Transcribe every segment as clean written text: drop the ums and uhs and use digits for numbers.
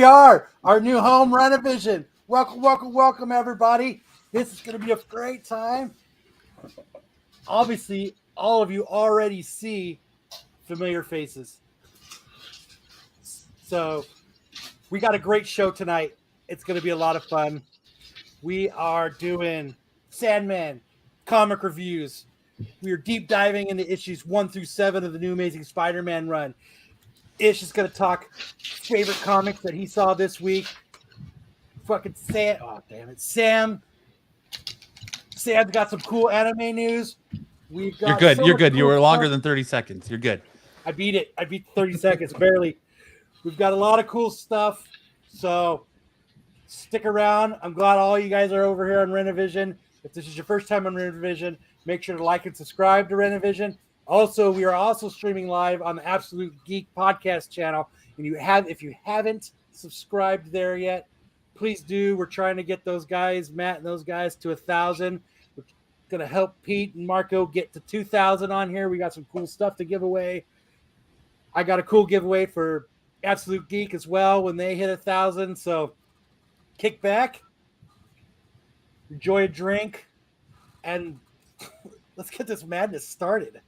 we are, our new home renovision. Welcome, everybody. This is going to be a great time. Obviously, all of you already see familiar faces. So we got a great show tonight. It's going to be a lot of fun. We are doing Sandman comic reviews. We are deep diving into issues 1 through 7 of the new Amazing Spider-Man run. Ish is going to talk favorite comics that he saw this week. Fucking Sam. Oh, damn it. Sam's got some cool anime news. We've got You're good. so You're much good. cool You were longer stuff. than 30 seconds. You're good. I beat it. I beat 30 seconds, barely. We've got a lot of cool stuff. So stick around. I'm glad all you guys are over here on Renovision. If this is your first time on Renovision, make sure to like and subscribe to Renovision. Also, we are also streaming live on the Absolute Geek podcast channel. And if you haven't subscribed there yet, please do. We're trying to get those guys, Matt and those guys, to 1,000. We're going to help Pete and Marco get to 2,000 on here. We got some cool stuff to give away. I got a cool giveaway for Absolute Geek as well when they hit 1,000. So kick back, enjoy a drink, and let's get this madness started.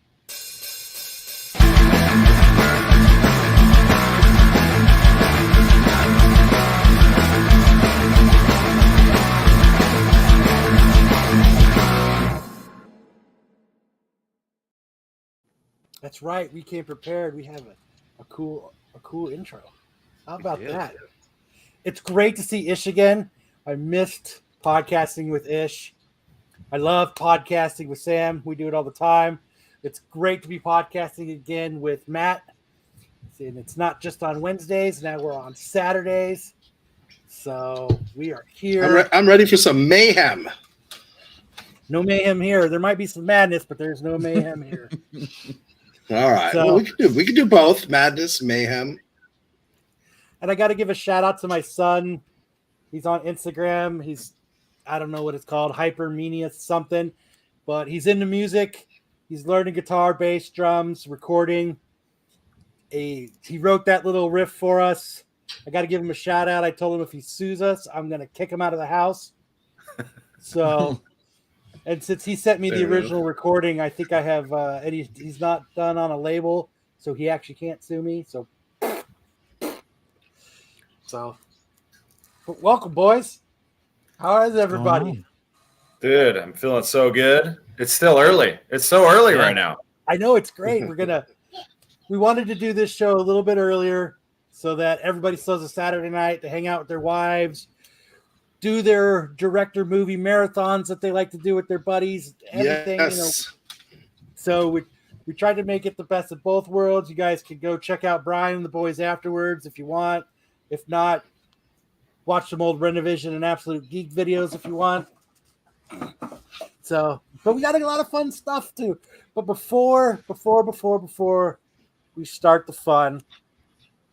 That's right. We came prepared. We have a cool intro. How about that? It's great to see Ish again. I missed podcasting with Ish. I love podcasting with Sam. We do it all the time. It's great to be podcasting again with Matt. And it's not just on Wednesdays. Now we're on Saturdays. So we are here. I'm ready for some mayhem. No mayhem here. There might be some madness, but there's no mayhem here. All right. So, well, we can do both. Madness, mayhem. And I got to give a shout out to my son. He's on Instagram. I don't know what it's called, Hypermania something, but he's into music. He's learning guitar, bass, drums, recording. He wrote that little riff for us. I got to give him a shout out. I told him if he sues us, I'm going to kick him out of the house. So, and since he sent me the original recording, I think I have, and he's not done on a label, so he actually can't sue me. So, welcome, boys. How is everybody? Dude, I'm feeling so good. It's still early. It's so early right now. I know, it's great. We wanted to do this show a little bit earlier so that everybody still has a Saturday night to hang out with their wives, do their director movie marathons that they like to do with their buddies, everything, Yes. So we tried to make it the best of both worlds. You guys can go check out Brian and the boys afterwards if you want. If not, watch some old Renovision and Absolute Geek videos if you want. So, but we got a lot of fun stuff too. But before we start the fun,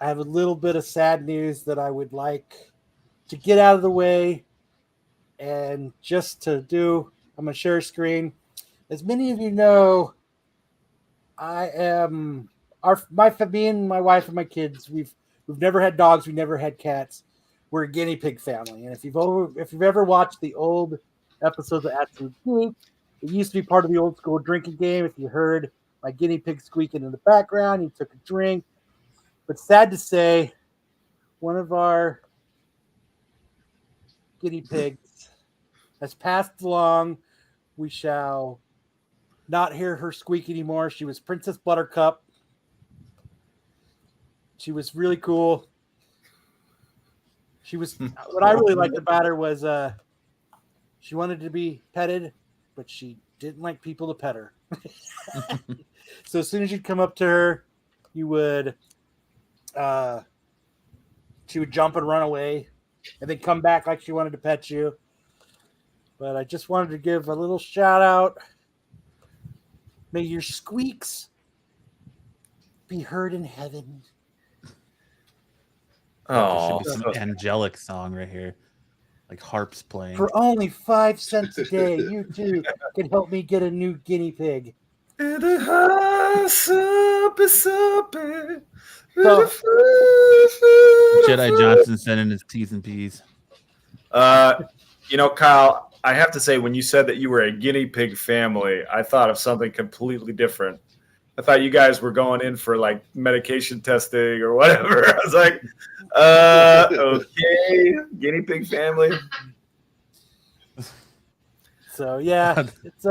I have a little bit of sad news that I would like to get out of the way. And just to do, I'm going to share a screen. As many of you know, me and my wife and my kids, we've never had dogs. We never had cats. We're a guinea pig family. And if you've ever watched the old episodes of Absolute Geek, it used to be part of the old school drinking game. If you heard my guinea pig squeaking in the background, you took a drink. But sad to say, one of our guinea pigs has passed along. We shall not hear her squeak anymore. She was Princess Buttercup. She was really cool. She was, what I really liked about her was she wanted to be petted, but she didn't like people to pet her. So as soon as you'd come up to her, she would jump and run away and then come back like she wanted to pet you. But I just wanted to give a little shout out. May your squeaks be heard in heaven. Oh, should be some angelic song right here, like harps playing. For only 5 cents a day, you too can help me get a new guinea pig. So, Jedi Johnson sending his T's and P's. Kyle, I have to say, when you said that you were a guinea pig family, I thought of something completely different. I thought you guys were going in for like medication testing or whatever. I was like, okay, guinea pig family. so yeah, it's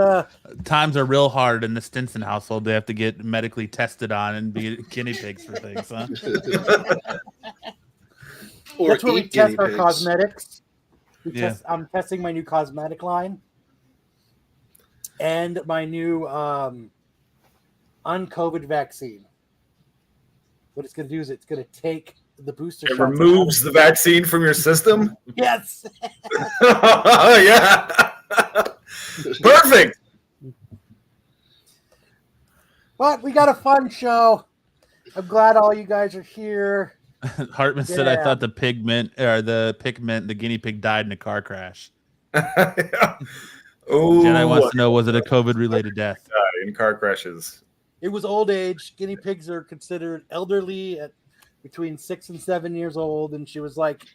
Times are real hard in the Stinson household. They have to get medically tested on and be guinea pigs for things, huh? Or that's where we eat guinea test our pigs. cosmetics. Yeah. I'm testing my new cosmetic line and my new uncovid vaccine. What it's going to do is it's going to take the booster It shots removes the vaccine from your system. Yes. Oh, yeah. Perfect. But we got a fun show. I'm glad all you guys are here. Hartman said, "I thought the guinea pig died in a car crash." Oh, Jedi wants to know, was it a COVID-related death? in car crashes. It was old age. Guinea pigs are considered elderly at between 6 and 7 years old, and she was like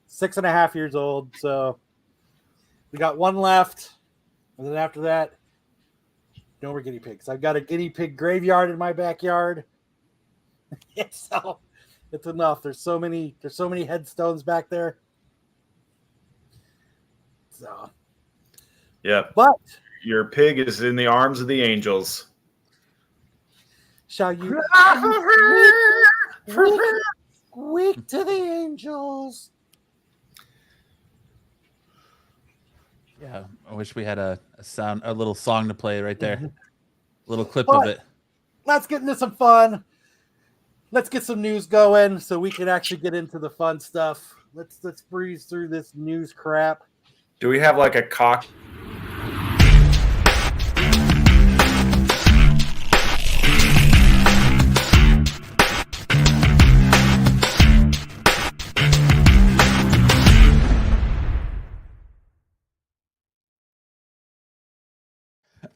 6.5 years old. So we got one left, and then after that, no more guinea pigs. I've got a guinea pig graveyard in my backyard. So it's enough. There's so many headstones back there. So Yeah, but your pig is in the arms of the angels. shall you squeak to the angels? Yeah, I wish we had a little song to play right there. A little clip But of it. let's get into some fun. Let's get some news going so we can actually get into the fun stuff. Let's breeze through this news crap. Do we have like a cock?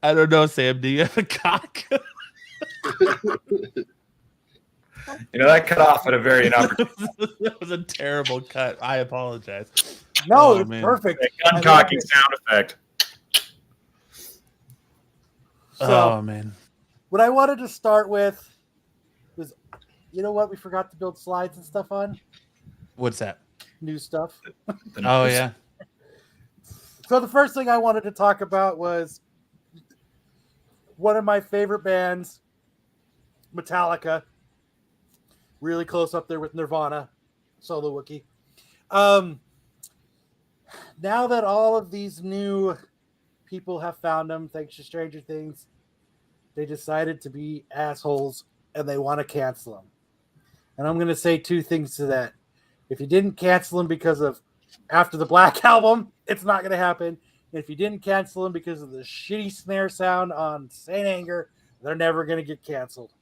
I don't know, Sam. Do you have a cock? That cut off at a very inopportune. That was a terrible cut. I apologize. No, Oh, it's man. perfect. Gun cocking sound effect. So, Oh man. what I wanted to start with was, you know what? We forgot to build slides and stuff on What's that? new stuff. Oh yeah. So the first thing I wanted to talk about was one of my favorite bands, Metallica. Really close up there with Nirvana, solo Wookiee. Now that all of these new people have found them, thanks to Stranger Things, they decided to be assholes and they want to cancel them. And I'm going to say two things to that. If you didn't cancel them because of After the Black album, it's not going to happen. And if you didn't cancel them because of the shitty snare sound on Saint Anger, they're never going to get canceled.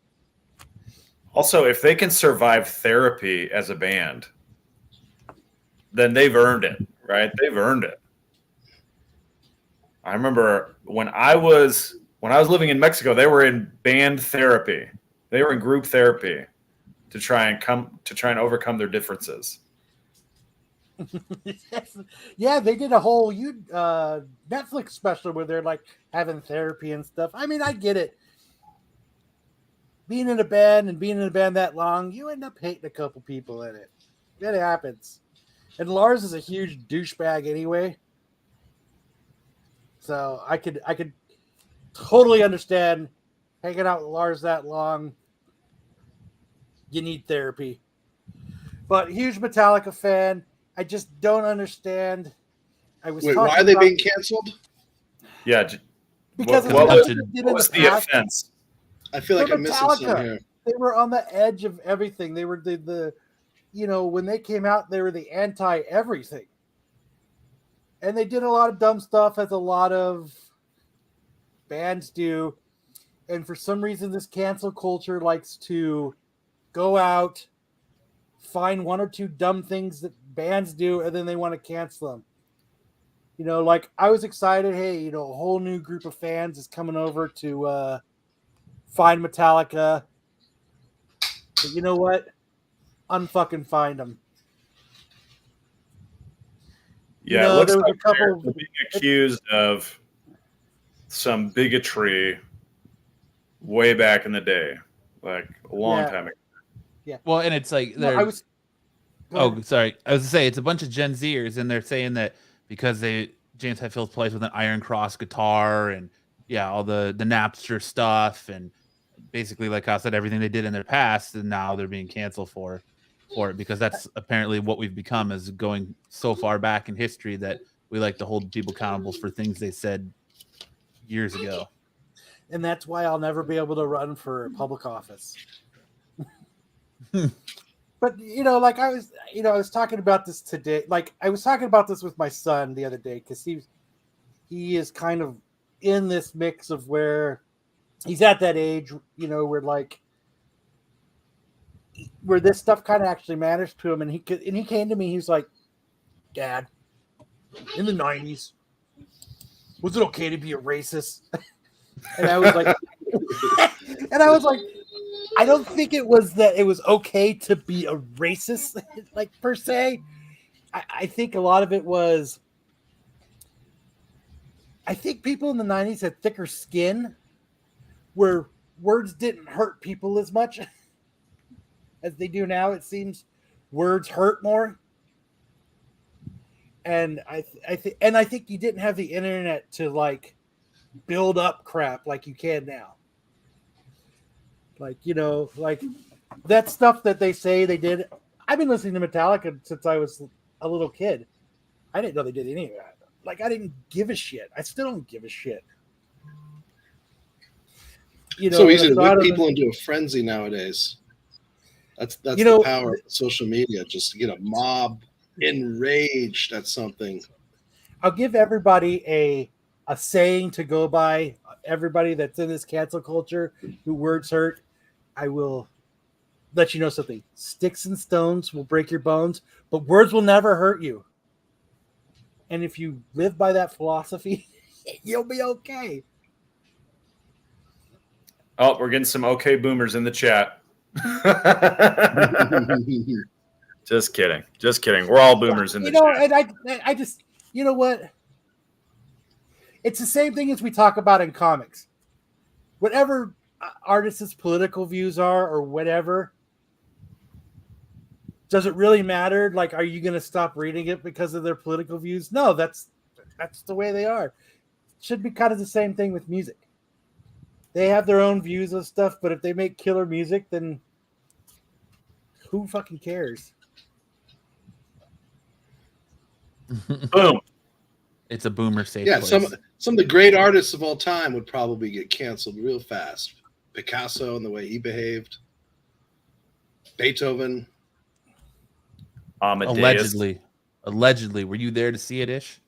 Also, if they can survive therapy as a band, then they've earned it, right? They've earned it. I remember when I was living in Mexico, they were in band therapy. They were in group therapy to try and overcome their differences. Yeah, they did a whole Netflix special where they're like having therapy and stuff. I mean, I get it. Being in a band that long, you end up hating a couple people in it. It happens. And Lars is a huge douchebag anyway. So I could totally understand hanging out with Lars that long. You need therapy. But huge Metallica fan. I just don't understand. Wait, why are they being canceled? Yeah. Because what was the offense? I feel like They're I'm missing something Metallica. here. They were on the edge of everything. They were the when they came out, they were the anti-everything. And they did a lot of dumb stuff, as a lot of bands do. And for some reason, this cancel culture likes to go out, find one or two dumb things that bands do, and then they want to cancel them. Like I was excited. Hey, a whole new group of fans is coming over to find Metallica. But you know what? unfucking find them. Yeah, it looks like they're being accused of some bigotry way back in the day, like a long time ago. Yeah. Well, and it's like sorry. I was gonna say it's a bunch of Gen Zers, and they're saying that because James Hetfield plays with an Iron Cross guitar, and all the Napster stuff, and basically, like I said, everything they did in their past, and now they're being canceled for it because that's apparently what we've become, is going so far back in history that we like to hold people accountable for things they said years ago. And that's why I'll never be able to run for public office. But like I was talking about this today. Like I was talking about this with my son the other day because he is kind of in this mix of where he's at that age, where this stuff kind of actually matters to him. And he came to me. He's like, "Dad, in the 90s, was it okay to be a racist?" And I was like, I don't think it was that it was okay to be a racist, like per se. I think a lot of it was, I think people in the 90s had thicker skin where words didn't hurt people as much as they do now. It seems words hurt more. And I think you didn't have the internet to like build up crap like you can now. Like, like that stuff that they say they did. I've been listening to Metallica since I was a little kid. I didn't know they did any of that. Like, I didn't give a shit. I still don't give a shit. So easy to whip people into a frenzy nowadays. That's the power of social media. Just to get a mob enraged at something. I'll give everybody a saying to go by. Everybody that's in this cancel culture who words hurt, I will let you know something. Sticks and stones will break your bones, but words will never hurt you. And if you live by that philosophy, you'll be okay. Oh, we're getting some okay boomers in the chat. Just kidding. We're all boomers in the chat. And I just, you know what? It's the same thing as we talk about in comics. Whatever artists' political views are or whatever, does it really matter? Like, are you going to stop reading it because of their political views? No, that's the way they are. It should be kind of the same thing with music. They have their own views of stuff, but if they make killer music, then who fucking cares? Boom. It's a boomer safe place. Some of the great artists of all time would probably get canceled real fast. Picasso and the way he behaved. Beethoven. Amadeus. Allegedly. Were you there to see it, Ish?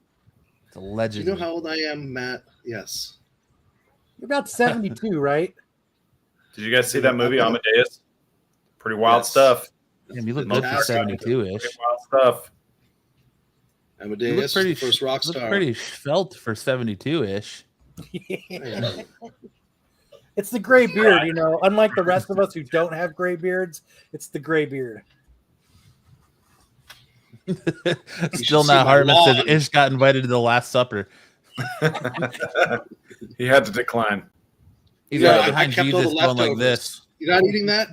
It's allegedly. Do you know how old I am, Matt? Yes. You're about 72, right? Did you guys see that movie, Amadeus? Pretty wild stuff. Damn, you look good for 72-ish. Pretty wild stuff. Amadeus, pretty, first rock star. Pretty svelte for 72-ish. It's the gray beard, Unlike the rest of us who don't have gray beards, it's the gray beard. Still not Hartman said Ish got invited to the Last Supper. He had to decline. He's right behind Jesus going like this. You're not eating that?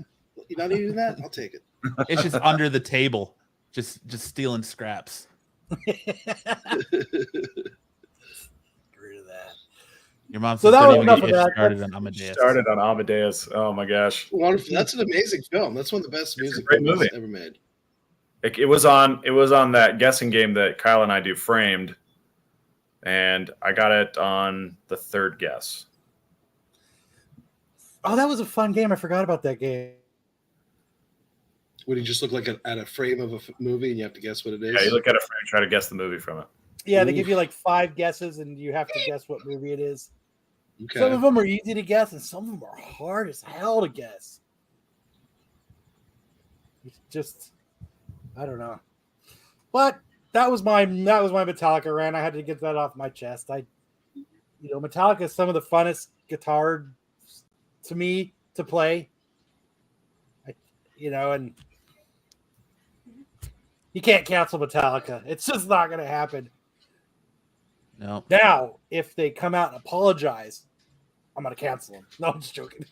You're not eating that? I'll take it. It's just under the table, just stealing scraps. Agree to that. Your mom so said that was enough of that. Started on Amadeus. Oh my gosh. Wonderful. That's an amazing film. That's one of the best music movies ever made. It was on that guessing game that Kyle and I do, Framed, and I got it on the third guess. Oh, that was a fun game. I forgot about that game. Would he just look like at a frame of a movie and you have to guess what it is? Yeah, you look at a frame, try to guess the movie from it. Yeah, they give you like 5 guesses and you have to guess what movie it is. Okay. Some of them are easy to guess and some of them are hard as hell to guess. It's just, I don't know. But that was my Metallica rant. I had to get that off my chest. Metallica is some of the funnest guitar to me to play. And You can't cancel Metallica. It's just not going to happen. No. Now, if they come out and apologize, I'm going to cancel them. No, I'm just joking.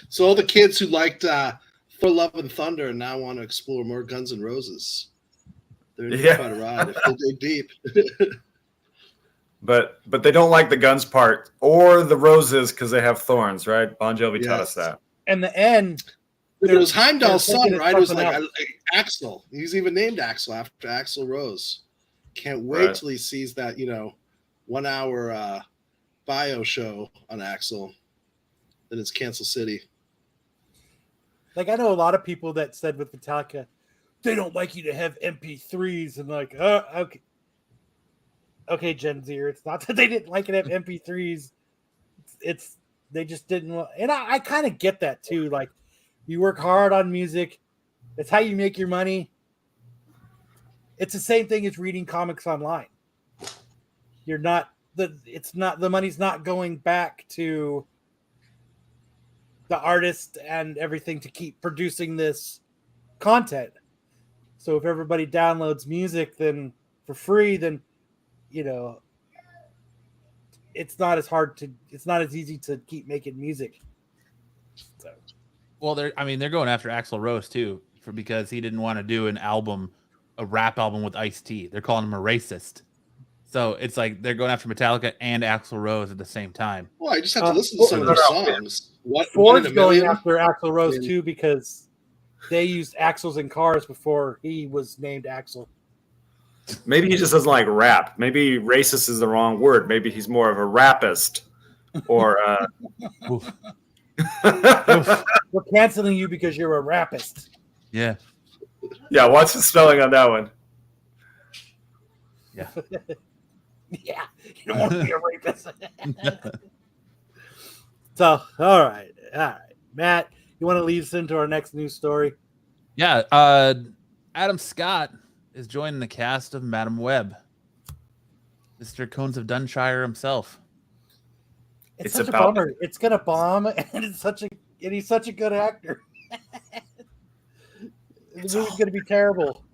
So all the kids who liked Thor: Love and Thunder now want to explore more Guns N' Roses. They're in for quite a ride if they dig deep. But they don't like the guns part or the roses because they have thorns, right? Bon Jovi taught us that. In the end, it was Heimdall's son, right? It was like else. Axel. He's even named Axel after Axl Rose. Can't wait till he sees that 1 hour bio show on Axel. Then it's Cancel City. Like, I know a lot of people that said with Metallica, they don't like you to have MP3s, and like, okay, Gen Z, it's not that they didn't like it to have MP3s. It's they just didn't want, and I kind of get that too. Like, you work hard on music, it's how you make your money. It's the same thing as reading comics online. The money's not going back to the artist and everything to keep producing this content. So if everybody downloads music then for free, then it's not as easy to keep making music. So. Well, they're going after Axl Rose too, because he didn't want to do a rap album with Ice-T. They're calling him a racist. So it's like they're going after Metallica and Axl Rose at the same time. Well, I just have to listen to some of their songs. Ford's going after Axl Rose too because they used Axles in cars before he was named Axl. Maybe he just doesn't like rap. Maybe racist is the wrong word. Maybe he's more of a rapist. Or we're canceling you because you're a rapist. Yeah. Yeah, what's the spelling on that one? Yeah. Yeah, you don't want to be a rapist. So, all right. Matt, you want to lead us into our next news story? Yeah, Adam Scott is joining the cast of Madam Web. Mr. Cones of Dunshire himself. It's such a bummer. It's gonna bomb, and he's such a good actor. The movie's gonna be terrible.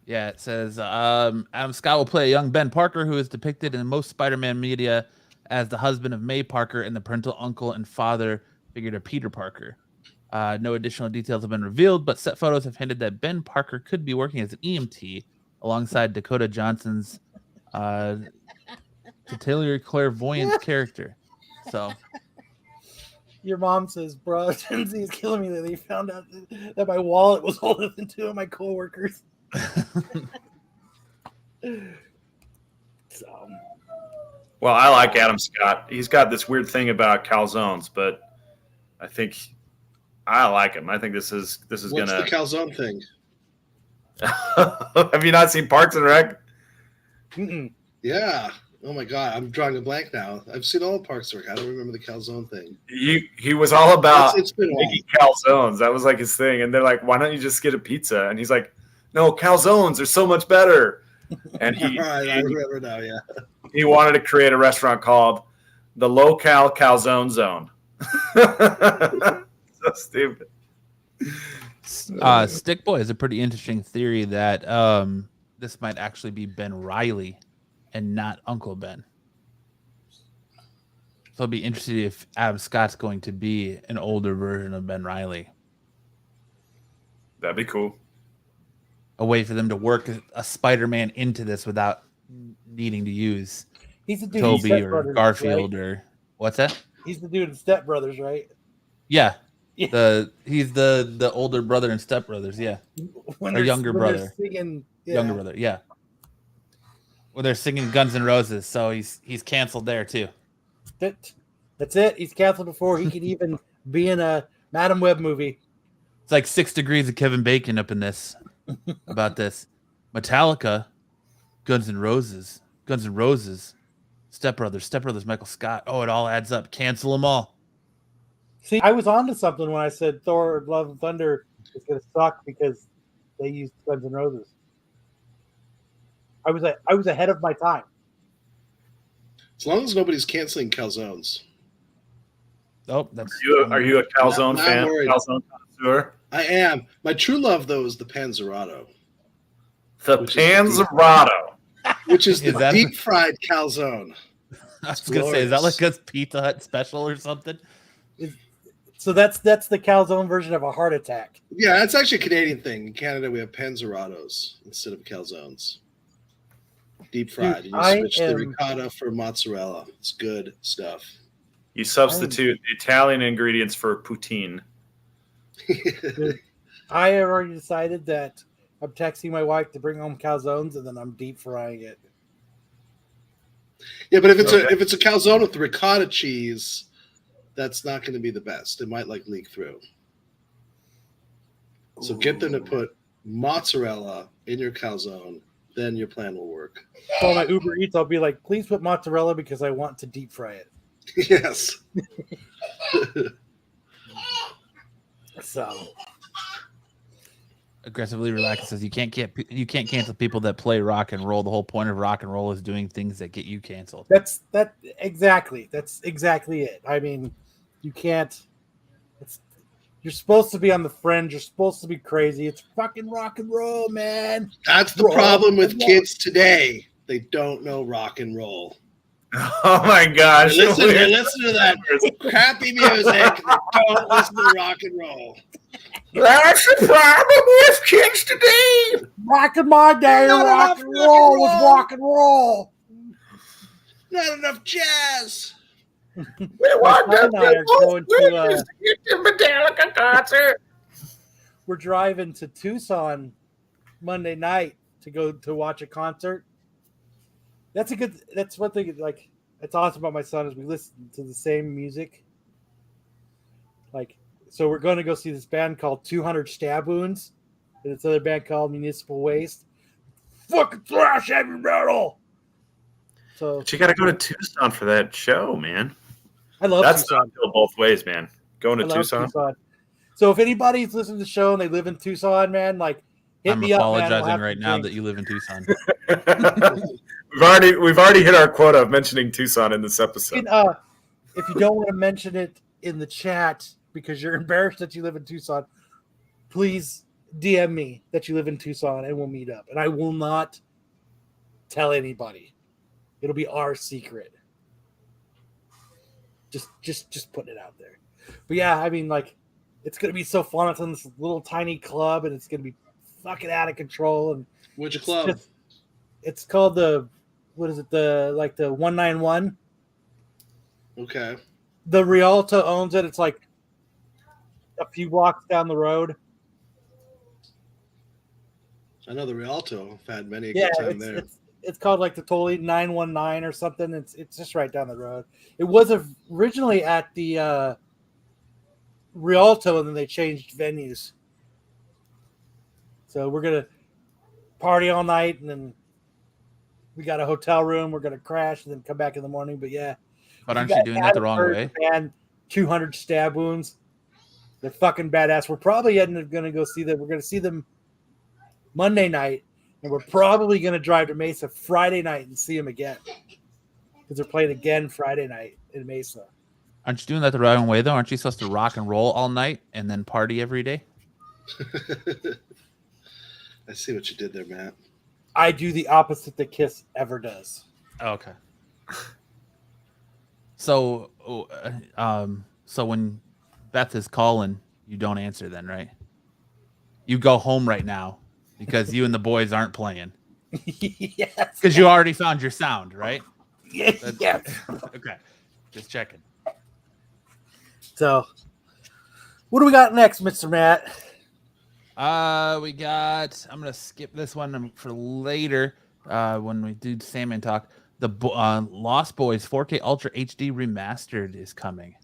Yeah, it says Adam Scott will play a young Ben Parker who is depicted in most Spider-Man media as the husband of May Parker and the parental uncle and father figure to Peter Parker. No additional details have been revealed, but set photos have hinted that Ben Parker could be working as an EMT alongside Dakota Johnson's titular clairvoyant character. So, your mom says, "Bro, Gen Z is killing me." That they found out that my wallet was older than two of my coworkers. Well, I like Adam Scott. He's got this weird thing about calzones, but I think I like him. I think this is What's gonna. the calzone thing? Have you not seen Parks and Rec? Mm-mm. Yeah. Oh my God, I'm drawing a blank now. I've seen all Parks and Rec. I don't remember the calzone thing. He was all about it's been making calzones. That was like his thing. And they're like, "Why don't you just get a pizza?" And he's like, "No, calzones are so much better." And all right, I remember now. Yeah. He wanted to create a restaurant called the Local Calzone Zone. So stupid. Stick Boy is a pretty interesting theory that this might actually be Ben Reilly and not Uncle Ben. So I'll be interested if Adam Scott's going to be an older version of Ben Reilly. That'd be cool. A way for them to work a Spider-Man into this without needing to use He's the dude Toby in or Step Garfield, right? or what's that? He's the dude in Step Brothers, right? Yeah. Yeah. He's the older brother in Step Brothers, yeah. When Or younger brother. Singing, yeah. Younger brother, yeah. Well, they're singing Guns N' Roses, so he's canceled there too. That's it. He's canceled before he could even be in a Madam Web movie. It's like 6 degrees of Kevin Bacon up in this about this. Metallica, Guns N' Roses, Step Brothers, Michael Scott. Oh, it all adds up. Cancel them all. See, I was onto something when I said Thor: Love and Thunder is going to suck because they used Guns N' Roses. I was ahead of my time. As long as nobody's canceling calzones. Oh, that's. Are you a calzone Not fan? worried. Calzone connoisseur? I am. My true love, though, is the Panzerato, The Which is the Panzerato. which is Is the that- deep fried calzone. I was gonna say, is that like a Pizza Hut special or something? So that's the calzone version of a heart attack. Yeah, that's actually a Canadian thing. In Canada, we have Panzeratos instead of calzones. Deep fried. Dude, And you I switch the am- ricotta for mozzarella. It's good stuff. You substitute the Italian ingredients for poutine. I have already decided that I'm texting my wife to bring home calzones, and then I'm deep frying it. Yeah, but if it's Okay. if it's a calzone with ricotta cheese, that's not going to be the best. It might like leak through. So get them to put mozzarella in your calzone, then your plan will work. So on my Uber Eats, I'll be like, please put mozzarella because I want to deep fry it. Yes. So Aggressively relaxed says you can't cancel people that play rock and roll. The whole point of rock and roll is doing things that get you canceled. that's exactly it. I mean, you can't. You're supposed to be on the fringe. You're supposed to be crazy. It's fucking rock and roll, man. That's the problem with kids today. They don't know rock and roll. Oh my gosh. They listen to that crappy music. They don't listen to rock and roll. That's the problem with kids today. Back in my day, Not rock enough and roll was rock and roll. Not enough jazz. We My son and I are going to. get the Metallica concert. We're driving to Tucson Monday night to go to watch a concert. That's one thing. Like, it's awesome about my son is we listen to the same music. Like, so we're going to go see this band called 200 Stab Wounds, and it's another band called Municipal Waste. Fucking thrash heavy metal. So But you got to go to Tucson for that show, man. I love That's Tucson. downhill both ways, man. Going to I love Tucson. So if anybody's listening to the show and they live in Tucson, man, like hit I'm me up, man. apologizing We'll have right some now drinks. that you live in Tucson. We've already hit our quota of mentioning Tucson in this episode. If you don't want to mention it in the chat because you're embarrassed that you live in Tucson, please DM me that you live in Tucson and we'll meet up. And I will not tell anybody. It'll be our secret. Just putting it out there. But yeah, I mean, like, it's gonna be so fun. It's in this little tiny club, and it's gonna be fucking out of control. And Which it's club? it's called the 191. Okay. The Rialto owns it. It's like a few blocks down the road. I know the Rialto. I've had many a Yeah, good time there. it's called like the Totally 919 or something. It's just right down the road. It was originally at the Rialto, and then they changed venues. So we're gonna party all night, and then we got a hotel room. We're gonna crash and then come back in the morning. But yeah, But aren't you doing that the wrong way? And 200 Stab Wounds. They're fucking badass. We're probably gonna go see them. We're gonna see them Monday night, and we're probably gonna drive to Mesa Friday night and see them again because they're playing again Friday night in Mesa. Aren't you doing that the wrong way though? Aren't you supposed to rock and roll all night and then party every day? I see what you did there, Matt. I do the opposite that Kiss ever does. Okay. So, so when Beth is calling, you don't answer then, right? You go home right now because you and the boys aren't playing Yes. because you already found your sound, right? Yes. Okay. Just checking. So, what do we got next, Mr. Matt? We got. I'm gonna skip this one for later. When we do Sandman talk, the Lost Boys 4K Ultra HD remastered is coming.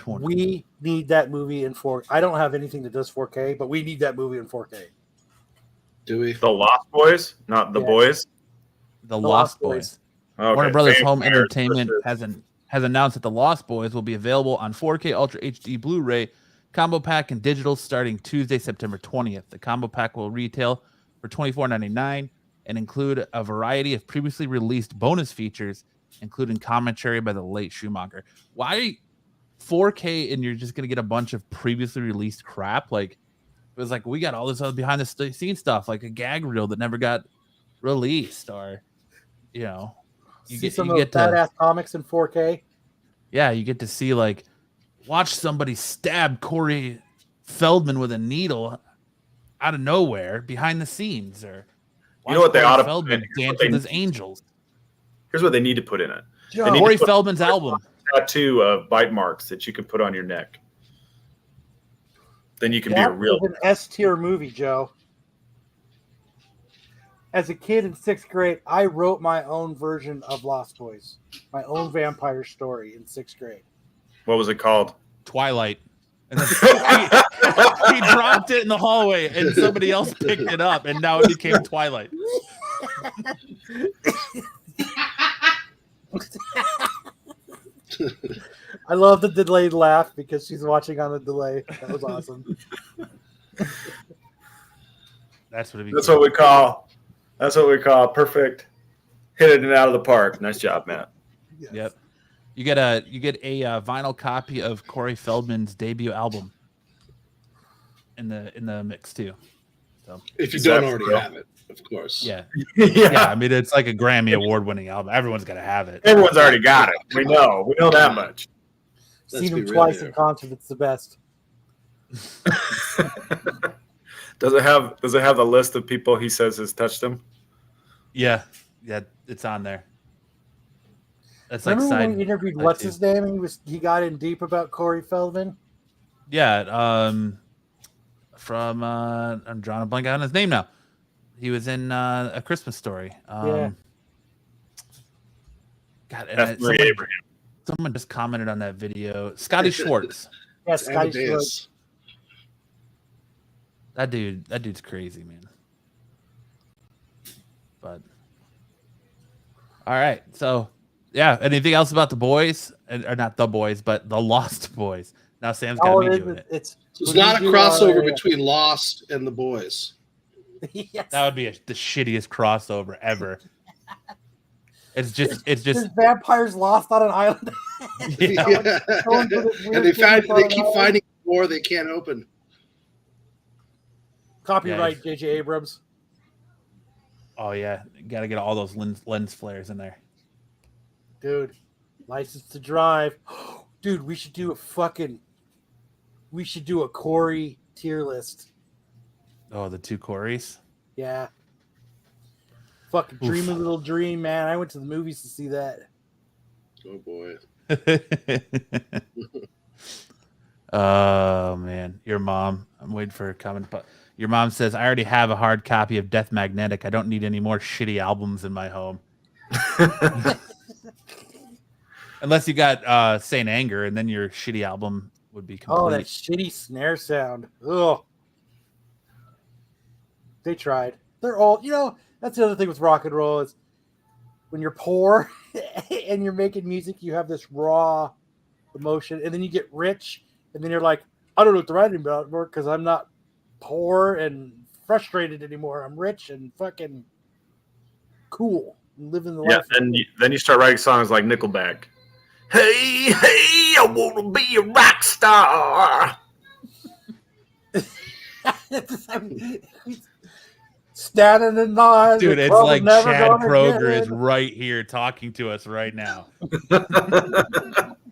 We need that movie in 4K. I don't have anything that does 4K, but we need that movie in 4K. Do we? The Lost Boys, not the Yeah. boys. The Lost Boys. Okay. Warner Brothers Home Vampires Entertainment versus- has announced that The Lost Boys will be available on 4K Ultra HD Blu-ray combo pack and digital starting Tuesday, September 20th. The combo pack will retail for $24.99 and include a variety of previously released bonus features, including commentary by the late Schumacher. Why 4K and you're just gonna get a bunch of previously released crap. Like it was like we got all this other behind the scene stuff, like a gag reel that never got released, or you know, you get some of those badass comics in 4K. Yeah, you get to see like watch somebody stab Corey Feldman with a needle out of nowhere behind the scenes, or you know what they ought to Feldman dance with his angels. Here's what they need to put in it. Corey Feldman's album. Tattoo of bite marks that you can put on your neck. Then you can be a real. That was an S-tier movie, Joe. As a kid in 6th grade, I wrote my own version of Lost Boys, my own vampire story in 6th grade. What was it called? Twilight. And then he dropped it in the hallway, and somebody else picked it up, and now it became Twilight. I love the delayed laugh because she's watching on the delay. That was awesome. That's what we call. That's what we call perfect. Hit it out of the park. Nice job, Matt. Yes. Yep. You get a vinyl copy of Corey Feldman's debut album in the mix too. So if you don't already have it, of course. Yeah. Yeah. I mean, it's like a Grammy award-winning album. Everyone's got to have it. Everyone's already got it. We know that much. Seen him twice in concert. It's the best. Does it have the list of people he says has touched him? Yeah, it's on there. That's Remember like when we interviewed what's his name? And he got in deep about Corey Feldman. Yeah, from I'm drawing a blank on his name now. He was in A Christmas Story. Yeah. God, and someone just commented on that video. Scotty Schwartz. Yeah, Scotty Schwartz. That dude's crazy, man. But all right, so yeah. Anything else about the boys, or not the boys, but the Lost Boys? Now Sam's got me doing it. It's not a crossover between Lost and the boys. Yes. That would be the shittiest crossover ever. It's just vampires lost on an island. Yeah. And they keep finding a door they can't open. Copyright J.J. Abrams. Oh yeah, got to get all those lens flares in there. Dude, License to Drive. Dude, we should do a Corey tier list. Oh, the two Coreys? Yeah. Fucking dream a little dream, man. I went to the movies to see that. Oh boy. Oh man, your mom. I'm waiting for her comment. But your mom says, "I already have a hard copy of Death Magnetic. I don't need any more shitty albums in my home." Unless you got Saint Anger, and then your shitty album would be complete. Oh, that shitty snare sound. Ugh. They tried. They're all, that's the other thing with rock and roll is when you're poor and you're making music, you have this raw emotion, and then you get rich, and then you're like, I don't know what to write about because I'm not poor and frustrated anymore. I'm rich and fucking cool and living the life. Yeah, and then you start writing songs like Nickelback. Hey, I want to be a rock star. Standing in line. Dude, it's like Chad Kroger is right here talking to us right now.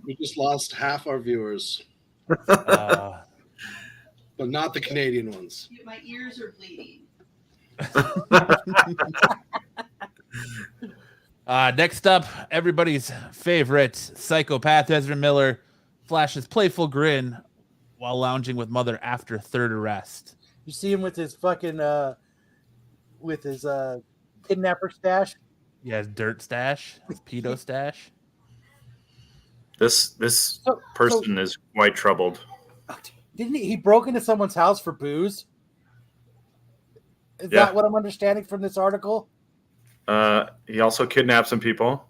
We just lost half our viewers. But not the Canadian ones. My ears are bleeding. Next up, everybody's favorite psychopath, Ezra Miller, flashes playful grin while lounging with mother after third arrest. You see him with his fucking kidnapper stash. Yeah, his dirt stash, his pedo stash. This person is quite troubled. Didn't he broke into someone's house for booze? Is that what I'm understanding from this article? He also kidnapped some people.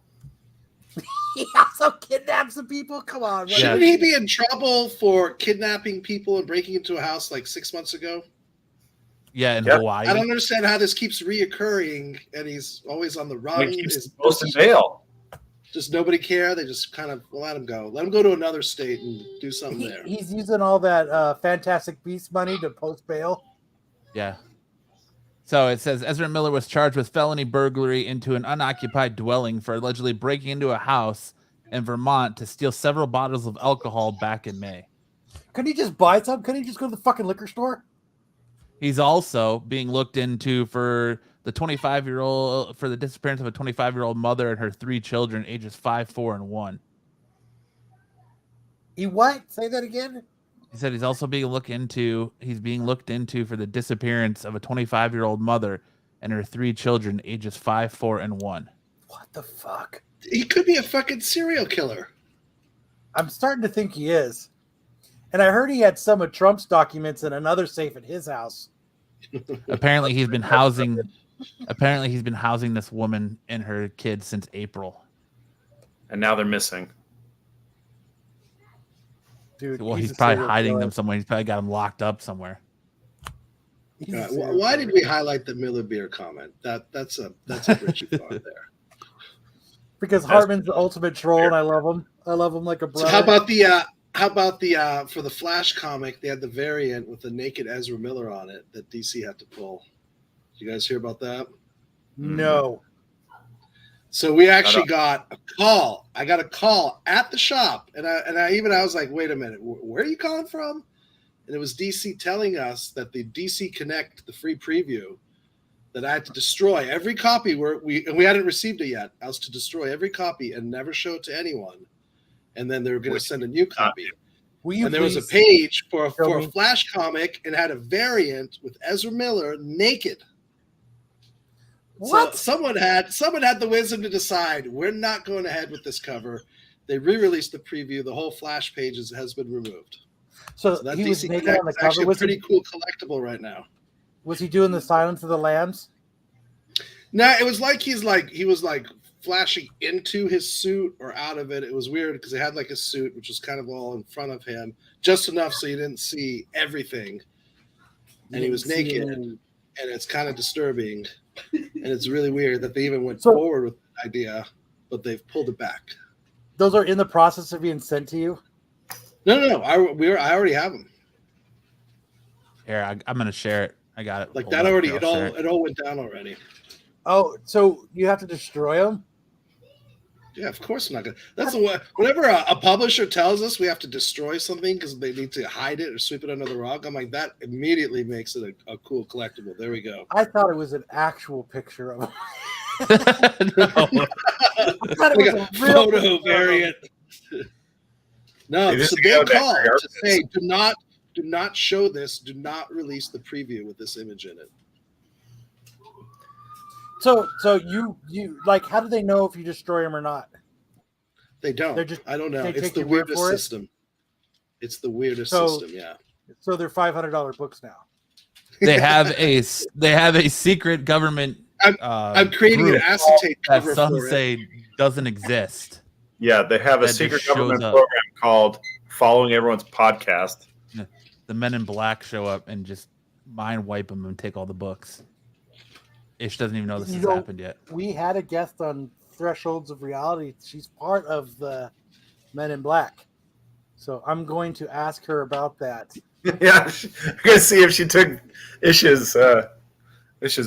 He also kidnapped some people? Come on. Shouldn't he be in trouble for kidnapping people and breaking into a house like 6 months ago? Yeah, in Hawaii. I don't understand how this keeps reoccurring, and he's always on the run. He keeps posting bail. Just nobody care. They just kind of let him go. Let him go to another state and do something there. He's using all that Fantastic Beasts money to post bail. Yeah. So it says Ezra Miller was charged with felony burglary into an unoccupied dwelling for allegedly breaking into a house in Vermont to steal several bottles of alcohol back in May. Couldn't he just buy some? Couldn't he just go to the fucking liquor store? He's also being looked into for the disappearance of a 25-year-old mother and her 3 children, ages 5, 4, and 1. He what? Say that again. He said he's also being looked into for the disappearance of a 25-year-old mother and her 3 children, ages 5, 4, and 1. What the fuck? He could be a fucking serial killer. I'm starting to think he is. And I heard he had some of Trump's documents in another safe at his house. Apparently he's been housing this woman and her kids since April. And now they're missing. Dude, Well, he's probably hiding them somewhere. He's probably got them locked up somewhere. Why did we highlight the Miller beer comment? That's a Richie thought there. Because Hartman's the ultimate troll, and I love him. I love him like a brother. So how about the for the Flash comic? They had the variant with the naked Ezra Miller on it that DC had to pull. Did you guys hear about that? No. So we actually got a call. I got a call at the shop, and I was like, wait a minute, where are you calling from? And it was DC telling us that the DC Connect, the free preview, that I had to destroy every copy we hadn't received it yet. I was to destroy every copy and never show it to anyone, and then they were going to send a new copy. And there was a page for a Flash comic, and had a variant with Ezra Miller naked. What? So someone had the wisdom to decide we're not going ahead with this cover. They re-released the preview. The whole Flash pages has been removed. So that he was DC naked Connect on the is cover. actually a Was pretty cool collectible right now. Was he doing the Silence of the Lambs? No, it was like he was flashing into his suit or out of it. It was weird because he had like a suit which was kind of all in front of him, just enough so you didn't see everything. And he was naked, and it's kind of disturbing. And it's really weird that they even went forward with the idea, but they've pulled it back. Those are in the process of being sent to you? No. I already have them. Here, I'm gonna share it. I got it. Like that already. It all went down already. Oh, so you have to destroy them? Yeah, of course I'm not gonna. That's whenever a publisher tells us we have to destroy something because they need to hide it or sweep it under the rug, I'm like, that immediately makes it a cool collectible. There we go. I thought it was an actual picture of him. No. I thought it was a real photo variant. No, it's a big call to say do not show this. Do not release the preview with this image in it. So you like, how do they know if you destroy them or not? They don't. I don't know. It's the weirdest system. It's the weirdest system. Yeah. So they're $500 books now. They have a secret government. I'm creating an acetate cover that some for say it. doesn't exist. Yeah, they have a secret government program called Following Everyone's Podcast. The Men in Black show up and just mind wipe them and take all the books. Ish doesn't even know this has happened yet. We had a guest on Thresholds of Reality. She's part of the Men in Black. So I'm going to ask her about that. Yeah, I'm going to see if she took Ish's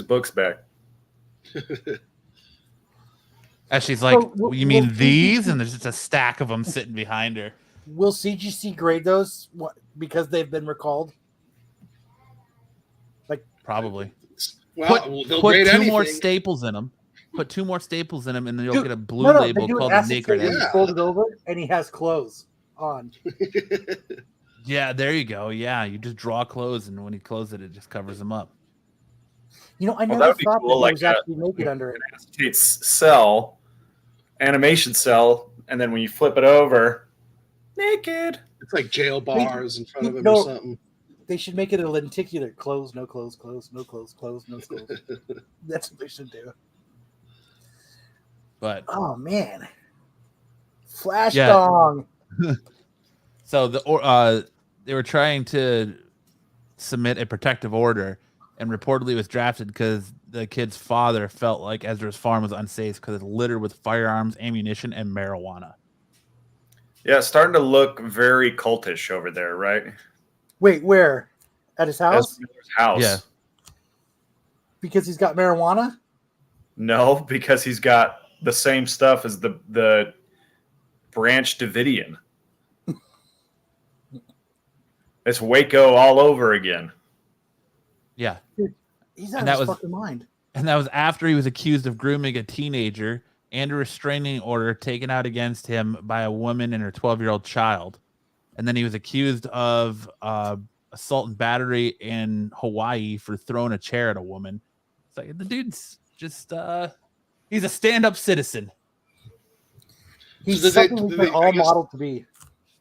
books back. And she's like, you mean these? And there's just a stack of them sitting behind her. Will CGC grade those because they've been recalled? Like, probably. Well, put two more staples in them. Put 2 more staples in them, and then you'll get a blue label called the Naked. He fold it over, and he has clothes on. Yeah, there you go. Yeah, you just draw clothes, and when he closes it, it just covers them up. You know, I never thought that was actually naked under it. Acetate cell, animation cell, and then when you flip it over, naked. It's like jail bars in front of him or something. They should make it a lenticular. Close, no close, close, no close, close, no close. That's what they should do. But oh man, Flash Dong. So they were trying to submit a protective order, and reportedly was drafted because the kid's father felt like Ezra's farm was unsafe because it's littered with firearms, ammunition, and marijuana. Yeah, it's starting to look very cultish over there, right? Wait, where? At his house? Ezra Miller's house. Yeah. Because he's got marijuana? No, because he's got the same stuff as the Branch Davidian. It's Waco all over again. Yeah. Dude, he's out And of that his was- fucking mind. And that was after he was accused of grooming a teenager and a restraining order taken out against him by a woman and her 12-year-old child. And then he was accused of assault and battery in Hawaii for throwing a chair at a woman. It's like the dude's just he's a stand-up citizen. He's So did they- something we've did been they- all I guess- modeled to be.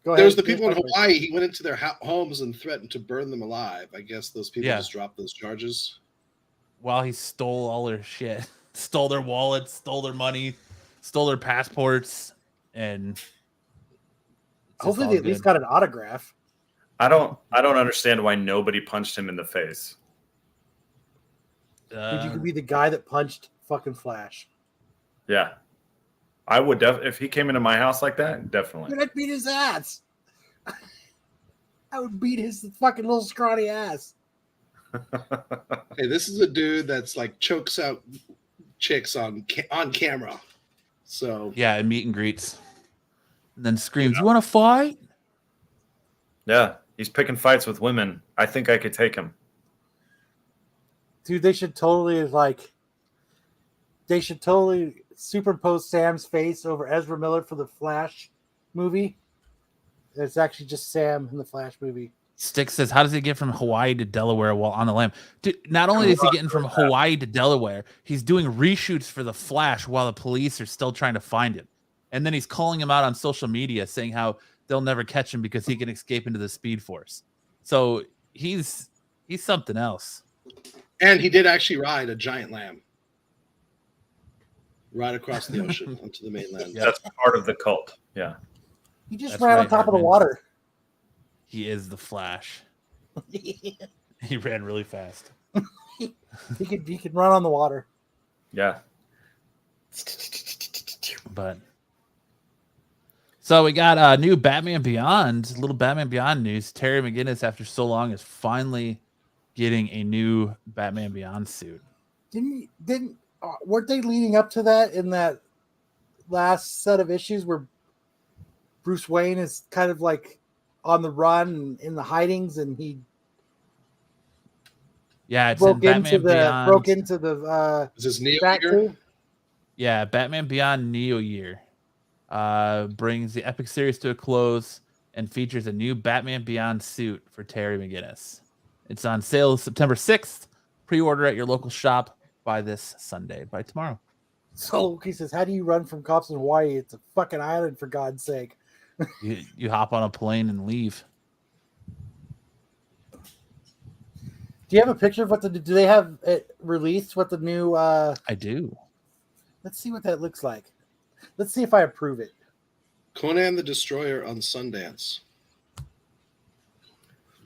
Go ahead. There was the people in Finish my Hawaii. He went into their homes and threatened to burn them alive. I guess those people Yeah. just dropped those charges. While he stole all their shit, stole their wallets, stole their money, stole their passports, and it's just Hopefully all they at least good. got an autograph. I don't understand why nobody punched him in the face. Dude, you could be the guy that punched fucking Flash. Yeah. I would if he came into my house like that, definitely. Dude, I'd beat his ass. I would beat his fucking little scrawny ass. Hey, this is a dude that's like chokes out chicks on camera. So Yeah, and meet and greets. And then screams, "You want to fight?" Yeah, he's picking fights with women. I think I could take him. Dude, they should totally superimpose Sam's face over Ezra Miller for the Flash movie. It's actually just Sam in the Flash movie. Stick says, "How does he get from Hawaii to Delaware while on the lam?" Dude, not only is he getting from Hawaii to Delaware, he's doing reshoots for the Flash while the police are still trying to find him. And then he's calling him out on social media, saying how they'll never catch him because he can escape into the Speed Force. So he's something else. and he did actually ride a giant lamb right across the ocean onto the mainland. Yeah. That's part of the cult. Yeah. He just That's ran on right, top of the Hartman. water. He is the Flash. He ran really fast. He could run on the water. Yeah. But so we got a new Batman Beyond, little Batman Beyond news. Terry McGinnis, after so long, is finally getting a new Batman Beyond suit. Weren't they leading up to that in that last set of issues where Bruce Wayne is kind of like on the run and in the hidings, and he Yeah, it's in Batman Beyond. broke into the Is this Neo back here? to Yeah, Batman Beyond Neo Year brings the epic series to a close and features a new Batman Beyond suit for Terry McGinnis. It's on sale September 6th. Pre-order at your local shop by this Sunday, by tomorrow. So he says, "How do you run from cops in Hawaii? It's a fucking island, for God's sake." You hop on a plane and leave. Do you have a picture of do they have it released? What the new? I do. Let's see what that looks like. Let's see if I approve it. Conan the Destroyer on Sundance.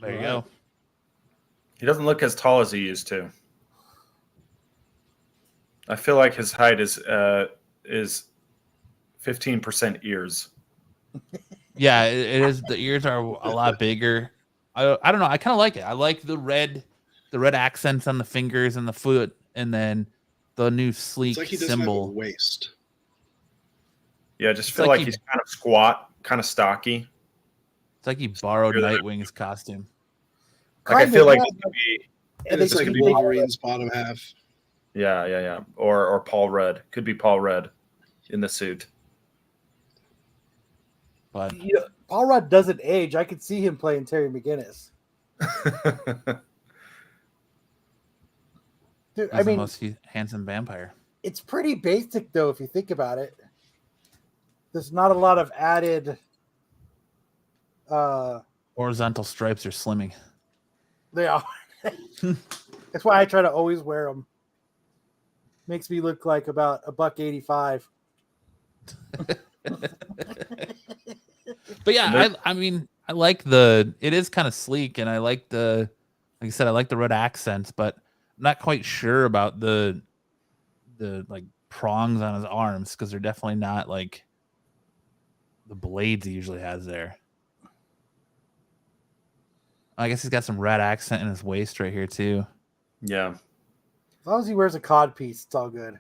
There you go. He doesn't look as tall as he used to. I feel like his height is 15% ears. Yeah, it is. The ears are a lot bigger. I don't know. I kind of like it. I like the red accents on the fingers and the foot, and then the new sleek It's like he doesn't have a symbol. waist. Yeah, I just It's feel like like he- he's kind of squat, kind of stocky. It's like he borrowed You're there. Nightwing's costume. Like I Kinda, feel like yeah. this could be, And they This could could be be- Wolverine's bottom half. yeah, or Paul Rudd. Could be Paul Rudd in the suit. But Paul Rudd doesn't age. I could see him playing Terry McGinnis. Dude, he's I mean, the most handsome vampire. it's pretty basic though if you think about it. There's not a lot of added. Horizontal stripes are slimming. They are. That's why I try to always wear them. Makes me look like about $1.85. But yeah, I mean, it is kind of sleek, and I like like I said, I like the red accents, but not quite sure about the like prongs on his arms because they're definitely not like the blades he usually has there. I guess he's got some red accent in his waist right here too. Yeah. As long as he wears a cod piece, it's all good.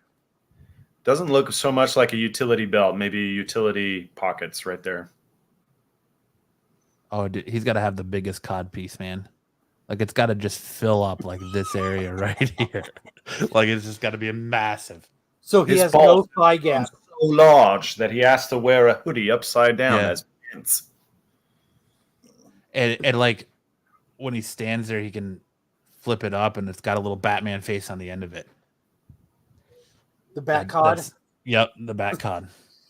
Doesn't look so much like a utility belt, maybe utility pockets right there. Oh, dude, he's got to have the biggest cod piece, man. Like it's got to just fill up like this area right here. Like it's just got to be a massive. So he His has no balls thigh gap. so large that he has to wear a hoodie upside down as pants. And like when he stands there, he can flip it up and it's got a little Batman face on the end of it. The bat cod. Yep, the bat cod.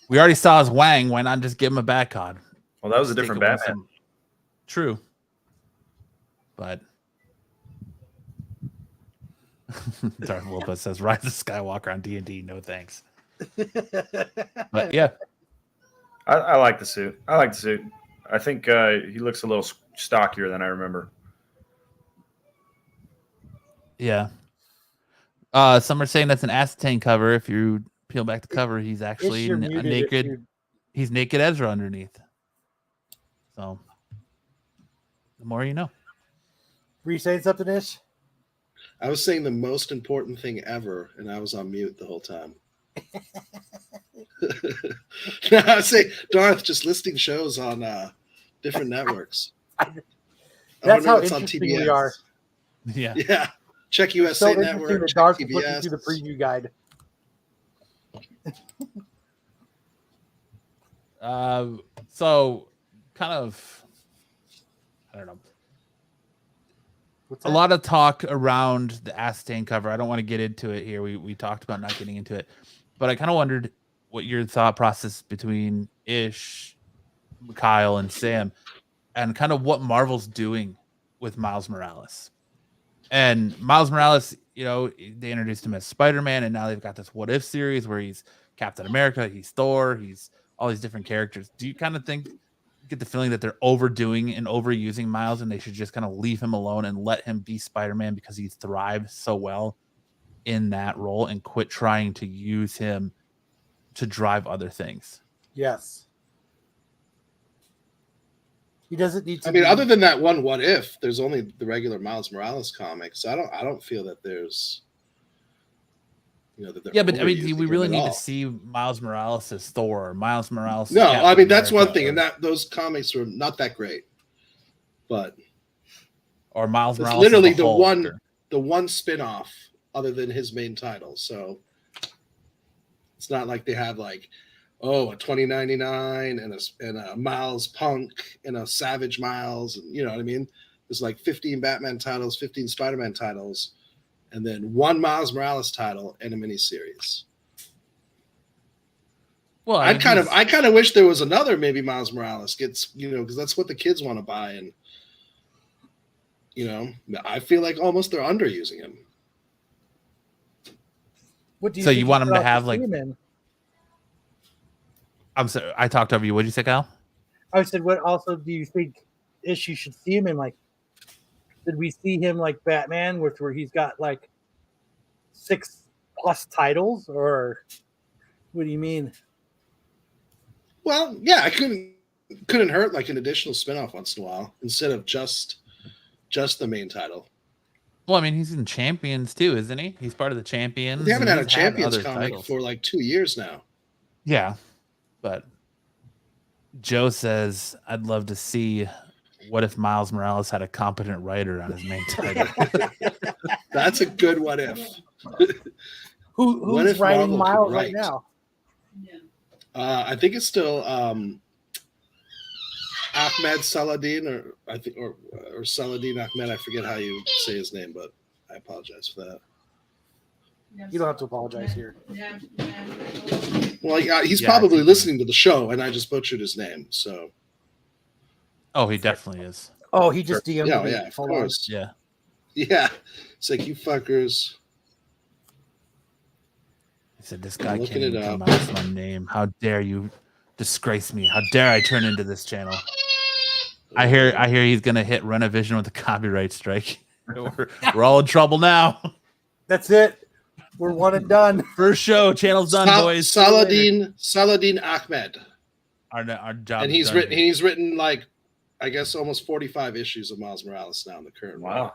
We already saw his wang. Why not just give him a bat cod? Well, that was a different Batman. True. But Darth Lopez says Rise of Skywalker on D&D. No thanks. But yeah. I like the suit. I think he looks a little stockier than I remember. Yeah. Some are saying that's an Acetate cover. If you peel back the cover, he's actually a naked. He's naked Ezra underneath. So the more you know. Were you saying something, Ish? I was saying the most important thing ever, and I was on mute the whole time. No, I was saying Darth just listing shows on different networks. That's how interesting we are. Yeah. Yeah. Check USA So Network. Check Darth TBS. looking through the preview guide. So kind of, I don't know. What's A that? lot of talk around the Acetate cover. I don't want to get into it here. We talked about not getting into it, but I kind of wondered what your thought process between Ish, Kyle, and Sam, and kind of what Marvel's doing with Miles Morales. And Miles Morales, you know, they introduced him as Spider-Man, and now they've got this What If series where he's Captain America, he's Thor, he's all these different characters. Do you kind of get the feeling that they're overdoing and overusing Miles, and they should just kind of leave him alone and let him be Spider-Man because he thrives so well in that role, and quit trying to use him to drive other things? Yes. He doesn't need to. I mean, other than that one What If, there's only the regular Miles Morales comics. I don't feel that there's, you know, that they're. Yeah, but I mean, do we really need to to see Miles Morales as Thor or Miles Morales? No, Captain I mean that's America, one thing, and that those comics were not that great, but or Miles it's Morales. literally as the Hulk, one spin-off other than his main title. So it's not like they have like, oh, a 2099 and a Miles Punk and a Savage Miles, and you know what I mean. There's like 15 Batman titles, 15 Spider-Man titles, and then one Miles Morales title and a miniseries. Well, I kind of wish there was another maybe Miles Morales gets, you know, because that's what the kids want to buy, and you know, I feel like almost they're underusing him. What do you So think you want him to about have the like? Sandman? I'm sorry, I talked over you. What did you say, Kyle? I said, what also do you think Ish you should see him in? Like, did we see him like Batman, where he's got like 6+ titles, or what do you mean? Well, yeah, I couldn't hurt like an additional spinoff once in a while instead of just the main title. Well, I mean, he's in Champions too, isn't he? He's part of the Champions. They haven't had a He's Champions other comic titles. for like 2 years now. Yeah, but Joe says, I'd love to see what if Miles Morales had a competent writer on his main title. That's a good what if. What Who's if writing Marvel could Miles right write? now? I think it's still Ahmed Saladin, or Saladin Ahmed. I forget how you say his name, but I apologize for that. You don't have to apologize here. Well, yeah, he's Yeah, I probably think- listening to the show, and I just butchered his name. So Oh, he definitely is. Oh, he just DM'd yeah, me. yeah, of Hold on. course. Yeah. Yeah, it's like you fuckers. He said, this guy I'm can't looking it even up. pronounce my name. How dare you disgrace me? How dare I turn into this channel? I hear he's gonna hit Renovision with a copyright strike. We're all in trouble now. That's it. We're one and done. First show, channel's done, boys. Saladin Ahmed. Our job. And is done here. he's written like, I guess, almost 45 issues of Miles Morales now in the current run. Wow.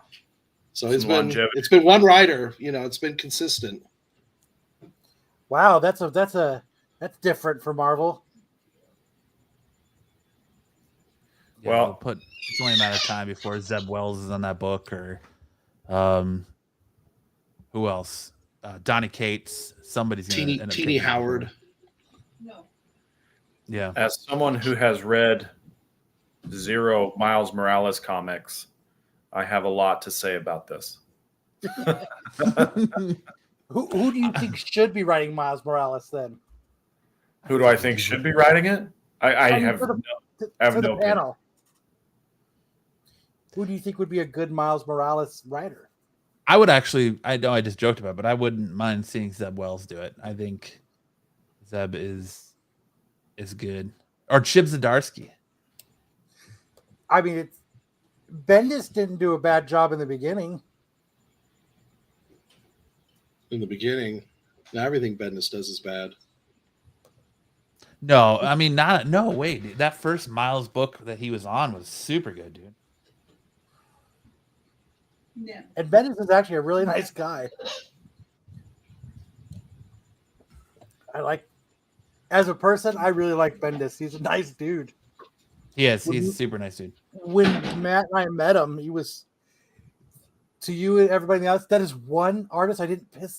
So it's been one writer. It's been consistent. Wow, that's different for Marvel. Yeah, well, it's only a matter of time before Zeb Wells is on that book, or who else? Donny Cates. Somebody's gonna Teeny Howard. No. Yeah. As someone who has read 0 Miles Morales comics, I have a lot to say about this. Who do you think should be writing Miles Morales then? Who do I think should be writing it? I have for no the opinion. panel. Who do you think would be a good Miles Morales writer? I would actually. I know I just joked about it, but I wouldn't mind seeing Zeb Wells do it. I think Zeb is good. Or Chip Zdarsky. I mean, Bendis didn't do a bad job in the beginning. In the beginning, now everything Bendis does is bad. No, I mean no. Wait, dude, that first Miles book that he was on was super good, dude. Yeah. And Bendis is actually a really nice guy. As a person, I really like Bendis. He's a nice dude. He is. He's a super nice dude. When Matt and I met him, he was, to you and everybody else, that is one artist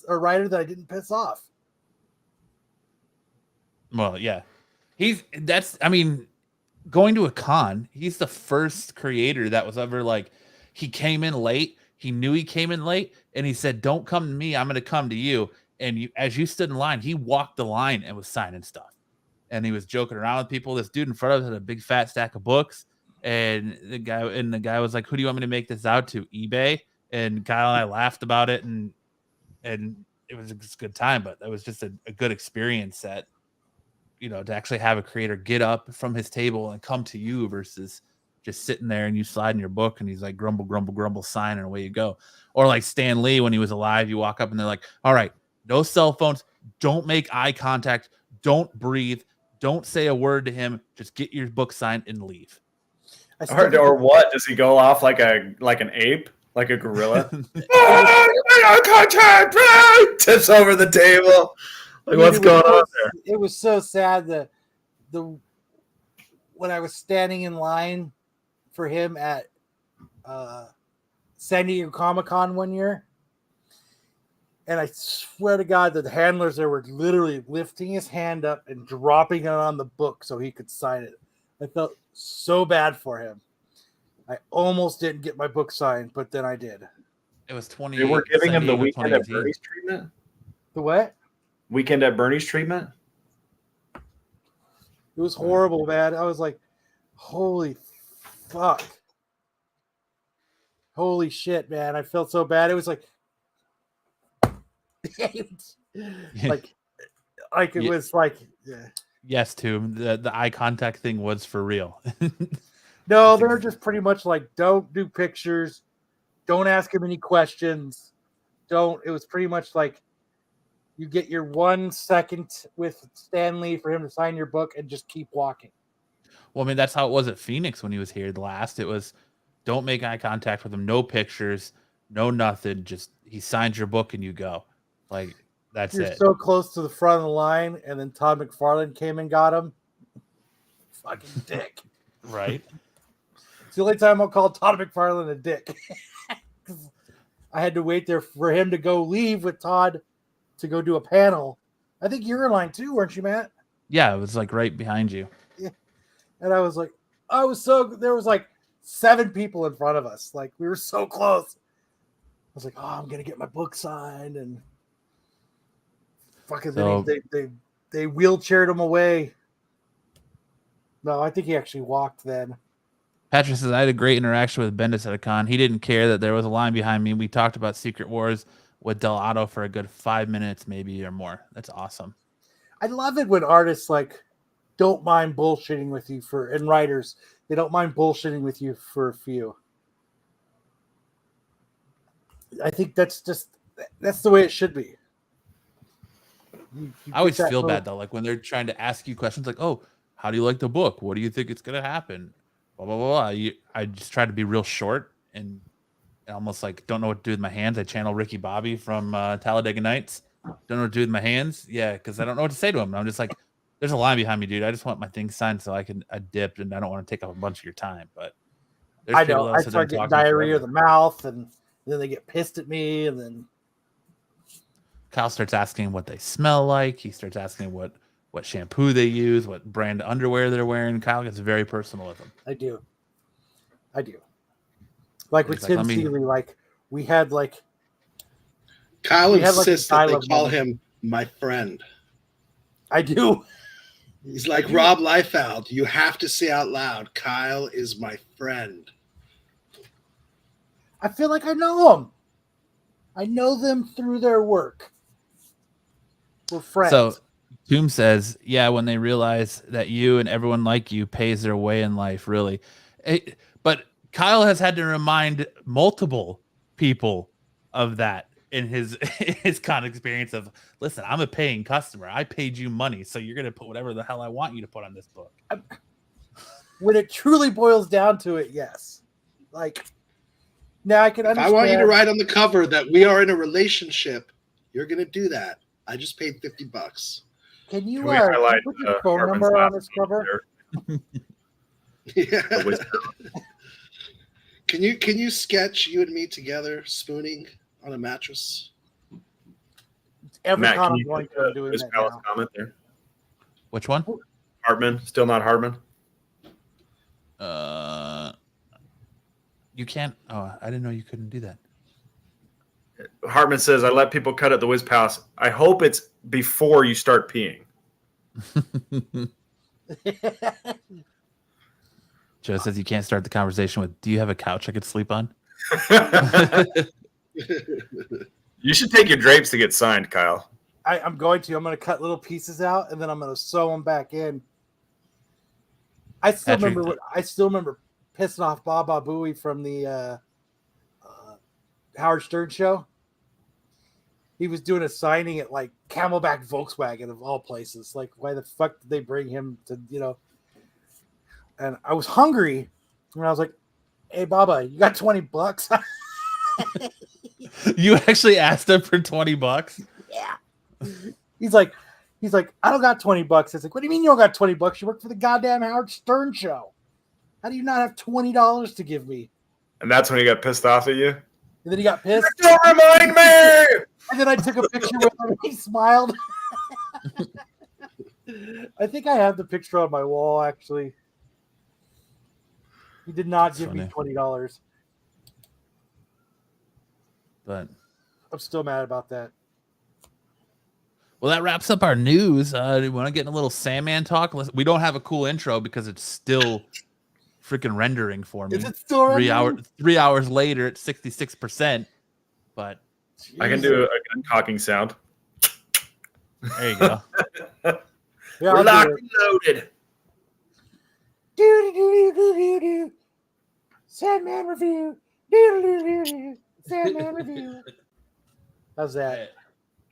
writer that I didn't piss off. Well, yeah. Going to a con, he's the first creator that was ever like, he came in late. He knew he came in late, and he said, "Don't come to me. I'm going to come to you." And as you stood in line, he walked the line and was signing stuff. And he was joking around with people. This dude in front of us had a big fat stack of books, and the guy was like, "Who do you want me to make this out to? eBay?" And Kyle and I laughed about it, and it was just a good time. But it was just a good experience that, to actually have a creator get up from his table and come to you versus just sitting there and you slide in your book and he's like grumble, grumble, grumble, sign, and away you go. Or like Stan Lee when he was alive, you walk up and they're like, "All right, no cell phones, don't make eye contact, don't breathe, don't say a word to him, just get your book signed and leave." Or what? Does he go off like an ape? Like a gorilla? Eye contact! Tips over the table. Like, what's going on there? It was so sad that when I was standing in line for him at San Diego Comic-Con one year, and I swear to God that the handlers there were literally lifting his hand up and dropping it on the book so he could sign it. I felt so bad for him. I almost didn't get my book signed, but then I did. It was 20. They were giving him the weekend at 2018. Bernie's treatment? The what? Weekend at Bernie's treatment? It was horrible, man. I was like, holy fuck. Holy shit, man. I felt so bad. It was like, like it was like, yeah. Yes, Tom. The eye contact thing was for real. No, they're just pretty much like, don't do pictures. Don't ask him any questions. It was pretty much like, you get your 1 second with Stan Lee for him to sign your book and just keep walking. Well, I mean, that's how it was at Phoenix when he was here the last. It was, don't make eye contact with him. No pictures, no nothing. Just he signs your book and you go. Like, that's You're it. so close to the front of the line, and then Todd McFarlane came and got him. Fucking dick. Right? It's the only time I'll call Todd McFarlane a dick. I had to wait there for him to go leave with Todd to go do a panel. I think you're in line too, weren't you, Matt? Yeah, it was like right behind you. Yeah. And I was like, there was like 7 people in front of us. Like, we were so close. I was like, oh, I'm going to get my book signed. And fucking they wheelchaired him away. No, I think he actually walked then. Patrick says, I had a great interaction with Bendis at a con. He didn't care that there was a line behind me. We talked about Secret Wars with Delato for a good 5 minutes, maybe, or more. That's awesome. I love it when artists like don't mind bullshitting with you and writers, they don't mind bullshitting with you for a few. I think that's That's the way it should be. You I always get that feel little- bad though, like when they're trying to ask you questions like, "Oh, how do you like the book? What do you think it's gonna happen?" Blah blah blah. blah. I just try to be real short and almost like don't know what to do with my hands. I channel Ricky Bobby from Talladega Nights. Don't know what to do with my hands. Yeah, because I don't know what to say to him. I'm just like, there's a line behind me, dude. I just want my thing signed so I dip, and I don't want to take up a bunch of your time. But there's I people know. that'll I sit there start and getting talk to me diarrhea of forever. the mouth, and then they get pissed at me, and then Kyle starts asking what they smell like. He starts asking what shampoo they use, what brand underwear they're wearing. Kyle gets very personal with them. I do. Like with He's like, Tim "Let me-" Seeley, like we had like Kyle We had, like, a insists that they dialogue call moment. him my friend. I do. He's like Rob Liefeld. You have to say out loud, Kyle is my friend. I feel like I know them. I know them through their work. We're friends. So Toom says, yeah, when they realize that you and everyone like you pays their way in life, really. But Kyle has had to remind multiple people of that in his con experience of, listen, I'm a paying customer. I paid you money, so you're going to put whatever the hell I want you to put on this book. When it truly boils down to it, yes. Like, now I can If understand. I want you to write on the cover that we are in a relationship, you're going to do that. I just paid $50. Can you Can we highlight put your phone Hartman's number on last this cover? there? Yeah. The whiskey. Can you sketch you and me together spooning on a mattress? Every Matt, con can I'm you going put to, I'm doing this that Palace now. comment there? Which one? Hartman, still not Hartman. You can't. Oh, I didn't know you couldn't do that. Hartman says, "I let people cut at the Wiz Palace. I hope it's before you start peeing." Joe says you can't start the conversation with, "Do you have a couch I could sleep on?" You should take your drapes to get signed, Kyle. I'm going to cut little pieces out and then I'm going to sew them back in. I still Patrick- remember pissing off Baba Booey from the Howard Stern show. He was doing a signing at like Camelback Volkswagen of all places. Like, why the fuck did they bring him to, And I was hungry and I was like, "Hey Baba, you got $20?" You actually asked him for $20? Yeah. He's like, "I don't got $20." I was like, "What do you mean you don't got $20? You work for the goddamn Howard Stern show. How do you not have $20 to give me?" And that's when he got pissed off at you. And then he got pissed. Don't remind me. And then I took a picture with him and he smiled. I think I have the picture on my wall, actually. He did not That's give me funny. $20. But I'm still mad about that. well, that wraps up our news. Do you want to get in a little Sandman talk? We don't have a cool intro because it's still freaking rendering for me. Is it still 3 hours later at 66%. But I can do a gun cocking sound. there you go. Yeah, We're I'll locked do it. and loaded. Do-do-do-do-do-do. Sandman review. Do-do-do-do-do. Sandman review. How's that?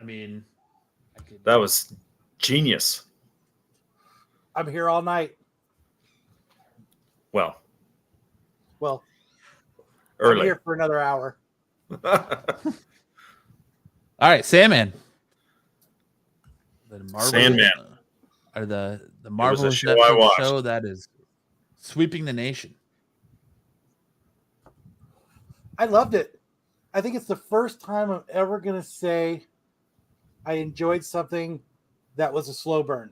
I mean, I could, That was genius. I'm here all night. Well, Well, I'm early. here for another hour. all right, Sandman. The Marvel, Sandman. Or the Marvelous show I Netflix watched. show that is sweeping the nation. I loved it. I think it's the first time I'm ever going to say I enjoyed something that was a slow burn.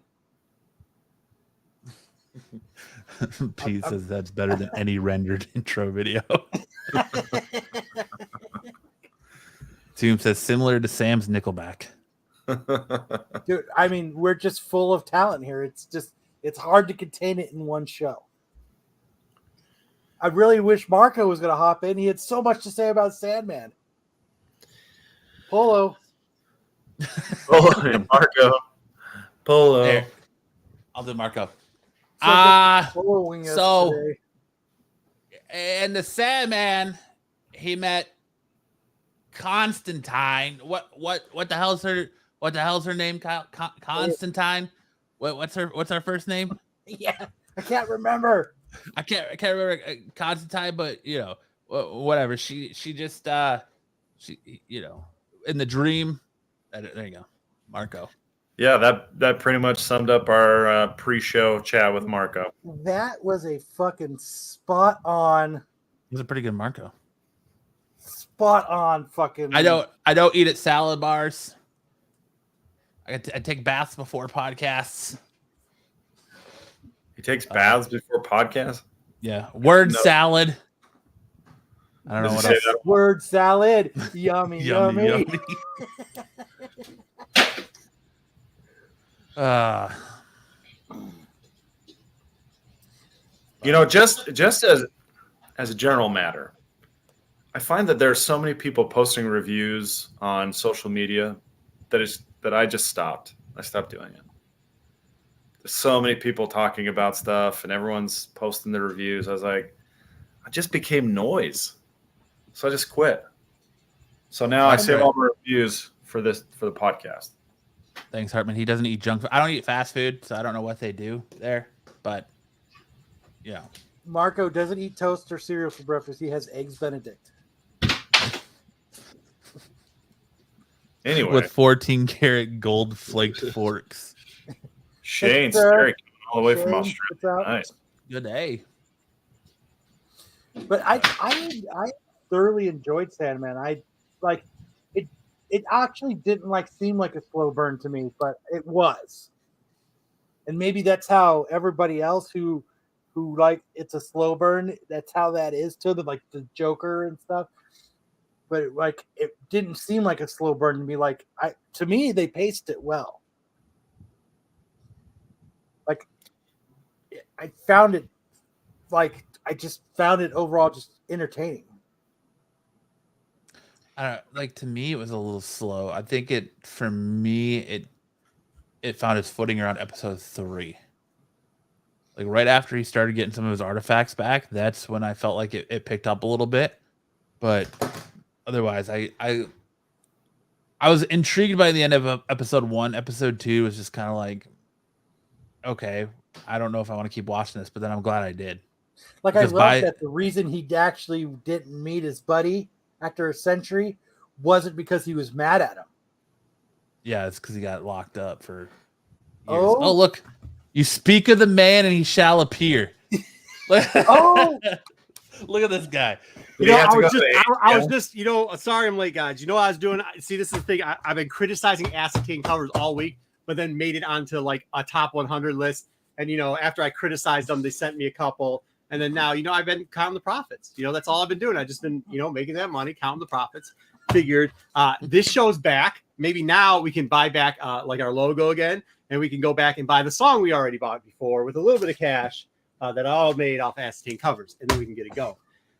Pete says that's better than any rendered intro video. Toom says similar to Sam's Nickelback. Dude, I mean, we're just full of talent here. It's hard to contain it in one show. I really wish Marco was going to hop in. He had so much to say about Sandman. Polo. Polo, Marco. Polo. There. I'll do Marco. So good following us so- today. And the Sandman, he met Constantine. What the hell's her name? Constantine. What's her first name? Yeah, I can't remember. I can't remember Constantine, but you know, whatever. She just she, you know, in the dream. There you go, Marco. Yeah, that pretty much summed up our pre-show chat with Marco. That was a fucking spot on. It was a pretty good Marco. Spot on fucking. I don't eat at salad bars. I take baths before podcasts. He takes baths before podcasts? Yeah. Word salad. I don't know what else. Word salad. Yummy, yummy. You know, just as a general matter, I find that there are so many people posting reviews on social media that I just stopped. I stopped doing it. There's so many people talking about stuff and everyone's posting their reviews. I was like, I just became noise. So I just quit. So now I save all my reviews for the podcast. Thanks, Hartman. He doesn't eat junk food. I don't eat fast food, so I don't know what they do there. But yeah. Marco doesn't eat toast or cereal for breakfast. He has eggs Benedict. Anyway. With 14 karat gold flaked forks. Shane Sterry all the way from Australia. Nice. Good day. But I thoroughly enjoyed Sandman. I like it. It actually didn't seem like a slow burn to me, but it was. And maybe that's how everybody else who it's a slow burn, that's how that is to them, like the Joker and stuff. But it didn't seem like a slow burn to me. To me, they paced it well. I found it I just found it overall just entertaining. To me, it was a little slow. I think for me, it found its footing around episode 3. Like right after he started getting some of his artifacts back, that's when I felt like it picked up a little bit. But otherwise, I was intrigued by the end of episode 1. Episode 2 was just kind of like, okay, I don't know if I want to keep watching this, but then I'm glad I did. I love that the reason he actually didn't meet his buddy after a century wasn't because he was mad at him. Yeah, it's because he got locked up for years. Oh, look. You speak of the man and he shall appear. Oh, look at this guy. I was just, sorry I'm late, guys. You know what I was doing? See, this is the thing. I've been criticizing Acetate covers all week, but then made it onto a top 100 list. And, after I criticized them, they sent me a couple. And then now, I've been counting the profits. That's all I've been doing. I've just been, making that money, counting the profits. Figured this show's back. Maybe now we can buy back our logo again. And we can go back and buy the song we already bought before with a little bit of cash that I all made off Acetate covers. And then we can get it going.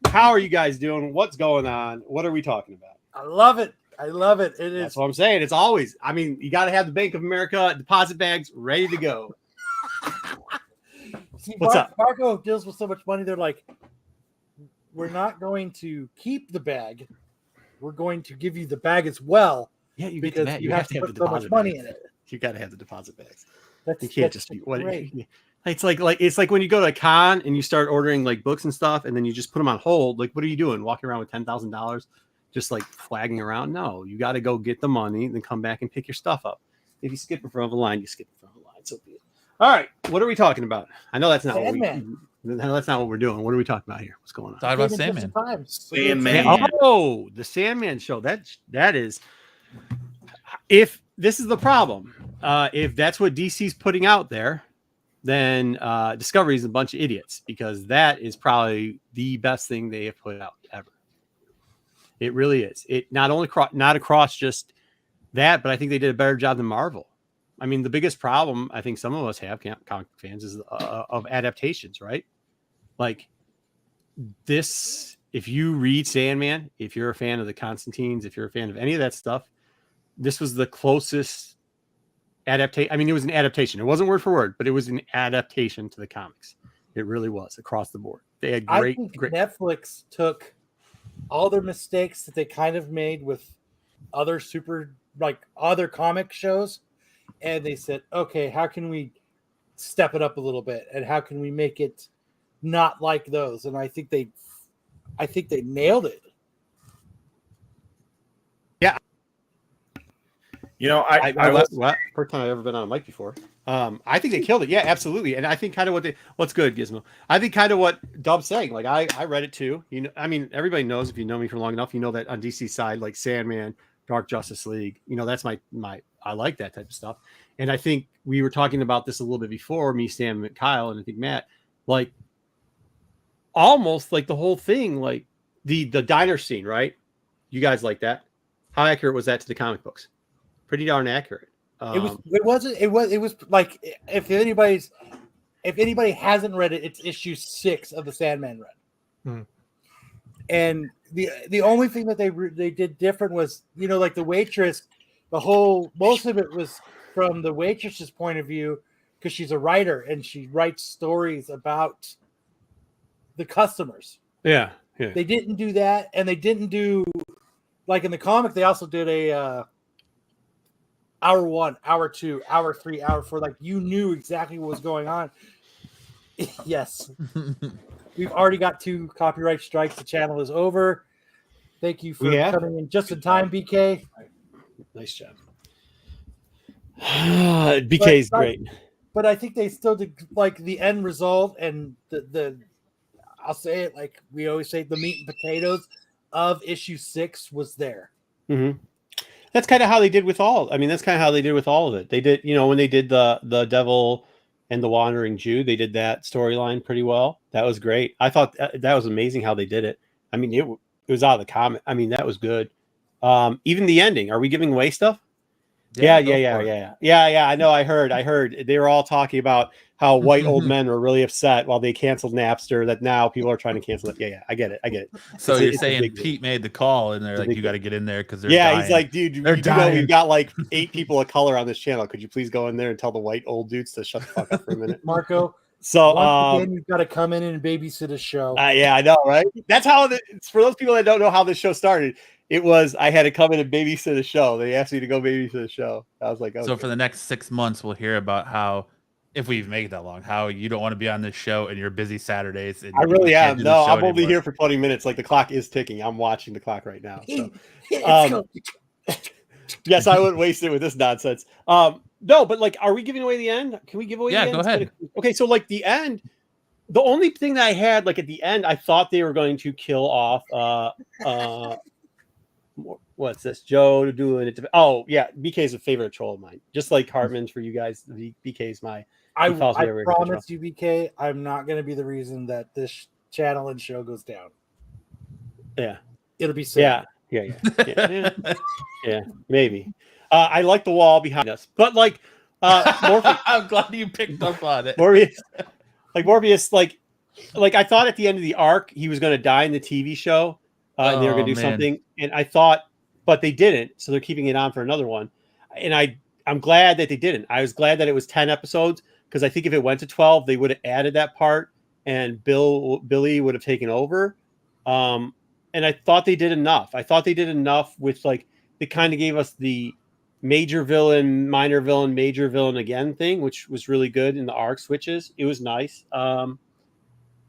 How are you guys doing? What's going on? What are we talking about? I love it. That's what I'm saying. It's always, you got to have the Bank of America deposit bags ready to go. See, What's up? Marco deals with so much money. They're like, we're not going to keep the bag. We're going to give you the bag as well. Yeah, because you have to put so much money in it. You got to have the deposit bags. You can't just be what it's like when you go to a con and you start ordering books and stuff, and then you just put them on hold. What are you doing? Walking around with $10,000, just flagging around? No, you got to go get the money, then come back and pick your stuff up. If you skip in front of a line, you skip in front of a line. So be it. All right, what are we talking about? I know that's not that's not what we're doing. What are we talking about here? What's going on? Talk about Sandman. Sandman. Oh, the Sandman show. That is. If this is the problem, if that's what DC's putting out there, then Discovery is a bunch of idiots, because that is probably the best thing they have put out ever. It really is. It not only not across just that, but I think they did a better job than Marvel. The biggest problem I think some of us have, comic fans, is of adaptations, right? This, if you read Sandman, if you're a fan of the Constantines, if you're a fan of any of that stuff, this was the closest adaptation. It was an adaptation. It wasn't word for word, but it was an adaptation to the comics. It really was across the board. They had great. Netflix took all their mistakes that they kind of made with other other comic shows, and they said, okay, how can we step it up a little bit, and how can we make it not like those? And I think they nailed it. You know, I first time I've ever been on a mic before. I think they killed it. Yeah, absolutely. And I think kind of what's good, Gizmo. I think kind of what Dub's saying. Like I read it too. You know, I mean, everybody knows, if you know me for long enough, you know that on DC side, like Sandman, Dark Justice League, you know, that's my I like that type of stuff. And I think we were talking about this a little bit before, me, Sam, and Kyle, and I think Matt, like almost like the whole thing, like the diner scene, right? You guys like that? How accurate was that to the comic books? Pretty darn accurate. It was like, if anybody hasn't read it, it's issue 6 of the Sandman run. And the only thing that they did different was, you know, like the waitress, most of it was from the waitress's point of view, because she's a writer and she writes stories about the customers. Yeah. They didn't do that, and they didn't do, like in the comic, they also did a hour 1, hour 2, hour 3, hour 4. Like, you knew exactly what was going on. Yes. We've already got 2 copyright strikes. The channel is over. Thank you for coming in just in time, BK. Nice job. BK's great. But I think they still did, like, the end result, and the I'll say it like we always say, the meat and potatoes of issue 6 was there. Mm-hmm. That's kind of how they did with all. I mean, that's kind of how they did with all of it. They did, you know, when they did the Devil and the Wandering Jew, they did that storyline pretty well. That was great. I thought that was amazing how they did it. I mean, it was out of the comic. I mean, that was good. Even the ending. Are we giving away stuff? Yeah. I know. I heard they were all talking about how white old men were really upset while they canceled Napster, that now people are trying to cancel it. Yeah. I get it. So you're saying Pete made the call, and they're like, you got to get in there because they're dying. He's like, dude, you know, we've got like 8 people of color on this channel. Could you please go in there and tell the white old dudes to shut the fuck up for a minute, Marco? So once again, you've got to come in and babysit a show. Yeah, I know, right? That's how it's for those people that don't know how this show started. It was, I had to come in and babysit a show. They asked me to go babysit a show. I was like, okay. So for the next 6 months, we'll hear about how, if we make it that long, how you don't want to be on this show and you're busy Saturdays. And I really am. No, I'm only here for 20 minutes. Like, the clock is ticking. I'm watching the clock right now. So, yes, I wouldn't waste it with this nonsense. No, but like, are we giving away the end? Can we give away the end? Yeah, go ahead. Okay, so like the end, the only thing that I had, like at the end, I thought they were going to kill off what's this? Joe doing it. Oh, yeah, BK is a favorite troll of mine. Just like Hartman's for you guys. BK is my. I promise you, BK, I'm not going to be the reason that this channel and show goes down. Yeah, it'll be sad. Yeah, maybe. I like the wall behind us, but like, I'm glad you picked up on it. Morbius, like I thought at the end of the arc he was going to die in the TV show, and they were going to do something, and I thought, but they didn't, so they're keeping it on for another one, and I'm glad that they didn't. I was glad that it was 10 episodes, because I think if it went to 12, they would have added that part, and Billy would have taken over. And I thought they did enough. I thought they did enough with, like, they kind of gave us the major villain, minor villain, major villain again thing, which was really good in the arc switches. It was nice. You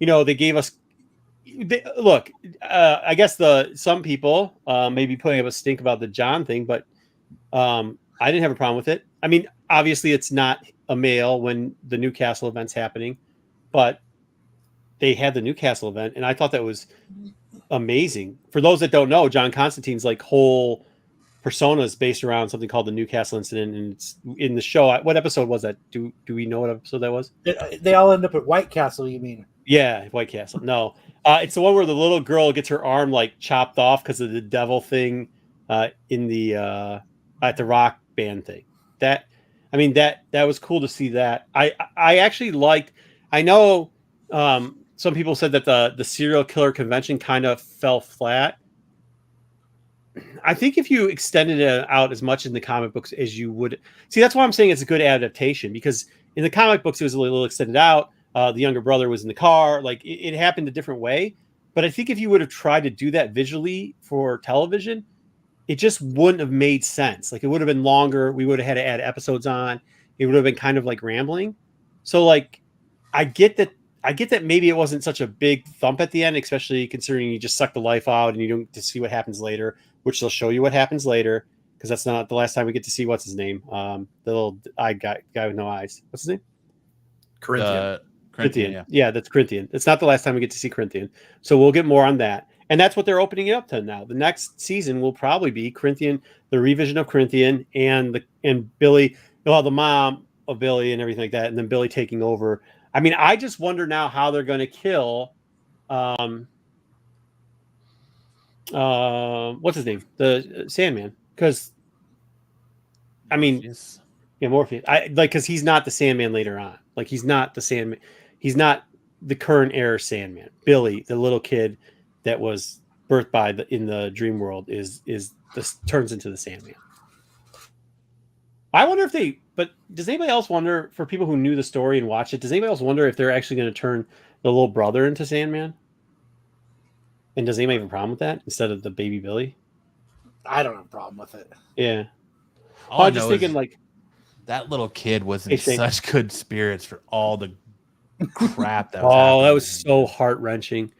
know, they gave us look. I guess some people may be putting up a stink about the John thing, but I didn't have a problem with it. I mean, obviously, it's not a male when the Newcastle event's happening, but they had the Newcastle event, and I thought that was amazing. For those that don't know, John Constantine's like whole persona is based around something called the Newcastle incident, and it's in the show. What episode was that? Do we know what episode that was? They all end up at White Castle, you mean? Yeah, White Castle. No, it's the one where the little girl gets her arm like chopped off because of the devil thing in the at the rock band thing. That was cool to see that. I actually liked. I know some people said that the serial killer convention kind of fell flat. I think if you extended it out as much in the comic books as you would, see, that's why I'm saying it's a good adaptation, because in the comic books it was a little extended out. The younger brother was in the car, like it happened a different way. But I think if you would have tried to do that visually for television, it just wouldn't have made sense. Like it would have been longer. We would have had to add episodes on. It would have been kind of like rambling. So like, I get that maybe it wasn't such a big thump at the end, especially considering you just suck the life out and you don't get to see what happens later, which they'll show you what happens later. Because that's not the last time we get to see what's his name. The little eyed guy with no eyes. What's his name? Corinthian. Corinthian, Yeah, that's Corinthian. It's not the last time we get to see Corinthian. So we'll get more on that. And that's what they're opening it up to now. The next season will probably be Corinthian, the revision of Corinthian, and Billy, well, the mom of Billy and everything like that, and then Billy taking over. I mean, I just wonder now how they're going to kill what's his name? The Sandman. Because I mean, yeah, Morpheus. Because he's not the Sandman later on. Like he's not the Sandman. He's not the current era Sandman. Billy, the little kid that was birthed in the dream world, turns into the Sandman. I wonder but does anybody else wonder, for people who knew the story and watched it, does anybody else wonder if they're actually going to turn the little brother into Sandman? And does anybody have a problem with that instead of the baby Billy? I don't have a problem with it. Yeah. All I'm just thinking like that little kid was in Hey, such good spirits for all the crap that was that happening. was so heart-wrenching.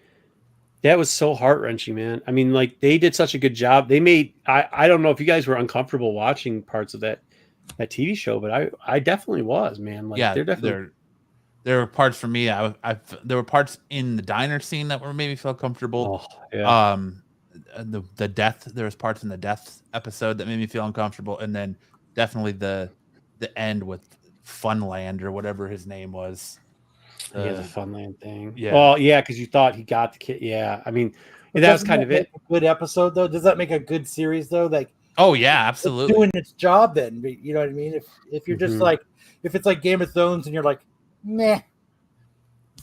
That was so heart-wrenching, man. I mean, like they did such a good job. They made I don't know if you guys were uncomfortable watching parts of that TV show, but I definitely was, man. Like yeah, they're definitely there were parts for me. There were parts in the diner scene that made me feel comfortable. Oh, yeah. The death. There was parts in the death episode that made me feel uncomfortable, and then definitely the end with Funland or whatever his name was. Yeah, the Funland thing. Yeah. Well, yeah, because you thought he got the kid. Yeah, I mean, that was kind of it. A good episode though. Does that make a good series though? Like, oh yeah, absolutely. It's doing its job then. You know what I mean? If you're just Mhm. like, if it's like Game of Thrones and you're like, meh,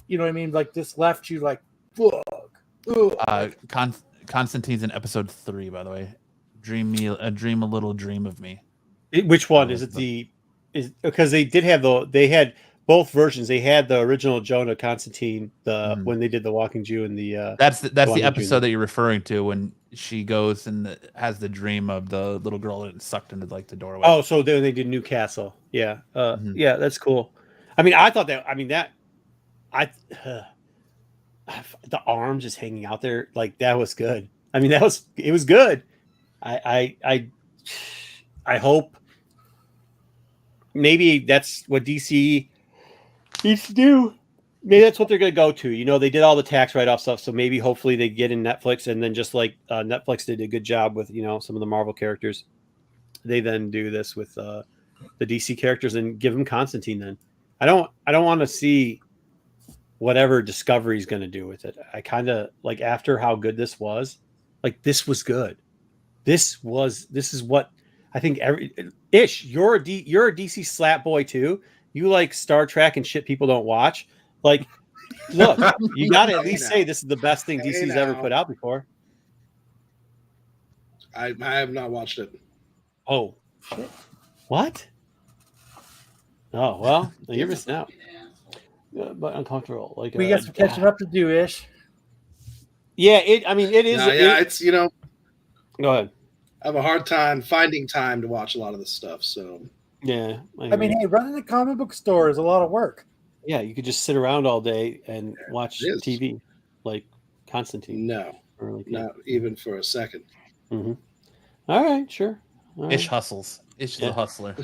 you know what I mean? Like this left you like, fuck. Constantine's in episode 3, by the way. Dream a little dream of me. Which one is it? Because they had both versions. They had the original Jonah Constantine, when they did the Walking Jew and the That's the Walking episode Jew. that you're referring to when she goes and has the dream of the little girl and sucked into like the doorway. Oh, so then they did Newcastle. Yeah, yeah, that's cool. I mean, I thought that. I mean that. The arm just hanging out there, like that was good. I mean, it was good. I hope maybe that's what DC needs to do. Maybe that's what they're going to go to. You know, they did all the tax write-off stuff, so maybe hopefully they get in Netflix, and then just like Netflix did a good job with some of the Marvel characters, they then do this with the DC characters and give them Constantine. Then I don't want to see whatever Discovery is going to do with it. I kind of like, after how good this was, like this was good. This is what I think you're a DC slap boy too. You like Star Trek and shit people don't watch. Like, look, you got to at least say this is the best thing DC's ever put out before. I have not watched it. Oh, shit. What? Oh, well, you're missing out. But uncomfortable. Like, we got some catching up to do, Ish. Yeah, it is. No, yeah, it's Go ahead. I have a hard time finding time to watch a lot of this stuff. So Yeah. I mean, hey, running a comic book store is a lot of work. Yeah, you could just sit around all day and watch It is. TV, like Constantine. no, Or like not even for a second. Mm-hmm. All right, sure. All right. Ish hustles. Ish is a hustler.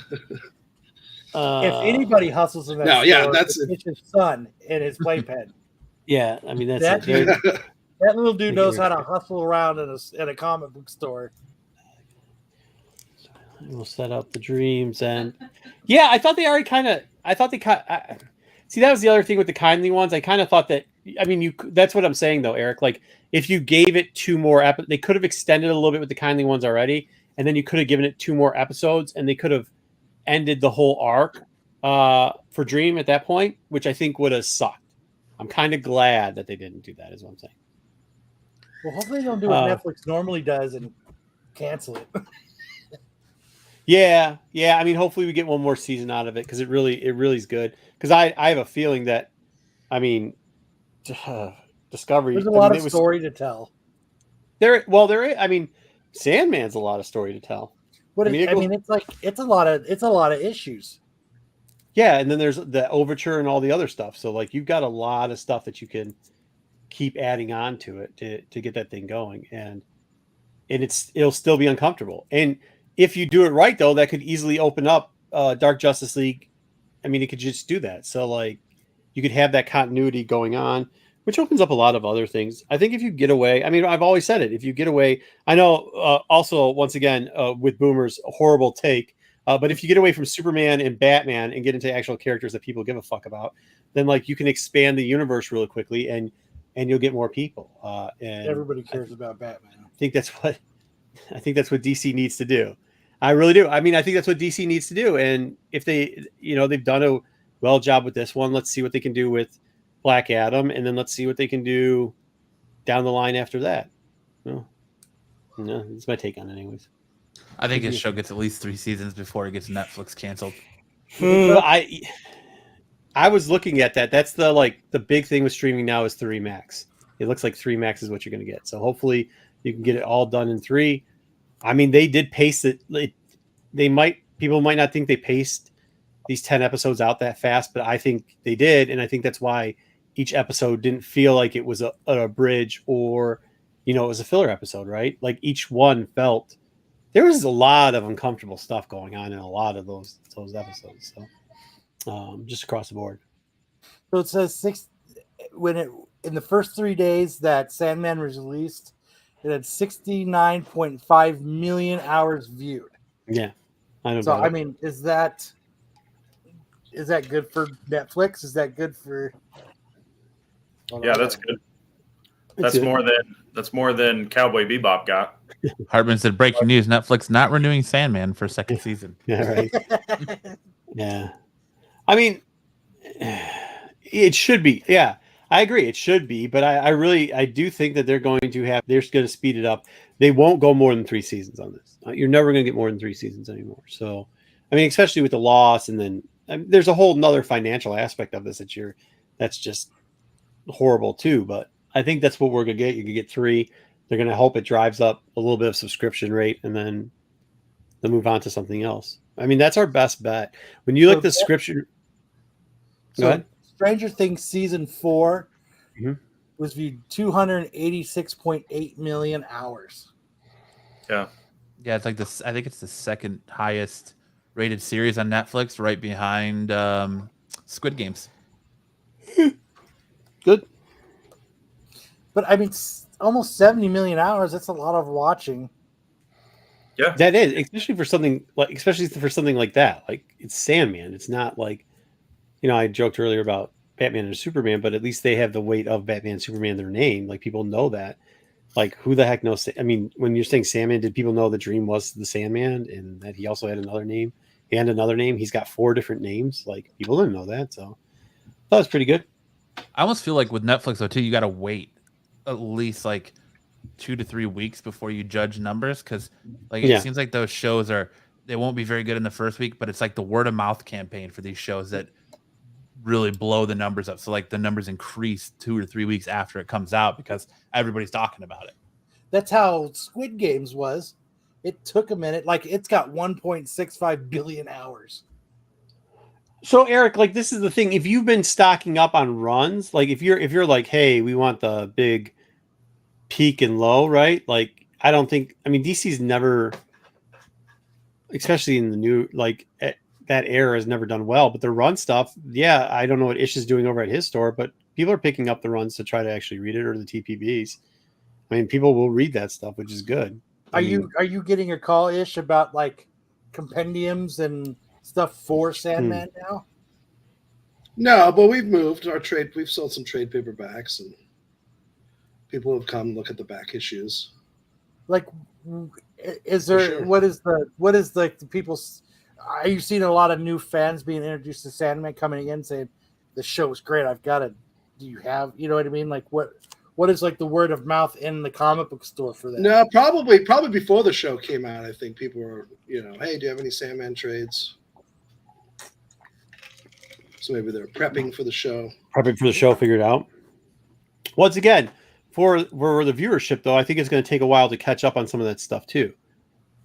If anybody hustles in that No, store, yeah, that's it's his son and his playpen. Yeah, I mean that's That it. That little dude knows how to hustle around in a comic book store. We'll set up the dreams and yeah, I thought they already see, that was the other thing with the kindly ones. I kind of thought that, I mean, that's what I'm saying though, Eric. Like if you gave it 2 more episodes, they could have extended a little bit with the kindly ones already, and then you could have given it 2 more episodes, and they could have ended the whole arc for Dream at that point, which I think would have sucked. I'm kind of glad that they didn't do that, is what I'm saying. Well, hopefully they don't do what Netflix normally does and cancel it. Yeah. I mean, hopefully we get one more season out of it, because it really is good. Because I have a feeling that, I mean, Discovery. There's a I lot mean, of it was- story to tell. I mean, Sandman's a lot of story to tell. What I mean, is, it I goes- mean, it's a lot of issues. Yeah, and then there's the overture and all the other stuff. So like you've got a lot of stuff that you can keep adding on to it to get that thing going, and it'll still be uncomfortable. And if you do it right, though, that could easily open up Dark Justice League. I mean, it could just do that. So like you could have that continuity going on, which opens up a lot of other things. I think if you get away, I mean, I've always said it. If you get away, I know. Also, once again, with Boomer's a horrible take. But if you get away from Superman and Batman and get into actual characters that people give a fuck about, then like you can expand the universe really quickly and you'll get more people. And Everybody cares about Batman. I think that's what DC needs to do. I really do. I mean, I think that's what DC needs to do. And if they, they've done a well job with this one, let's see what they can do with Black Adam, and then let's see what they can do down the line after that. Well, no, that's my take on it, anyways. I think his show gets at least 3 seasons before it gets Netflix canceled. I was looking at that. That's the big thing with streaming now is 3 Max. It looks like 3 Max is what you're going to get. So hopefully you can get it all done in 3. I mean, they did pace it. People might not think they paced these 10 episodes out that fast, but I think they did, and I think that's why each episode didn't feel like it was a bridge or it was a filler episode, right? Like each one felt. There was a lot of uncomfortable stuff going on in a lot of those episodes. So, just across the board. So it says in the first 3 days that Sandman was released, it had 69.5 million hours viewed. Yeah, I know. So I mean, is that good for Netflix? Is that good for? Yeah, that's good. That's more than Cowboy Bebop got. Hartman said, breaking news, Netflix not renewing Sandman for 2nd season. Yeah, right. Yeah. I mean, it should be. Yeah, I agree. It should be. But I do think that they're going to speed it up. They won't go more than 3 seasons on this. You're never going to get more than 3 seasons anymore. So, I mean, especially with the loss, and then there's a whole nother financial aspect of this that's just horrible too. But I think that's what we're going to get. You can get 3. They're going to hope it drives up a little bit of subscription rate, and then they'll move on to something else. I mean, that's our best bet. When you look at the subscription. Go ahead. Stranger Things season 4 Mhm. was viewed 286.8 million hours. Yeah. Yeah, it's like this. I think it's the 2nd highest rated series on Netflix, right behind Squid Games. Good. But I mean, almost 70 million hours. That's a lot of watching. Yeah. That is, especially for something like that. Like it's Sandman. It's not like, I joked earlier about Batman and Superman, but at least they have the weight of Batman and Superman in their name. Like people know that. Like who the heck knows? I mean, when you're saying Sandman, did people know the Dream was the Sandman and that he also had another name and another name? He's got 4 different names. Like people didn't know that. So that was pretty good. I almost feel like with Netflix though too, you got to wait at least like 2 to 3 weeks before you judge numbers, because like it seems like those shows they won't be very good in the first week, but it's like the word of mouth campaign for these shows that really blow the numbers up. So like the numbers increase 2 or 3 weeks after it comes out because everybody's talking about it. That's how Squid Games was. It took a minute. Like it's got 1.65 billion hours. So Eric, like this is the thing. If you've been stocking up on runs, like if you're like, hey, we want the big peak and low, right? Like I mean DC's never, especially in the new that era has never done well. But the run stuff, yeah, I don't know what Ish is doing over at his store, but people are picking up the runs to try to actually read it, or the TPBs. I mean, people will read that stuff, which is good. Are you getting a call, Ish, about like compendiums and stuff for Sandman now? No, but we've moved our trade. We've sold some trade paperbacks, and people have come look at the back issues. Like, is there Sure. what is the people's? Are you seeing a lot of new fans being introduced to Sandman coming in saying the show's great? I've got it. Do you have? You know what I mean? Like what is like the word of mouth in the comic book store for that? No, probably before the show came out, I think people were, hey, do you have any Sandman trades? So maybe they're prepping for the show. Prepping for the show, figured out. Once again, for the viewership though, I think it's going to take a while to catch up on some of that stuff too.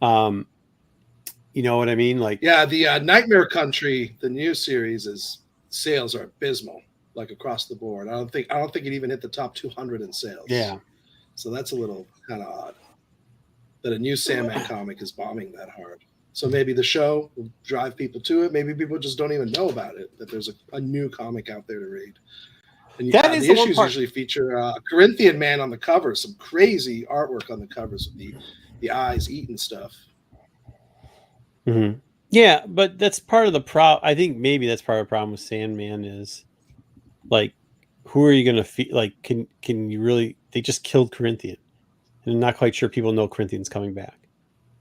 You know what I mean? Like, Yeah, the Nightmare Country, the new series, sales are abysmal, like across the board. I don't think it even hit the top 200 in sales. yeah. So that's a little kind of odd that a new Sandman comic is bombing that hard. So maybe the show will drive people to it. Maybe people just don't even know about it, that there's a new comic out there to read. And That is the the one issues part- usually feature a Corinthian man on the cover, some crazy artwork on the covers with the eyes eating stuff. Mm-hmm. Yeah, but that's part of the problem. I think maybe that's part of the problem with Sandman is like, who are you going to feel like? Can you really? They just killed Corinthian, and I'm not quite sure people know Corinthian's coming back.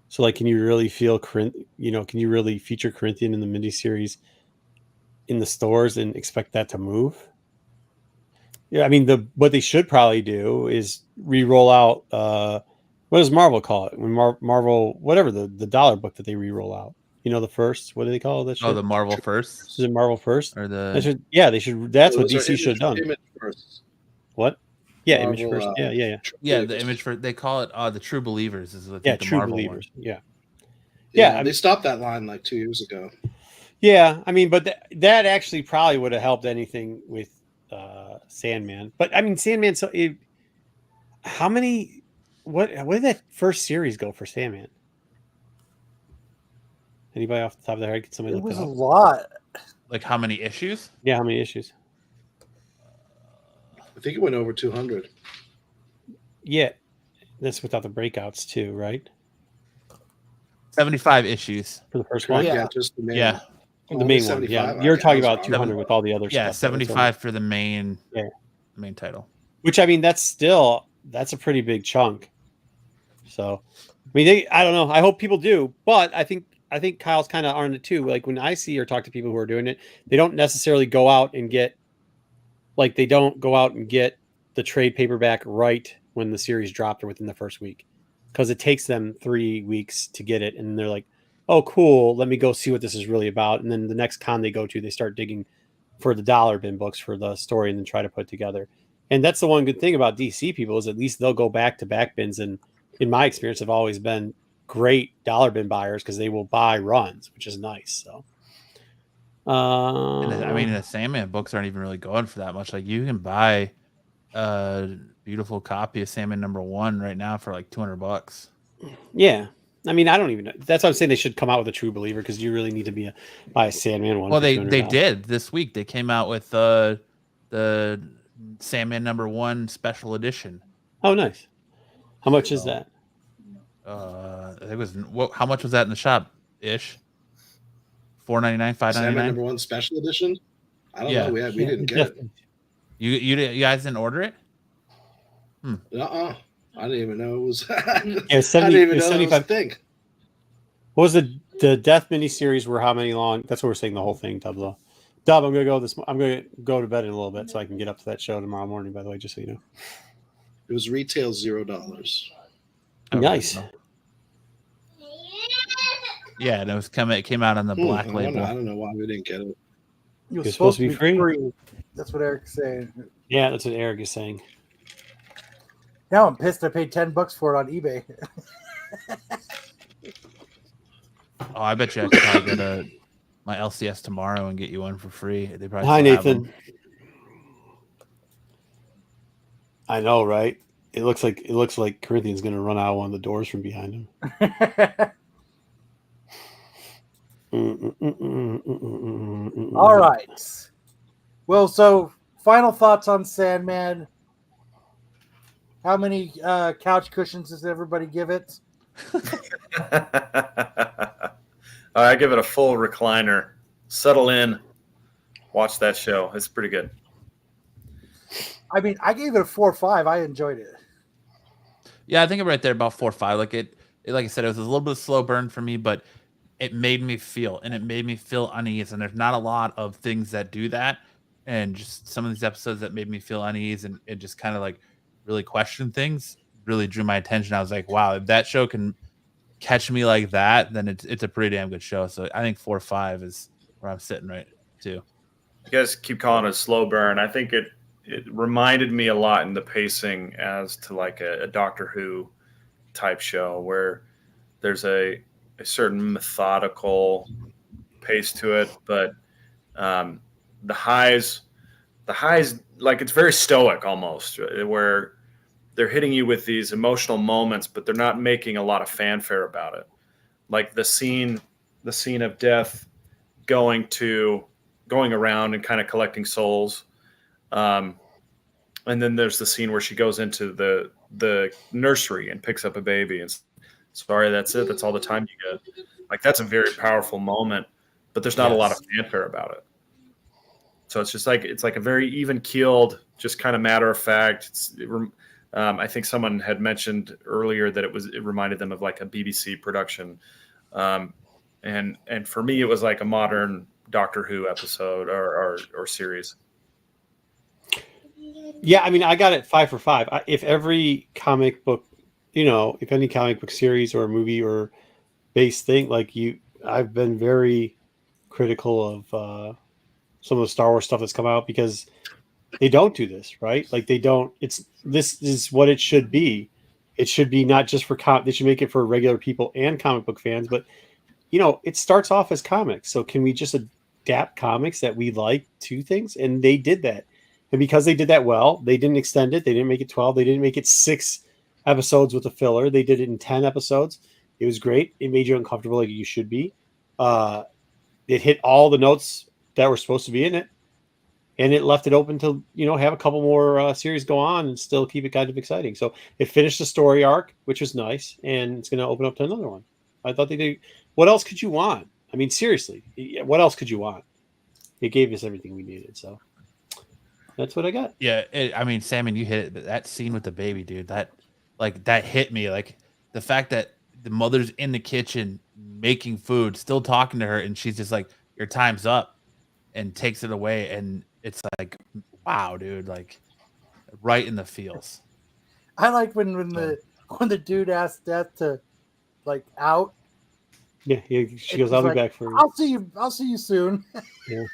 So like, can you really feel can you really feature Corinthian in the miniseries in the stores and expect that to move? Yeah, I mean what they should probably do is re-roll out. What does Marvel call it when Marvel whatever the dollar book that they re-roll out? You know, the first, what do they call that shit? Oh, the Marvel first Is it Marvel first? or They the should. That's what DC should have done. Image first. What? Yeah, Marvel, Image first. Yeah. the image for they call it the True Believers is what Yeah, the True Marvel Believers. one. Yeah. Yeah, I they mean- stopped that line like 2 years ago. Yeah, I mean, but that actually probably would have helped anything with Sandman. But I mean, Sandman. So, how many? What did that first series go for Sandman? Anybody off the top of their head? Can somebody It look was it a up? lot. Like how many issues? Yeah, how many issues? I think it went over 200. Yeah, that's without the breakouts too, right? 75 issues. For the first Correct, one, yeah, just the main. Yeah. the Only main one. 75? Yeah, Okay, you're talking I was about wrong. 200 with all the other Yeah, stuff. that was on 75 for the main Yeah. main title. Which I mean, that's a pretty big chunk. So, I mean, I don't know. I hope people do, but I think Kyle's kind of on it too. Like when I see or talk to people who are doing it, they don't necessarily go out and get the trade paperback right when the series dropped or within the first week, because it takes them 3 weeks to get it, and they're like, "Oh, cool, let me go see what this is really about." And then the next con they go to, they start digging for the dollar bin books for the story, and then try to put it together. And that's the one good thing about DC people is at least they'll go back to back bins, and in my experience, have always been great dollar bin buyers because they will buy runs, which is nice. So, And I mean, the Sandman books aren't even really going for that much. Like you can buy a beautiful copy of Sandman #1 right now for like $200. yeah. I mean, I don't even know. That's why I'm saying they should come out with a True Believer, because you really need to buy a Sandman one. Well, for they $200. did this week. They came out with the Sandman #1 special edition. Oh, nice. How much is that? I think it was how much was that in the shop? Ish. $4.99, Sandman $5.99. #1 special edition. I don't Yeah. know. We didn't get it. You guys didn't order it? I didn't even know it was. Yeah, I 70, didn't even it know was that was a 75. thing. What was the Death miniseries? Were how many long? That's what we're saying the whole thing, Dub. Though. Dub, I'm gonna go to bed in a little bit so I can get up to that show tomorrow morning. By the way, just so you know. It was retail $0. Nice. Yeah, and it came out on the black I label. don't know why we didn't get it. It was It's supposed to be free. That's what Eric's saying. Yeah, that's what Eric is saying. Now I'm pissed I paid $10 for it on eBay. Oh, I bet you I could probably go to my LCS tomorrow and get you one for free. They probably Hi, still have them. Nathan. I know, right? It looks like Corinthian's going to run out one of the doors from behind him. All right. Well, so final thoughts on Sandman. How many couch cushions does everybody give it? I give it a full recliner. Settle in. Watch that show. It's pretty good. I mean, I gave it a 4 or 5. I enjoyed it. Yeah, I think I'm right there about 4 or 5. Like it like I said, it was a little bit of slow burn for me, but it made me feel unease. And there's not a lot of things that do that. And just some of these episodes that made me feel unease and it just kind of like really question things really drew my attention. I was like, wow, if that show can catch me like that, then it's a pretty damn good show. So I think 4 or 5 is where I'm sitting right too. You guys keep calling it a slow burn. I think reminded me a lot in the pacing as to like a Doctor Who type show where there's a certain methodical pace to it, but the highs, like it's very stoic almost, where they're hitting you with these emotional moments, but they're not making a lot of fanfare about it. Like the scene of Death going around and kind of collecting souls. And then there's the scene where she goes into the nursery and picks up a baby and sorry, that's it. That's all the time you get. Like that's a very powerful moment, but there's not a lot of fanfare about it. So it's just like, it's like a very even keeled, just kind of matter of fact. I think someone had mentioned earlier that it reminded them of like a BBC production. And for me, it was like a modern Doctor Who episode or series. Yeah, I mean, I got it 5 for 5. If every comic book, if any comic book series or movie or base thing, I've been very critical of some of the Star Wars stuff that's come out because they don't do this, right? Like this is what it should be. It should be not just for they should make it for regular people and comic book fans, but it starts off as comics. So can we just adapt comics that we like to things? And they did that. And because they did that well, they didn't extend it. They didn't make it 12. They didn't make it 6 episodes with a filler. They did it in 10 episodes. It was great. It made you uncomfortable like you should be. It hit all the notes that were supposed to be in it. And it left it open to, have a couple more series go on and still keep it kind of exciting. So it finished the story arc, which was nice. And it's going to open up to another one. I thought they did. What else could you want? I mean, seriously, what else could you want? It gave us everything we needed. So that's what I got. Yeah. Salmon, you hit it. That scene with the baby, dude, that hit me. Like the fact that the mother's in the kitchen making food, still talking to her. And she's just like, your time's up, and takes it away. And it's like, wow, dude, like right in the feels. I like when the dude asked Death to out. Yeah, she goes, I'll be back for you. I'll see you soon. Yeah.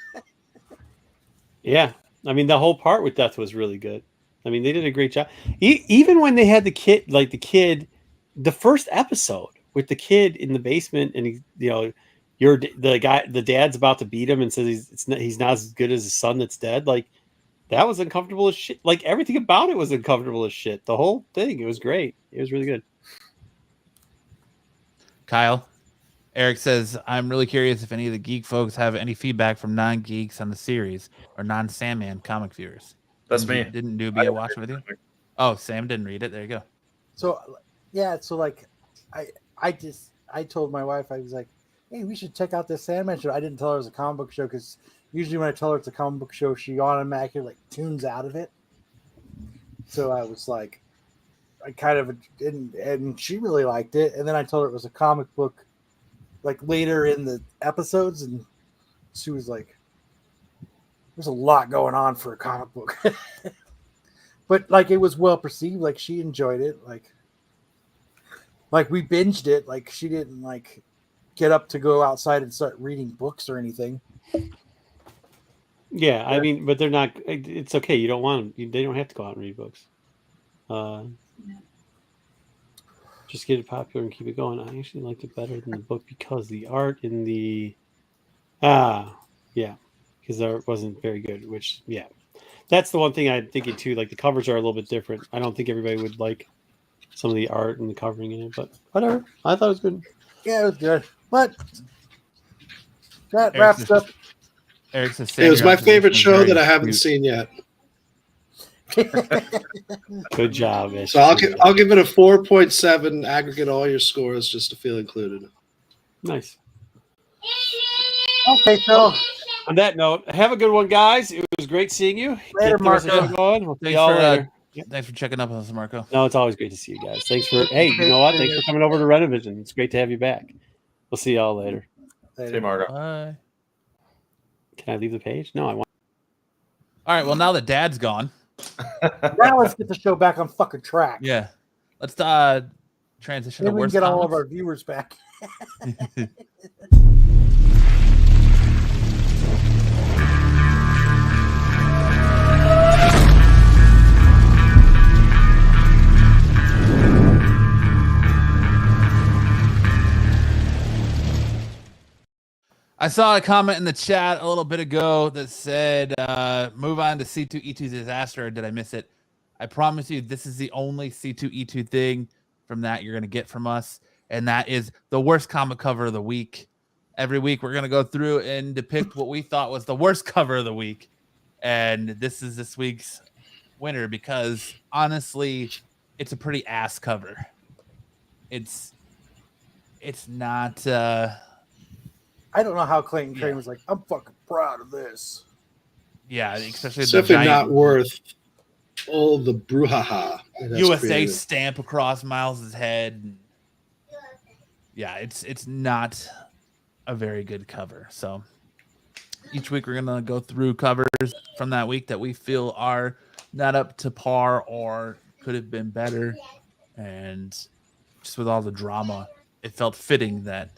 Yeah. I mean, the whole part with Death was really good. I mean, they did a great job. Even when they had the kid, the first episode with the kid in the basement, and the dad's about to beat him and says he's not as good as his son that's dead. Like that was uncomfortable as shit. Like everything about it was uncomfortable as shit. The whole thing, it was great. It was really good. Kyle, Eric says, I'm really curious if any of the geek folks have any feedback from non-geeks on the series or non-Sandman comic viewers. That's me. Didn't Nubia watch it with you? Oh, Sam didn't read it. There you go. So, yeah. So I told my wife, I was like, hey, we should check out this Sandman show. I didn't tell her it was a comic book show because usually when I tell her it's a comic book show, she automatically tunes out of it. So I was like, I kind of didn't, and she really liked it. And then I told her it was a comic book, later in the episodes, and she was like, "There's a lot going on for a comic book," but it was well perceived. She enjoyed it. We binged it. She didn't get up to go outside and start reading books or anything. Yeah, I mean, but they're not. It's okay. You don't want them. They don't have to go out and read books. Just get it popular and keep it going. I actually liked it better than the book because the art in the because the art wasn't very good. Which that's the one thing I'm thinking too. The covers are a little bit different. I don't think everybody would like some of the art and the covering in it, but whatever. I thought it was good. Yeah, it was good. But that wraps up. Eric says, it was my favorite show that I haven't seen yet. Good job, Ish. So I'll give it a 4.7. Aggregate all your scores just to feel included. Nice. Okay, so on that note, have a good one, guys. It was great seeing you. Later, Marco. We'll see y'all later. Thanks for checking up on us, Marco. No, it's always great to see you guys. Thanks for you know what? Thanks for coming over to Renovision. It's great to have you back. We'll see y'all later. Hey, Marco. Bye. Can I leave the page? No, I want. All right. Well, now that Dad's gone. Now let's get the show back on fucking track. Yeah. Let's transition Then to we can worst get all of comments. our viewers back. I saw a comment in the chat a little bit ago that said, move on to C2E2 Disaster, or did I miss it? I promise you, this is the only C2E2 thing from that you're going to get from us, and that is the worst comic cover of the week. Every week, we're going to go through and depict what we thought was the worst cover of the week, and this is this week's winner because, honestly, it's a pretty ass cover. It's not... I don't know how Clayton Crane Yeah. was like, I'm fucking proud of this. Yeah, especially It's the definitely giant not worth all the brouhaha. it has USA created. stamp across Miles's head. Yeah, it's not a very good cover. So each week we're gonna go through covers from that week that we feel are not up to par or could have been better. And just with all the drama, it felt fitting that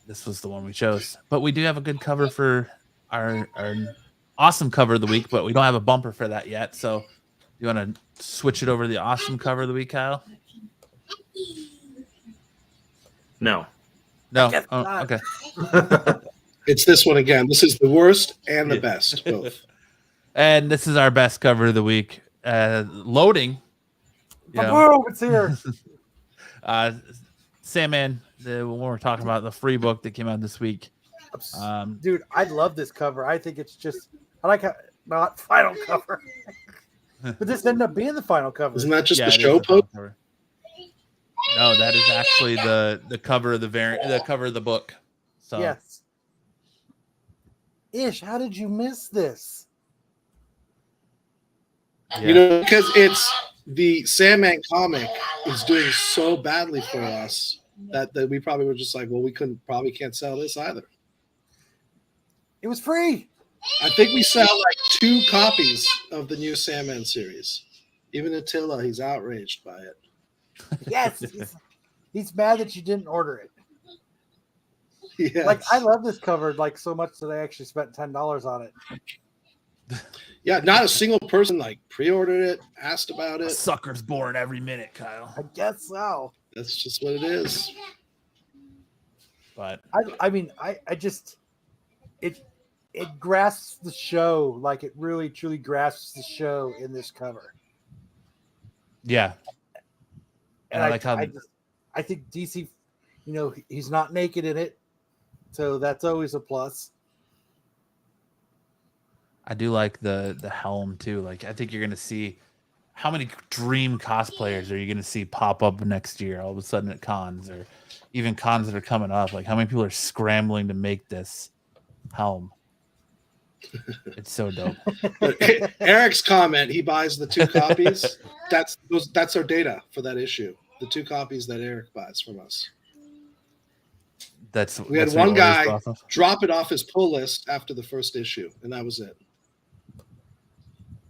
this was the one we chose. But we do have a good cover for our awesome cover of the week, but we don't have a bumper for that yet. So you want to switch it over to the awesome cover of the week, Kyle? No. No. guess Oh, not. okay. It's this one again. This is the worst and the best, both. And this is our best cover of the week. Loading. Yeah. Boom, it's here. Sandman, the one we're talking about, the free book that came out this week. Dude, I love this cover. I think it's just, I like how, not final cover. But this ended up being the final cover. Isn't that just Yeah, the it is show the final post? cover. No, that is actually the cover of the cover of the book. So Yes. Ish, how did you miss this? yeah. You know, because it's the Sandman comic is doing so badly for us that we probably were just like, well, we probably can't sell this either. It was free. I think we sell like 2 copies of the new Sandman series. Even Attila, he's outraged by it. Yes. He's mad that you didn't order it. Yes. Like, I love this cover like so much that I actually spent $10 on it. Yeah, not a single person like pre-ordered it, asked about A it. sucker's born every minute, Kyle. I guess so. That's just what it is. But I mean, I just it grasps the show, like it really truly grasps the show in this cover. yeah, And I like how I think DC, you know, he's not naked in it, so that's always a plus. I do like the helm too. Like I think you're gonna see how many dream cosplayers are you gonna see pop up next year all of a sudden at cons or even cons that are coming up. Like how many people are scrambling to make this helm? It's so dope. But Eric's comment, he buys the 2 copies. That's our data for that issue. The 2 copies that Eric buys from us. That's We had that's what one it always guy goes off of. drop it off his pull list after the first issue, and that was it.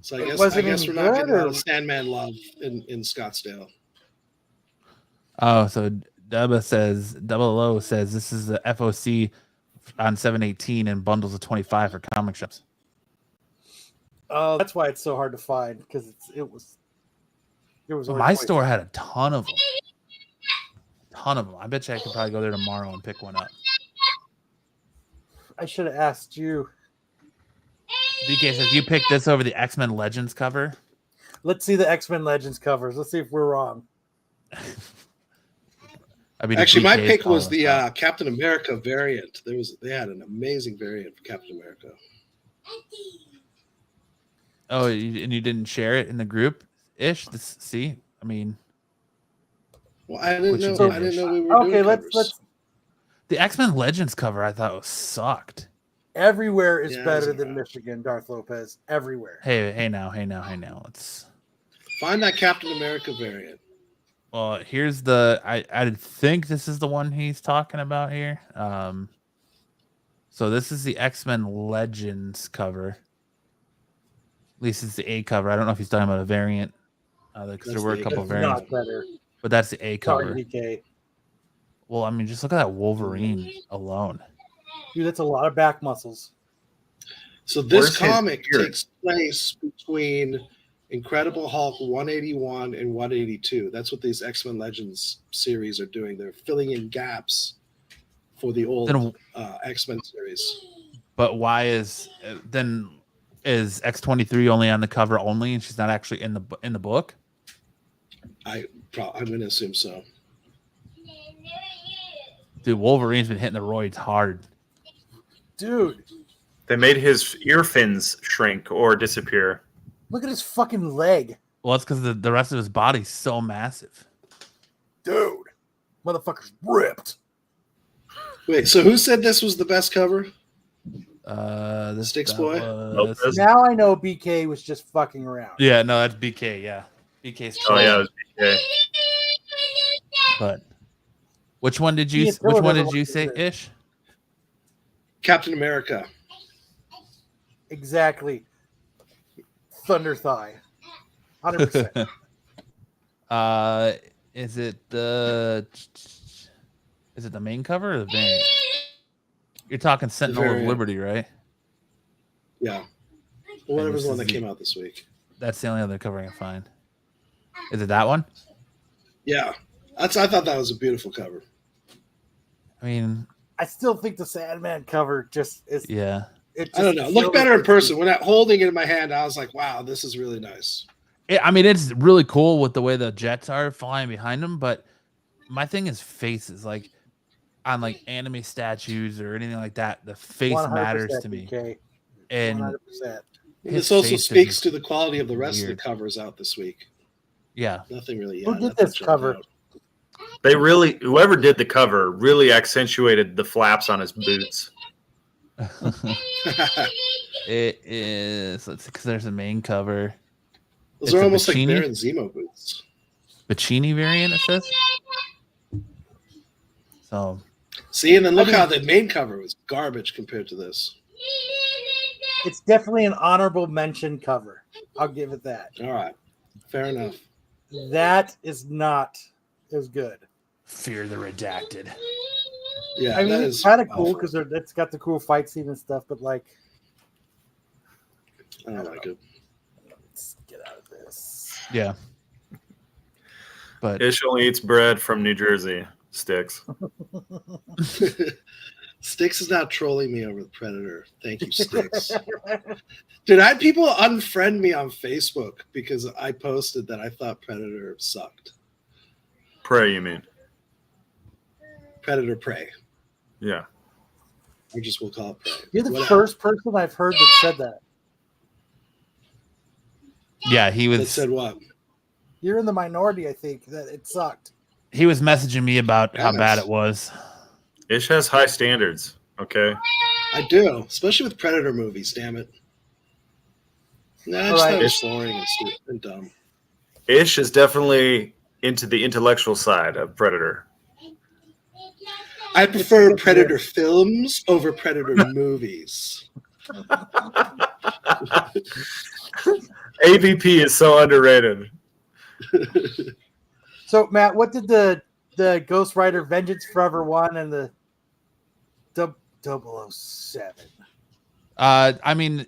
So I guess Was it we're any not getting a good, lot or- of Sandman love in Scottsdale. Oh, so Double O says this is the FOC on 718 and bundles of 25 for comic shops. Oh, that's why it's so hard to find because it was So only my 20. store had a ton of them. I bet you I could probably go there tomorrow and pick one up. I should have asked you. DK says you picked this over the X-Men Legends cover. Let's see the X-Men Legends covers. Let's see if we're wrong. I mean, Actually, my DK's pick was calling the us out. Captain America variant. They had an amazing variant for Captain America. Oh, and you didn't share it in the group ish. See, I mean, Well, I didn't Which you know. did, I didn't Ish. know we were Okay, doing let's covers. the X-Men Legends cover I thought was sucked. Everywhere is Yeah, better it's than alright. Michigan, Darth Lopez. Everywhere. Hey now. Let's. Find that Captain America variant. Well, here's the. I think this is the one he's talking about here. So this is the X-Men Legends cover. At least it's the A cover. I don't know if he's talking about a variant. Because there That's were the a A couple It's variants, not better. but that's the A cover. Sorry, DK. Well, I mean, just look at that Wolverine alone. Dude, that's a lot of back muscles. So this Where's his comic beard? takes place between Incredible Hulk 181 and 182. That's what these X-Men Legends series are doing. They're filling in gaps for the old Then- X-Men series. But why is X-23 only on the cover only, and she's not actually in the book? I'm going to assume so. Dude, Wolverine's been hitting the roids hard. Dude, They made his ear fins shrink or disappear. look at his fucking leg. Well, it's because the rest of his body's so massive. Dude, motherfucker's ripped. Wait, so who said this was the best cover? This Sticks that Boy? was- Now I know BK was just fucking around. Yeah, no, that's BK. Yeah, BK's. Oh yeah, it was BK. But which one did you? Yeah, Which one Phil did you doesn't say, want to do Ish? Captain America. Exactly. Thunder Thigh. 100%. Is it the main cover or the variant? You're talking Sentinel of variant. Liberty, right? Yeah. Whatever's this the one is that came out this week. That's the only other cover I can find. Is it that one? Yeah. I thought that was a beautiful cover. I mean, I still think the Sandman cover just is. yeah. It I don't know. just It looked feels better in like- person. When holding it in my hand, I was like, wow, this is really nice. I mean, it's really cool with the way the jets are flying behind them, but my thing is faces. Like on like anime statues or anything like that, the face 100% matters to me. BK, And 100%. And his this also face is speaks just to the quality of the rest weird. of the covers out this week. Yeah, Nothing really. Who did nothing this jumped cover? out. They really, whoever did the cover, really accentuated the flaps on his boots. it is. Let's see, because there's a main cover. Those It's are a almost like Bikini? Baron Zemo boots. Bikini variant, it says. So See, and then look I mean- how the main cover was garbage compared to this. It's definitely an honorable mention cover. I'll give it that. All right, fair enough. That is not as good. Fear the Redacted. Yeah, I mean, that it's is kind of cool awful. because it's got the cool fight scene and stuff, but like, I don't like it. let's get out of this. Yeah. But Ish only eats bread from New Jersey. Sticks. Sticks is not trolling me over the Predator. Thank you, Sticks. Dude, I had people unfriend me on Facebook because I posted that I thought Predator sucked. Prey, you mean? Predator Prey. Yeah. Or just we'll call it Prey. You're the Whatever. first person I've heard that said that. yeah, he That was said what? You're in the minority, I think, that it sucked. he was messaging me about how Yes. bad it was. Ish has high standards. Okay. I do, especially with Predator movies, damn it. Nah, I just Alright. thought it was boring and stupid and dumb. Ish is definitely into the intellectual side of Predator. I prefer good to Predator films over Predator movies. AVP is so underrated. So, Matt, what did the Ghost Rider Vengeance Forever 1 and the 007? I mean,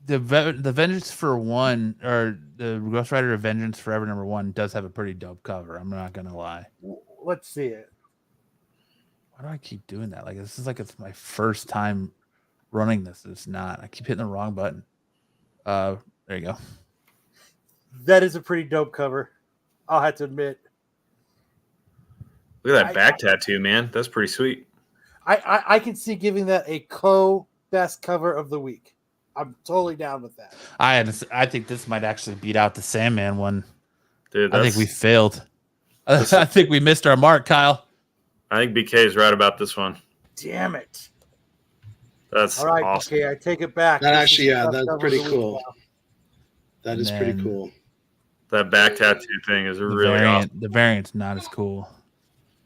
the Vengeance for One or the Ghost Rider Vengeance Forever #1 does have a pretty dope cover. I'm not gonna lie. Let's see it. Why do I keep doing that? Like this is like it's my first time running this. It's not. I keep hitting the wrong button. There you go. That is a pretty dope cover. I'll have to admit. Look at that back tattoo, man. That's pretty sweet. I can see giving that a best cover of the week. I'm totally down with that. I think this might actually beat out the Sandman one. Dude, I think we failed. I think we missed our mark, Kyle. I think BK is right about this one. Damn it. That's All right, awesome. okay, I take it back. That This actually, is the yeah, best that's cover pretty of the week cool. now. That is And pretty then- cool. That back tattoo thing is The really variant, awesome. the variant's not as cool.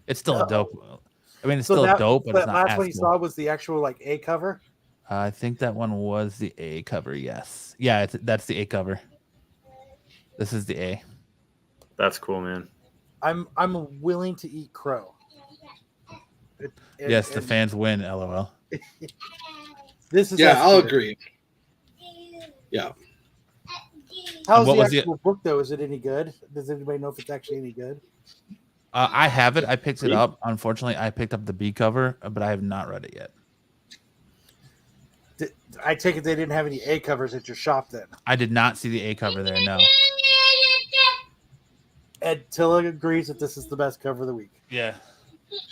It's still a dope. I mean, it's So still that, dope, but that it's not last as one you cool. saw was the actual like A cover. I think that one was the A cover. Yes, yeah, that's the A cover. This is the A. That's cool, man. I'm willing to eat crow. Yes, the fans win. LOL. This is Yeah, I'll escalated. agree. Yeah. How's What the was the- actual book though? Is it any good? Does anybody know if it's actually any good? I have it. I picked it up. Unfortunately, I picked up the B cover, but I have not read it yet. I take it they didn't have any A covers at your shop then. I did not see the A cover there. No. Ed Tilla agrees that this is the best cover of the week. Yeah.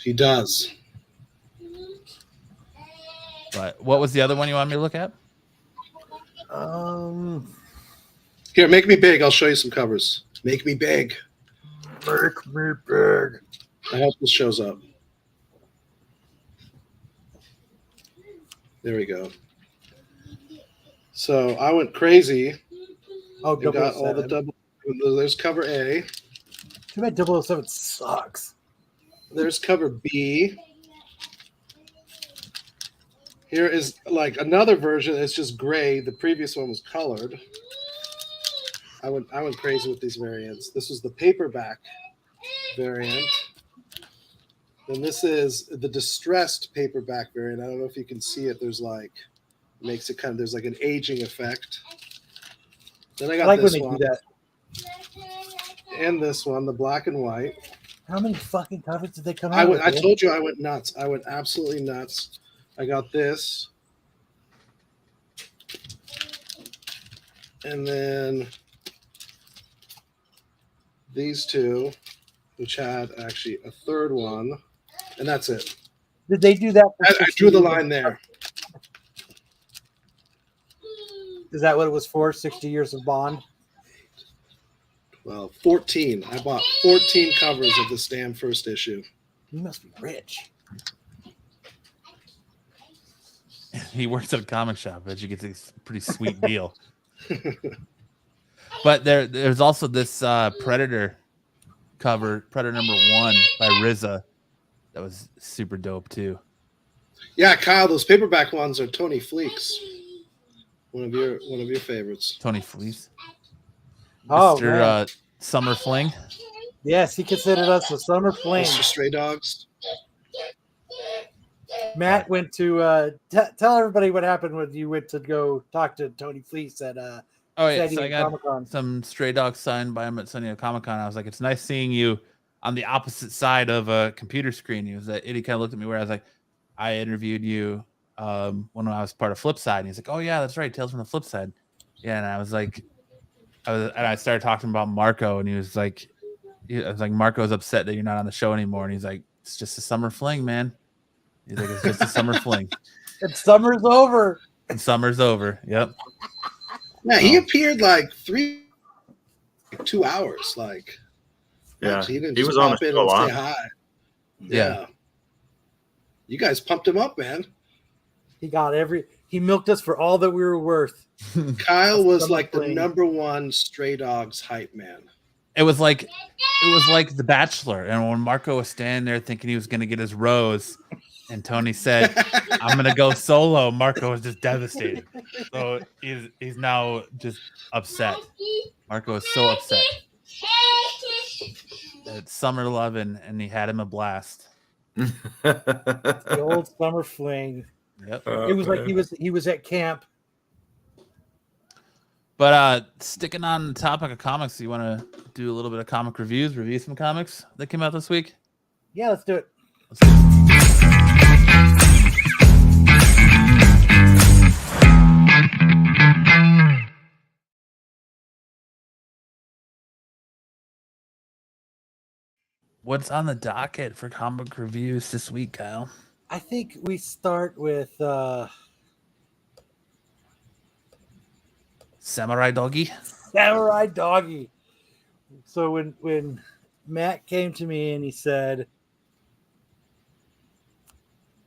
He does. But what was the other one you want me to look at? Here, make me big. I'll show you some covers. Make me big. Make me big. I hope this shows up. There we go. So I went crazy. Oh, You got all the 007. double. There's cover A. Too bad 007 sucks. There's cover B. Here is like another version. It's just gray. The previous one was colored. I went crazy with these variants. This was the paperback variant. Then this is the distressed paperback variant. I don't know if you can see it. There's like makes it kind of there's like an aging effect. Then I got I like when this they one do that. and this one, the black and white. How many fucking covers did they come out with? I told you I went nuts. I went absolutely nuts. I got this. And then these two, which had actually a third one. And that's it. Did they do that? For I 60 drew the years? line there. Is that what it was for? 60 years of Bond? Well, 14. I bought 14 covers of this damn first issue. You must be rich. He works at a comic shop. I bet you get this pretty sweet deal. But there's also this Predator cover, Predator #1 by RZA. That was super dope too. Yeah, Kyle, those paperback ones are Tony Fleeks. One of your favorites. Tony Fleece. Oh, Mr. man. Summer Fling. Yes, he considered us a summer flame. Mr. Stray Dogs. Matt went to tell everybody what happened when you went to go talk to Tony Fleece at Oh yeah, San so I Diego got Comic-Con. some Stray Dogs signed by him at San Diego Comic-Con. I was like, it's nice seeing you on the opposite side of a computer screen. He was that he kind of looked at me where I was like, I interviewed you when I was part of Flipside. And he's like, oh yeah, that's right, Tales from the Flip Side. Yeah, and I was like, I started talking about Marco, and he was like, I was like, Marco's upset that you're not on the show anymore, and he's like, it's just a summer fling, man. He's like, it's just a summer fling. And summer's over. And summer's over. Yep. Yeah, he appeared like 2 hours. Like, Yeah, he didn't he just was on pop the in show a and lot. say hi. Yeah. You guys pumped him up, man. He milked us for all that we were worth. Kyle was Summer like the Fling. #1 Stray Dogs hype man. It was like The Bachelor, and when Marco was standing there thinking he was going to get his rose, and Tony said, "I'm going to go solo," Marco was just devastated. So he's now just upset. Marco is so upset. It's summer loving, and he had him a blast. The old summer fling. Yep. It was like he was at camp. But sticking on the topic of comics, you want to do a little bit of comic reviews, review some comics that came out this week? Yeah, let's do it. Let's do it. What's on the docket for comic reviews this week, Kyle? I think we start with Samurai Doggy. Samurai Doggy. So when Matt came to me and he said,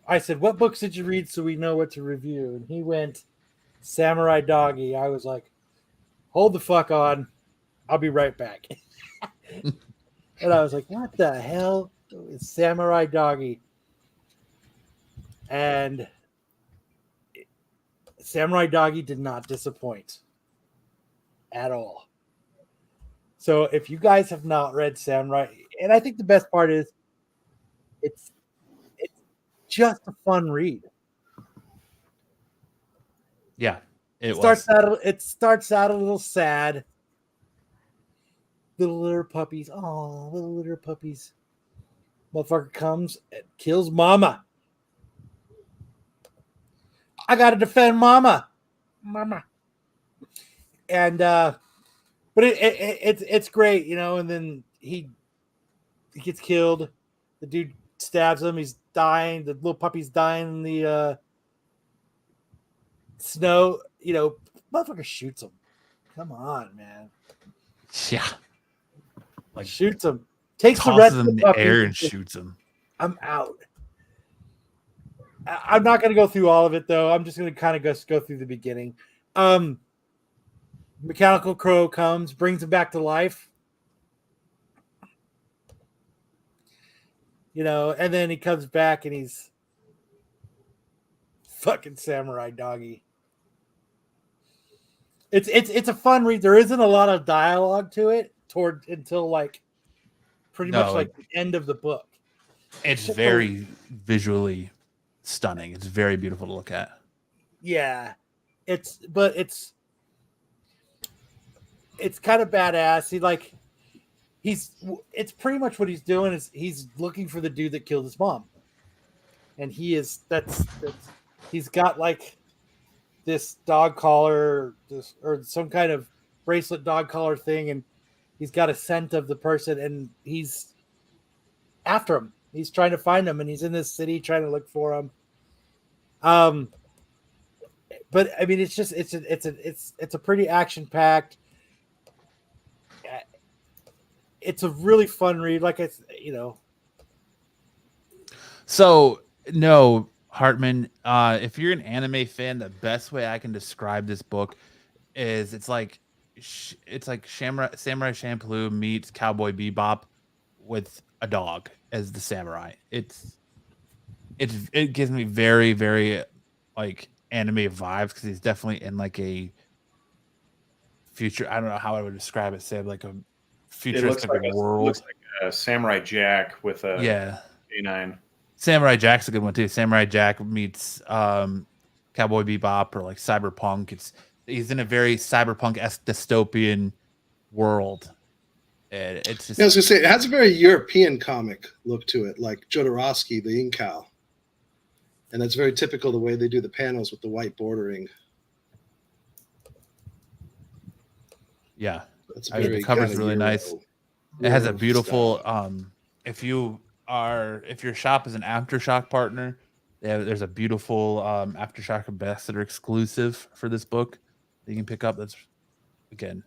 I said, what books did you read so we know what to review? And he went, Samurai Doggy. I was like, hold the fuck on. I'll be right back. And I was like, what the hell? It's Samurai Doggy. And Samurai Doggy did not disappoint at all. So if you guys have not read Samurai, and I think the best part is it's just a fun read. Yeah, it starts out a little sad. Little litter puppies. Oh, little litter puppies. Motherfucker comes and kills Mama. I gotta defend Mama. And but it's great, you know. And then he gets killed. The dude stabs him. He's dying. The little puppy's dying in the snow. You know, motherfucker shoots him. Come on, man. Yeah. Like Shoots him. Takes the tosses rest him of in the the puppy. air and shoots him. I'm out. I'm not going to go through all of it, though. I'm just going to kind of go through the beginning. Mechanical Crow comes, brings him back to life. You know, and then he comes back and he's fucking samurai doggy. It's a fun read. There isn't a lot of dialogue to it until like pretty much like the end of the book. It's very visually stunning. It's very beautiful to look at. Yeah, it's kind of badass. It's pretty much what he's doing is he's looking for the dude that killed his mom, and he's got like this dog collar, or some kind of bracelet dog collar thing, and he's got a scent of the person, and he's after him. He's trying to find him, and he's in this city trying to look for him. But I mean, it's a pretty action packed. It's a really fun read. So no, Hartman. If you're an anime fan, the best way I can describe this book is it's like Samurai Champloo meets Cowboy Bebop with a dog as the samurai. It gives me very, very like anime vibes because he's definitely in like a future. I don't know how I would describe it. Say like a futuristic world. It looks like a Samurai Jack with a A9. Samurai Jack's a good one too. Samurai Jack meets Cowboy Bebop or like Cyberpunk. He's in a very cyberpunk-esque dystopian world. And it's just, I was gonna say it has a very European comic look to it, like Jodorowsky, the Incal. And that's very typical the way they do the panels with the white bordering. yeah. That's The cover's really nice. It has a beautiful if your shop is an Aftershock partner, there's a beautiful Aftershock Ambassador exclusive for this book that you can pick up. That's again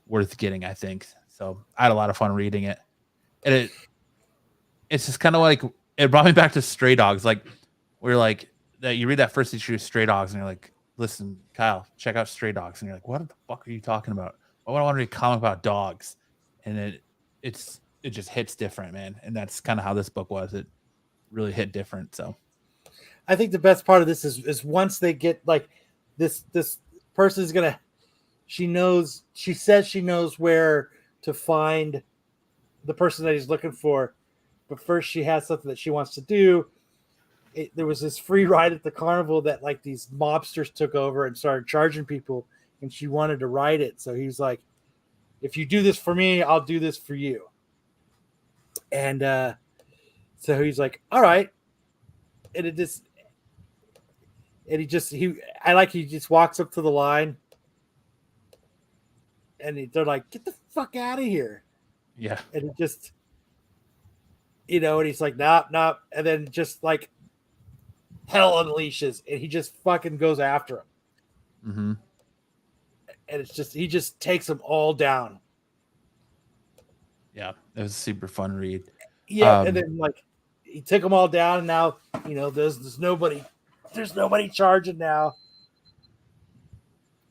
worth getting, I think. So I had a lot of fun reading it. And it's just kind of like it brought me back to Stray Dogs. Like we're like that you read that first issue of Stray Dogs and you're like, listen, Kyle, check out Stray Dogs. And you're like, what the fuck are you talking about? I want to read a comic about dogs. And it just hits different, man. And that's kind of how this book was. It really hit different. So I think the best part of this is once they get like this person is gonna, she says she knows where to find the person that he's looking for, but first she has something that she wants to do. There was this free ride at the carnival that like these mobsters took over and started charging people, and she wanted to ride it. So he's like, if you do this for me, I'll do this for you. And so he's like, all right. And he just walks up to the line, and they're like, get the fuck out of here. yeah. And it just, and he's like, nah. And then just like hell unleashes, and he just fucking goes after him. Mm-hmm. And it's just, he just takes them all down. Yeah. It was a super fun read. Yeah. And then like he took them all down, and now, there's nobody charging now.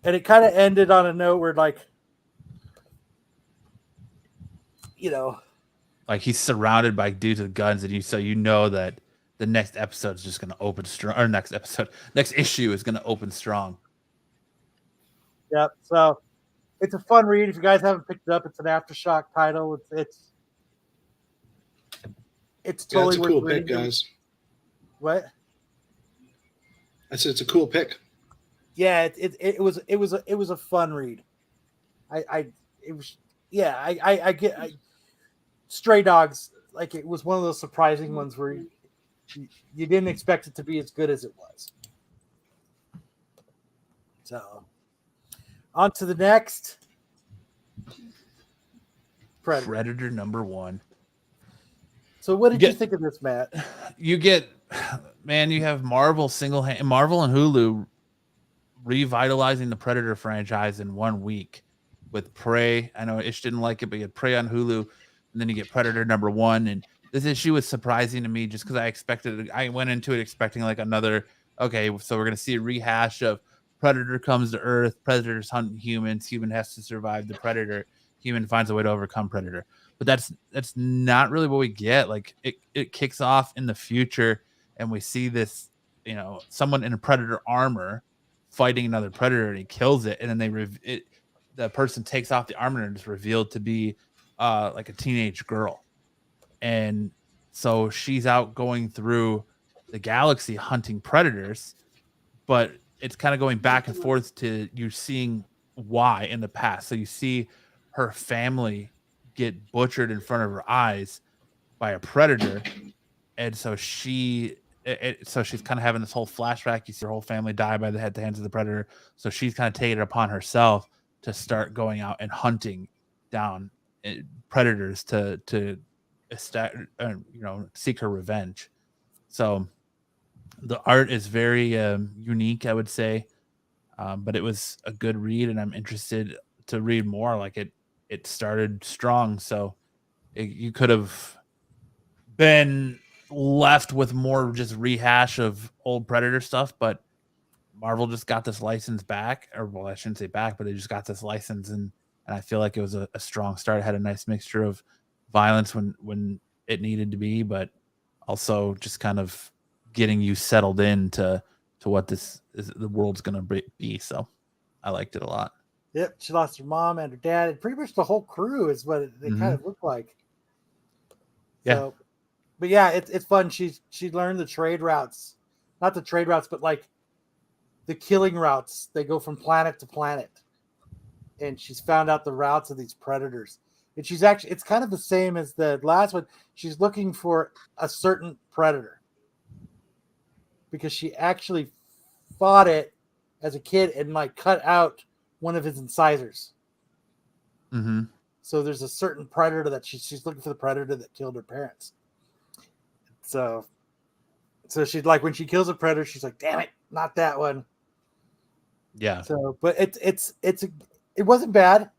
And it kind of ended on a note where like, like he's surrounded by dudes with guns, and you know that the next episode is just going to open strong. Or next issue is going to open strong. Yep. So it's a fun read. If you guys haven't picked it up, it's an Aftershock title. It's totally it's a cool worth pick, reading. guys. What? I said it's a cool pick. Yeah, it was a fun read. I get Stray Dogs. like it was one of those surprising ones where you didn't expect it to be as good as it was. So, on to the next. Predator #1. So, what did you think of this, Matt? You get, man, you have Marvel and Hulu revitalizing the Predator franchise in 1 week with Prey. I know Ish didn't like it, but you had Prey on Hulu, and then you get Predator #1. And this issue was surprising to me just because I went into it expecting like another, okay, so we're going to see a rehash of Predator comes to Earth, Predator's hunting humans, human has to survive the Predator, human finds a way to overcome Predator. But that's not really what we get. Like it kicks off in the future, and we see this, someone in a Predator armor fighting another Predator, and he kills it, and then the person takes off the armor and it's revealed to be like a teenage girl. And so she's out going through the galaxy hunting predators, but it's kind of going back and forth to you seeing why in the past. So you see her family get butchered in front of her eyes by a predator. And so she's kind of having this whole flashback. You see her whole family die by the hands of the predator. So she's kind of taking it upon herself to start going out and hunting down predators to seek her revenge. So the art is very unique, I would say, but it was a good read, and I'm interested to read more. Like it started strong, so you could have been left with more just rehash of old Predator stuff, but Marvel just got this license back, or well, I shouldn't say back, but they just got this license, and I feel like it was a strong start. It had a nice mixture of violence when it needed to be, but also just kind of getting you settled into what the world's gonna be. So I liked it a lot. Yep, she lost her mom and her dad, and pretty much the whole crew is what they kind of look like. Yeah. So, but yeah, it's fun. She learned the trade routes, not the trade routes, but like the killing routes. They go from planet to planet, and she's found out the routes of these predators. And it's kind of the same as the last one. She's looking for a certain predator because she actually fought it as a kid and like cut out one of his incisors. Mm-hmm. So there's a certain predator that she's looking for, the predator that killed her parents. So she's like, when she kills a predator, she's like, damn it, not that one. Yeah. So, but it wasn't bad.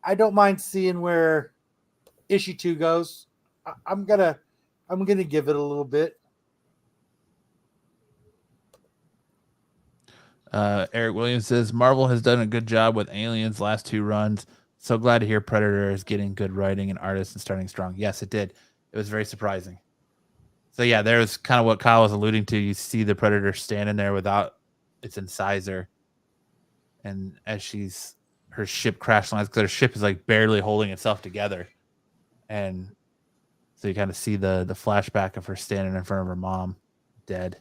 I don't mind seeing where issue 2 goes. I'm gonna give it a little bit. Eric Williams says Marvel has done a good job with Aliens last 2 runs. So glad to hear Predator is getting good writing and artists and starting strong. Yes, it did. It was very surprising. So yeah, there's kind of what Kyle was alluding to. You see the Predator standing there without its incisor, and as her ship crash lands, because her ship is like barely holding itself together, and so you kind of see the flashback of her standing in front of her mom, dead.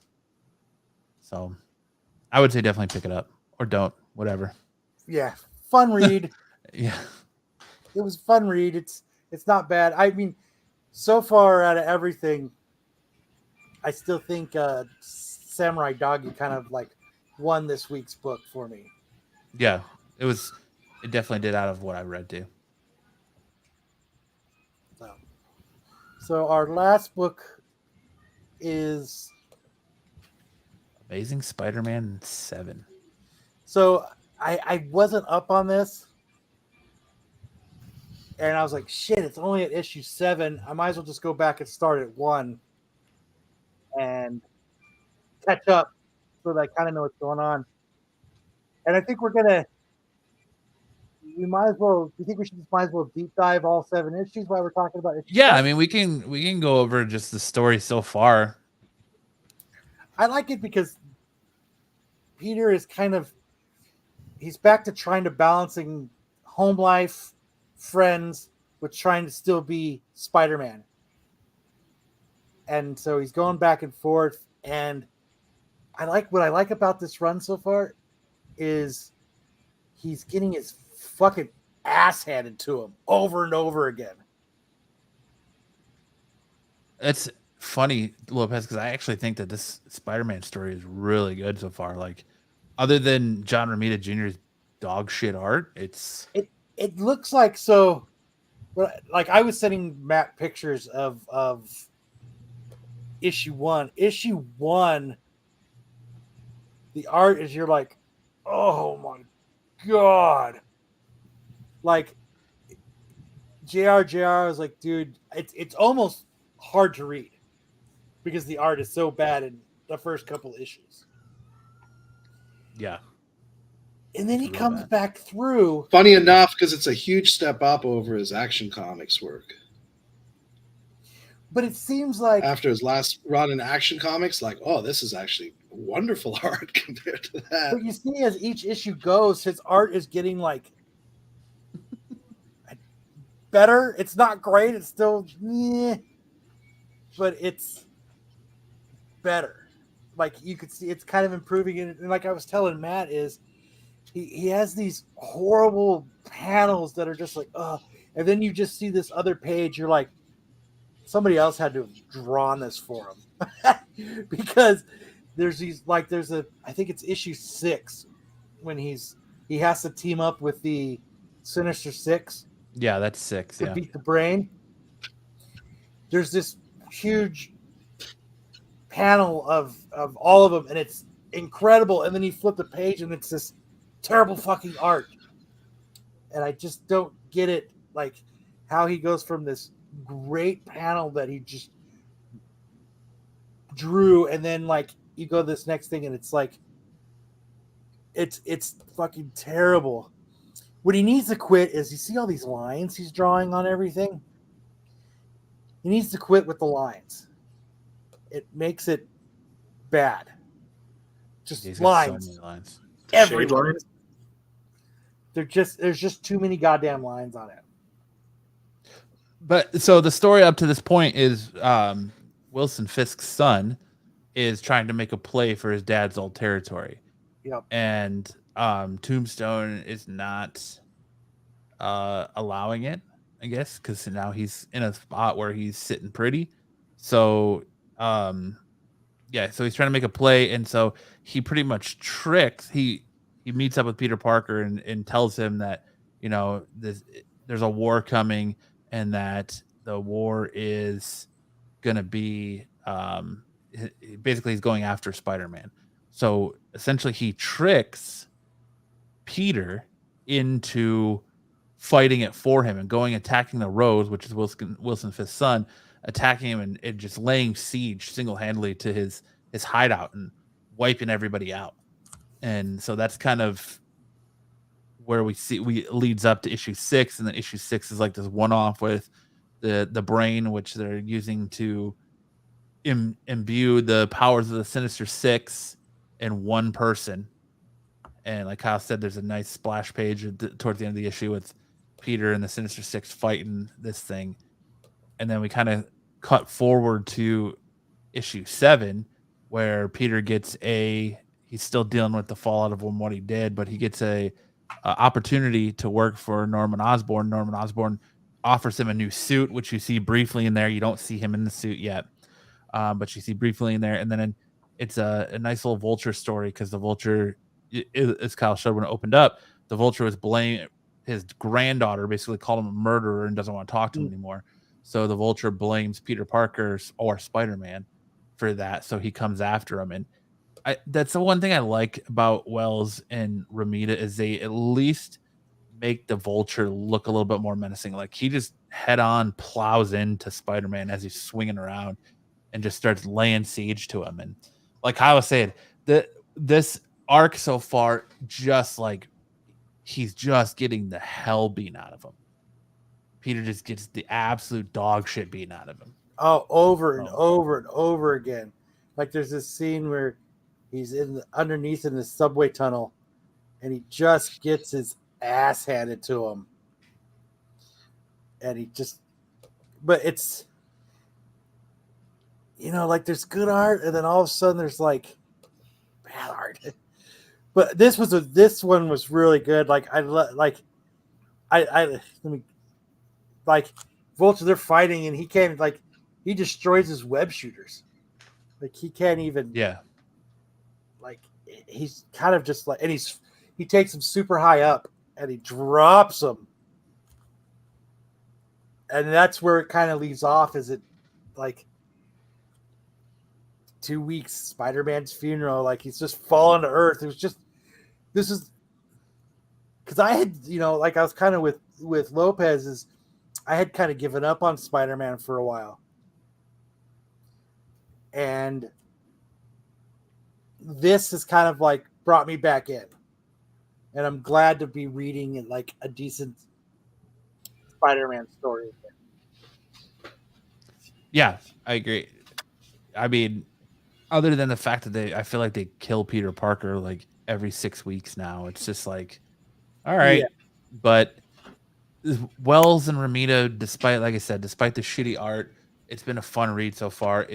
So I would say definitely pick it up, or don't, whatever. Yeah, fun read. Yeah, it was fun read. It's not bad. I mean, so far out of everything, I still think Samurai Doggy kind of like won this week's book for me. Yeah, it definitely did out of what I read too. So our last book is Amazing Spider-Man 7. So I wasn't up on this, and I was like, shit, it's only at issue 7. I might as well just go back and start at 1 and catch up so that I kind of know what's going on. And I think we might as well. Do you think we might as well deep dive all 7 issues while we're talking about issues? Yeah, I mean, we can go over just the story so far. I like it because Peter is he's back to trying to balancing home life, friends, with trying to still be Spider-Man. And so he's going back and forth. And what I like about this run so far is he's getting his fucking ass handed to him over and over again. It's funny, Lopez, because I actually think that this Spider-Man story is really good so far. Like, other than John Romita Jr.'s dog shit art, it's It looks like so. Like I was sending Matt pictures of issue 1. Issue 1, the art is you're like, oh my god. Like JR was like, dude, it's almost hard to read because the art is so bad in the first couple issues. yeah. And then he Real comes bad. back through. Funny enough, because it's a huge step up over his Action Comics work. But it seems like After his last run in Action Comics, like, oh, this is actually wonderful art compared to that. but you see as each issue goes, his art is getting like better. It's not great. It's still but it's better. Like you could see it's kind of improving. And like I was telling Matt is he has these horrible panels that are just like, and then you just see this other page. You're like, somebody else had to have drawn this for him because there's I think it's issue 6 when he has to team up with the Sinister Six Yeah, that's 6. to Yeah. beat the Brain. There's this huge panel of all of them, and it's incredible. And then you flip the page, and it's this terrible fucking art. And I just don't get it, like how he goes from this great panel that he just drew, and then like you go to this next thing, and it's like it's fucking terrible. What he needs to quit is, you see all these lines he's drawing on everything? He needs to quit with the lines. It makes it bad. Just He's got so lines. many lines. Every Shade lines? there's just too many goddamn lines on it. But so the story up to this point is Wilson Fisk's son is trying to make a play for his dad's old territory. Yep. And Tombstone is not allowing it, I guess, because now he's in a spot where he's sitting pretty. So so he's trying to make a play, and so he pretty much tricks. He meets up with Peter Parker and tells him that, you know, there's a war coming, and that the war is gonna be basically he's going after Spider-Man. So essentially he tricks Peter into fighting it for him and going attacking the Rose, which is Wilson Fisk's son, attacking him and just laying siege single-handedly to his hideout and wiping everybody out. And so that's kind of where we leads up to issue 6, and then issue 6 is like this one-off with the Brain, which they're using to imbue the powers of the Sinister Six in one person. And like Kyle said, there's a nice splash page towards the end of the issue with Peter and the Sinister Six fighting this thing. And then we kind of cut forward to issue 7, where Peter gets he's still dealing with the fallout of what he did, but he gets a opportunity to work for Norman Osborn. Norman Osborn offers him a new suit, which you see briefly in there. You don't see him in the suit yet, but you see briefly in there. And then it's a nice little Vulture story, because the Vulture, as Kyle showed when it opened up, the Vulture was blaming his granddaughter, basically called him a murderer and doesn't want to talk to him anymore. So the Vulture blames Peter Parker or Spider-Man for that. So he comes after him. And that's the one thing I like about Wells and Romita, is they at least make the Vulture look a little bit more menacing. Like, he just head on plows into Spider-Man as he's swinging around and just starts laying siege to him. And like I was saying, this arc so far, just like he's just getting the hell beaten out of him. Peter just gets the absolute dog shit beaten out of him. Oh, over and over and over again. Like, there's this scene where he's underneath in the subway tunnel, and he just gets his ass handed to him. And but it's, like, there's good art, and then all of a sudden there's like bad art. But this one was really good. Vulture, they're fighting, and he came, like, he destroys his web shooters. Like he can't even. Yeah. Like he's kind of just like, and he takes them super high up and he drops them, and that's where it kind of leaves off. Is it like 2 weeks Spider-Man's funeral? Like he's just fallen to earth. It was just this is because I had like I was kind of with Lopez is I had kind of given up on Spider-Man for a while, and this has kind of like brought me back in, and I'm glad to be reading like a decent Spider-Man story again. Yeah, I agree. I mean, other than the fact that I feel like they kill Peter Parker like every 6 weeks now. It's just like, all right, Yeah. but Wells and Romita, despite like I said, despite the shitty art, it's been a fun read so far.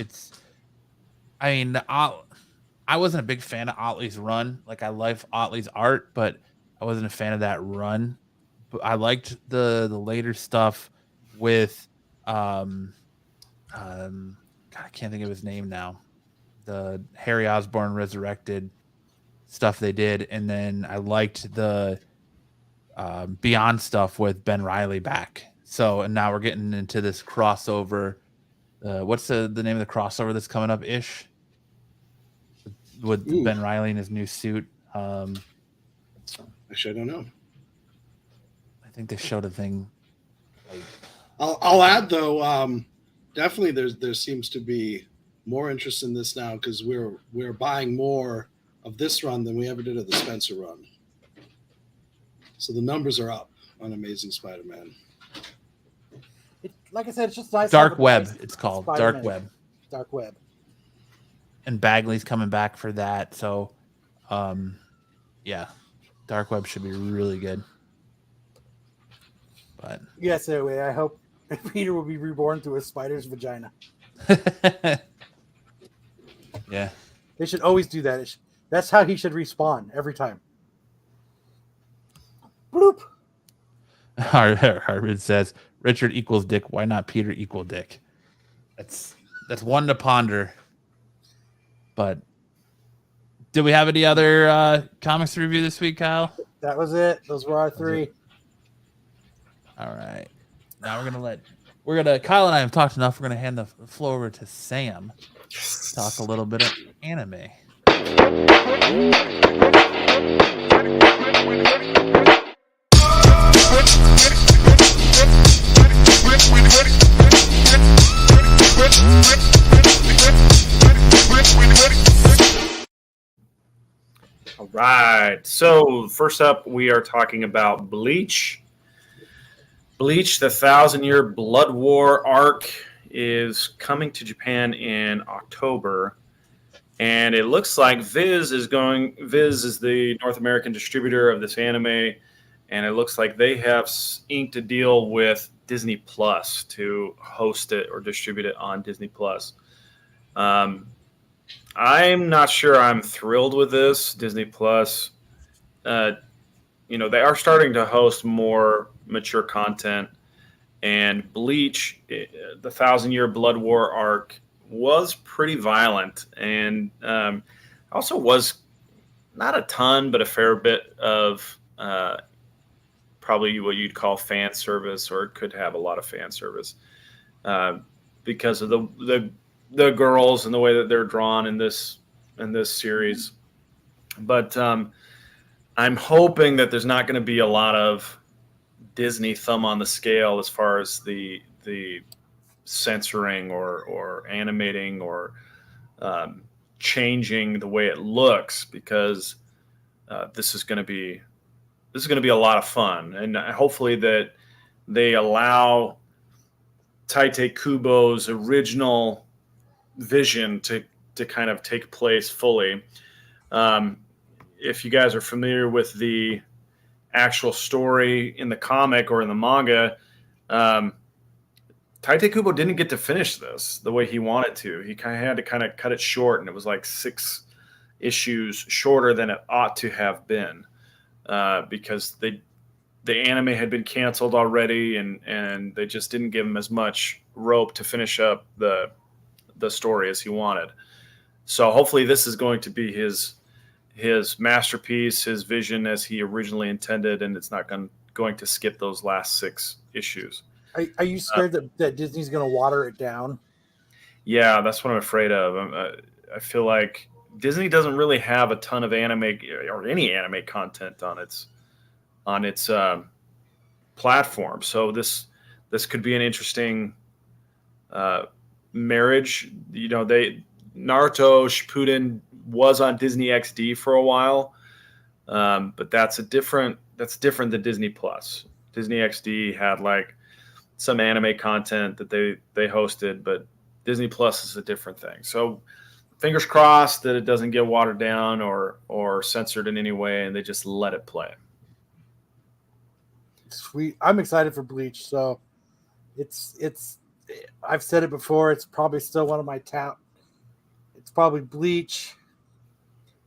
I mean, I wasn't a big fan of Otley's run. Like I like Otley's art, but I wasn't a fan of that run. But I liked the later stuff with God, I can't think of his name now. The Harry Osborn resurrected stuff they did, and then I liked the Beyond stuff with Ben Reilly back. So, and now we're getting into this crossover. What's the name of the crossover that's coming up ish? With Ben Reilly in his new suit. Actually, I don't know. I think they showed a thing. Like, I'll add though, definitely there seems to be more interest in this now because we're buying more of this run than we ever did of the Spencer run. So the numbers are up on Amazing Spider-Man. Like I said, it's just nice. Dark Web, it's called Dark Web. Dark Web. And Bagley's coming back for that. So, yeah, Dark Web should be really good. But yes, anyway, I hope Peter will be reborn through a spider's vagina. yeah, They should always do that. That's how he should respawn every time. Bloop. Harvard says Richard equals Dick. Why not Peter equal Dick? That's one to ponder. But did we have any other comics to review this week, Kyle? That was it. Those were our three. All right. Now Kyle and I have talked enough. We're gonna hand the floor over to Sam to talk a little bit of anime. All right. So first up, we are talking about Bleach. Bleach, the 1,000-Year Blood War arc, is coming to Japan in October. And it looks like Viz is the North American distributor of this anime. And it looks like they have inked a deal with Disney Plus to host it or distribute it on Disney Plus. I'm not sure I'm thrilled with this. Disney Plus, they are starting to host more mature content. And Bleach, the 1,000-Year Blood War arc, was pretty violent, and also was not a ton, but a fair bit of probably what you'd call fan service, or it could have a lot of fan service because of the girls and the way that they're drawn in this series. But I'm hoping that there's not going to be a lot of Disney thumb on the scale as far as the censoring or animating or changing the way it looks, because this is going to be a lot of fun, and hopefully that they allow Tite Kubo's original vision to kind of take place fully. If you guys are familiar with the actual story in the comic or in the manga, Tite Kubo didn't get to finish this the way he wanted to. He had to cut it short, and it was like 6 issues shorter than it ought to have been, because the anime had been canceled already, and they just didn't give him as much rope to finish up the story as he wanted. So hopefully this is going to be his masterpiece, his vision as he originally intended, and it's not going to skip those last 6 issues. Are you scared that Disney's going to water it down? Yeah, that's what I'm afraid of. I feel like Disney doesn't really have a ton of anime or any anime content on its platform. So this could be an interesting marriage. You know, Naruto Shippuden was on Disney XD for a while, but that's different than Disney Plus. Disney XD had like some anime content that they hosted, but Disney Plus is a different thing. So fingers crossed that it doesn't get watered down or censored in any way, and they just let it play. Sweet. I'm excited for Bleach. So it's I've said it before. It's probably still one of my top. It's probably Bleach.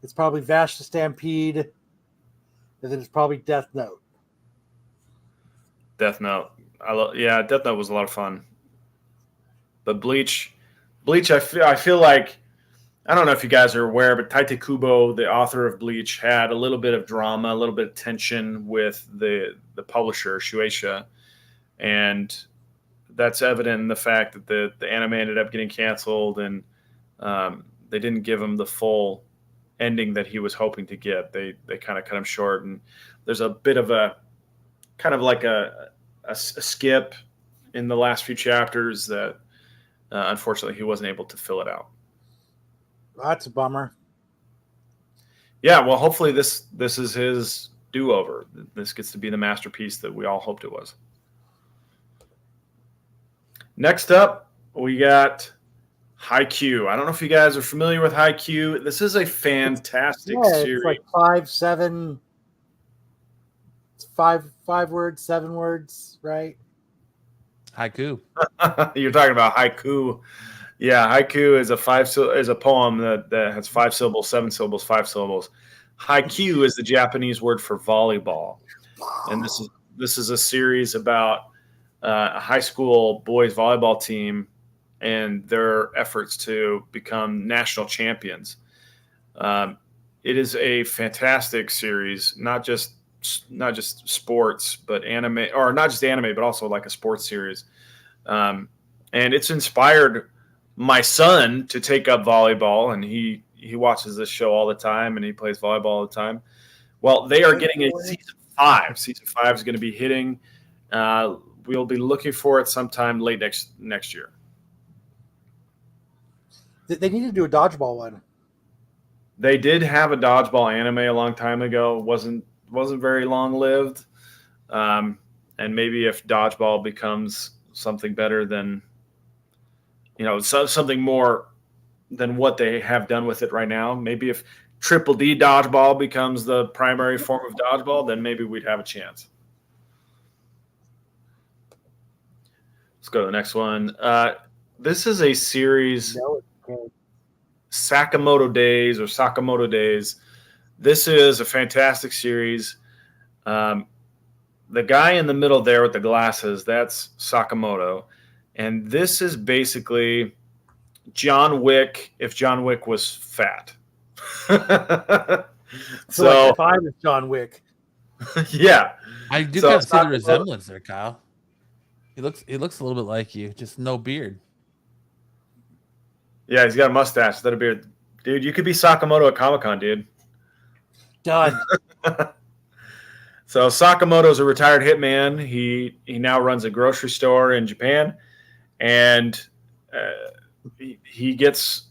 It's probably Vash the Stampede, and then it's probably Death Note. Death Note. Death Note was a lot of fun. But Bleach, I feel like, I don't know if you guys are aware, but Tite Kubo, the author of Bleach, had a little bit of drama, a little bit of tension with the publisher, Shueisha. And that's evident in the fact that the anime ended up getting canceled, and they didn't give him the full ending that he was hoping to get. They kind of cut him short, and there's a bit of a kind of like a skip in the last few chapters that unfortunately he wasn't able to fill it out. That's a bummer. Yeah, well, hopefully this is his do-over. This gets to be the masterpiece that we all hoped it was. Next up, we got Haikyuu. I don't know if you guys are familiar with Haikyuu. This is a fantastic series. It's like 5, 7, 5 words, 7 words, right? Haiku. You're talking about haiku. Yeah, haiku is a poem that has 5 syllables, 7 syllables, 5 syllables. Haiku is the Japanese word for volleyball, and this is a series about a high school boys volleyball team and their efforts to become national champions. It is a fantastic series, not just sports, but anime, or not just anime, but also like a sports series. And it's inspired my son to take up volleyball, and he watches this show all the time, and he plays volleyball all the time. Well, they are getting a season 5. Season 5 is going to be hitting. We'll be looking for it sometime late next year. They need to do a dodgeball one. They did have a dodgeball anime a long time ago. Wasn't very long lived. And maybe if dodgeball becomes something better than, something more than what they have done with it right now, maybe if Triple D dodgeball becomes the primary form of dodgeball, then maybe we'd have a chance. Let's go to the next one. This is a series, Sakamoto Days. This is a fantastic series. The guy in the middle there with the glasses, that's Sakamoto. And this is basically John Wick if John Wick was fat. So if I was John Wick. Yeah. I do kind of see the resemblance there, Kyle. He looks a little bit like you, just no beard. Yeah, he's got a mustache, instead of beard. Dude, you could be Sakamoto at Comic-Con, dude. Done. So Sakamoto is a retired hitman. He now runs a grocery store in Japan, and he gets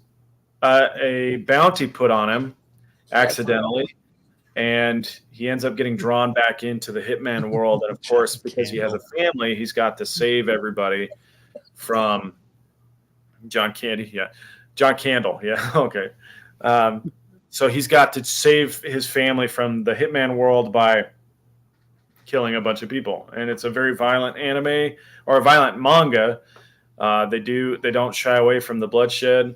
a bounty put on him accidentally, and he ends up getting drawn back into the hitman world. And of course, because he has a family, he's got to save everybody from John Candle. Yeah, okay. So he's got to save his family from the hitman world by killing a bunch of people, and it's a very violent anime or a violent manga. They don't shy away from the bloodshed,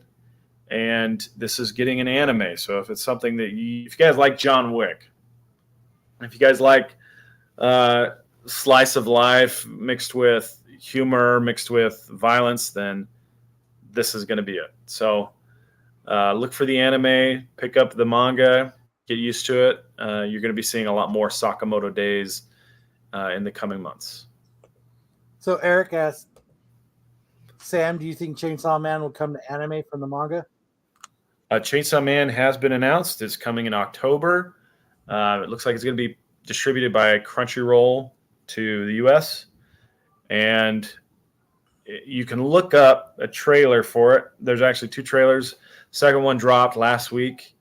and this is getting an anime. So if it's something that if you guys like John Wick, if you guys like slice of life mixed with humor, mixed with violence, then this is going to be it. So look for the anime, pick up the manga, get used to it. You're going to be seeing a lot more Sakamoto Days in the coming months. So Eric asked, Sam, do you think Chainsaw Man will come to anime from the manga? Chainsaw Man has been announced. It's coming in October. It looks like it's going to be distributed by Crunchyroll to the US. And you can look up a trailer for it. There's actually 2 trailers. Second one dropped last week,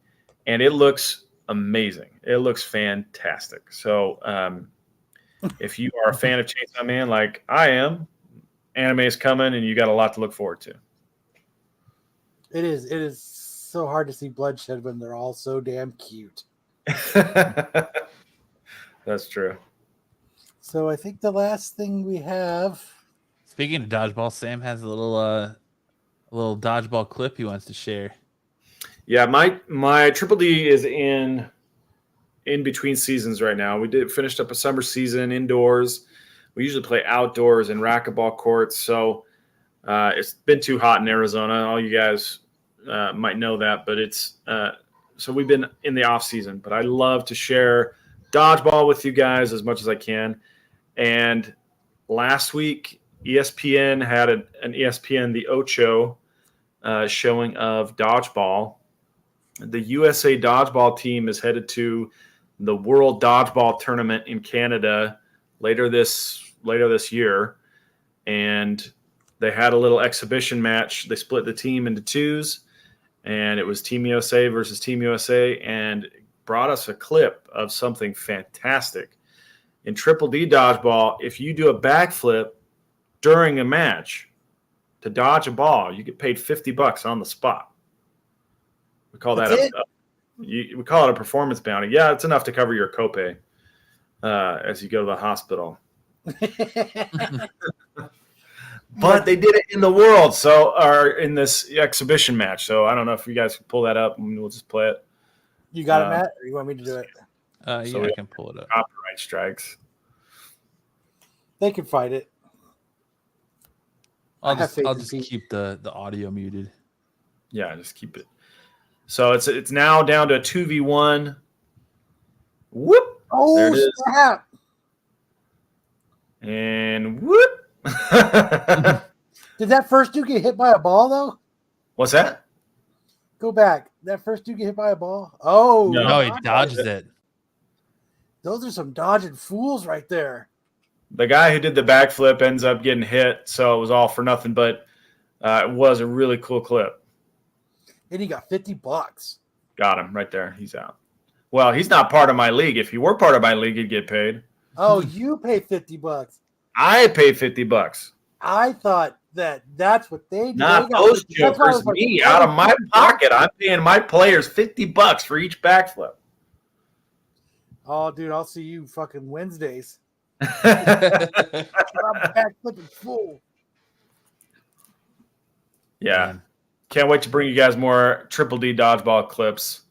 and it looks amazing. It looks fantastic. So if you are a fan of Chainsaw Man like I am, anime is coming, and you got a lot to look forward to. It is so hard to see bloodshed when they're all so damn cute. That's true. So I think the last thing we have. Speaking of dodgeball, Sam has a little dodgeball clip he wants to share. Yeah, my Triple D is in between seasons right now. We finished up a summer season indoors. We usually play outdoors in racquetball courts. So it's been too hot in Arizona. All you guys might know that, but it's so we've been in the off season. But I love to share dodgeball with you guys as much as I can. And last week, ESPN had an ESPN The Ocho showing of dodgeball. The USA dodgeball team is headed to the World Dodgeball Tournament in Canada later this year, and they had a little exhibition match. They split the team into 2s, and it was Team USA versus Team USA, and brought us a clip of something fantastic. In Triple D dodgeball, if you do a backflip during a match to dodge a ball, you get paid $50 on the spot. We call that we call it a performance bounty. Yeah, it's enough to cover your copay as you go to the hospital. But they did it in the world, or in this exhibition match. So I don't know if you guys can pull that up, and we'll just play it. You got it, Matt, or you want me to do it? Yeah, I can pull it up. Copyright strikes. They can fight it. I'll just keep the audio muted. Yeah, just keep it. So it's now down to a 2v1. Whoop! Oh, there it is. Snap! And whoop! Did that first dude get hit by a ball, though? What's that? Go back. That first dude get hit by a ball? Oh. No, he dodges it. Those are some dodging fools right there. The guy who did the backflip ends up getting hit, so it was all for nothing, but it was a really cool clip. And he got $50. Got him right there. He's out. Well, he's not part of my league. If you were part of my league, you'd get paid. Oh, you pay $50. I paid $50. I thought that's what they did. Not those jokers. Me out of my pocket. I'm paying my players $50 for each backflip. Oh, dude, I'll see you fucking Wednesdays. I'm backflipping full. Yeah. Man. Can't wait to bring you guys more Triple D dodgeball clips.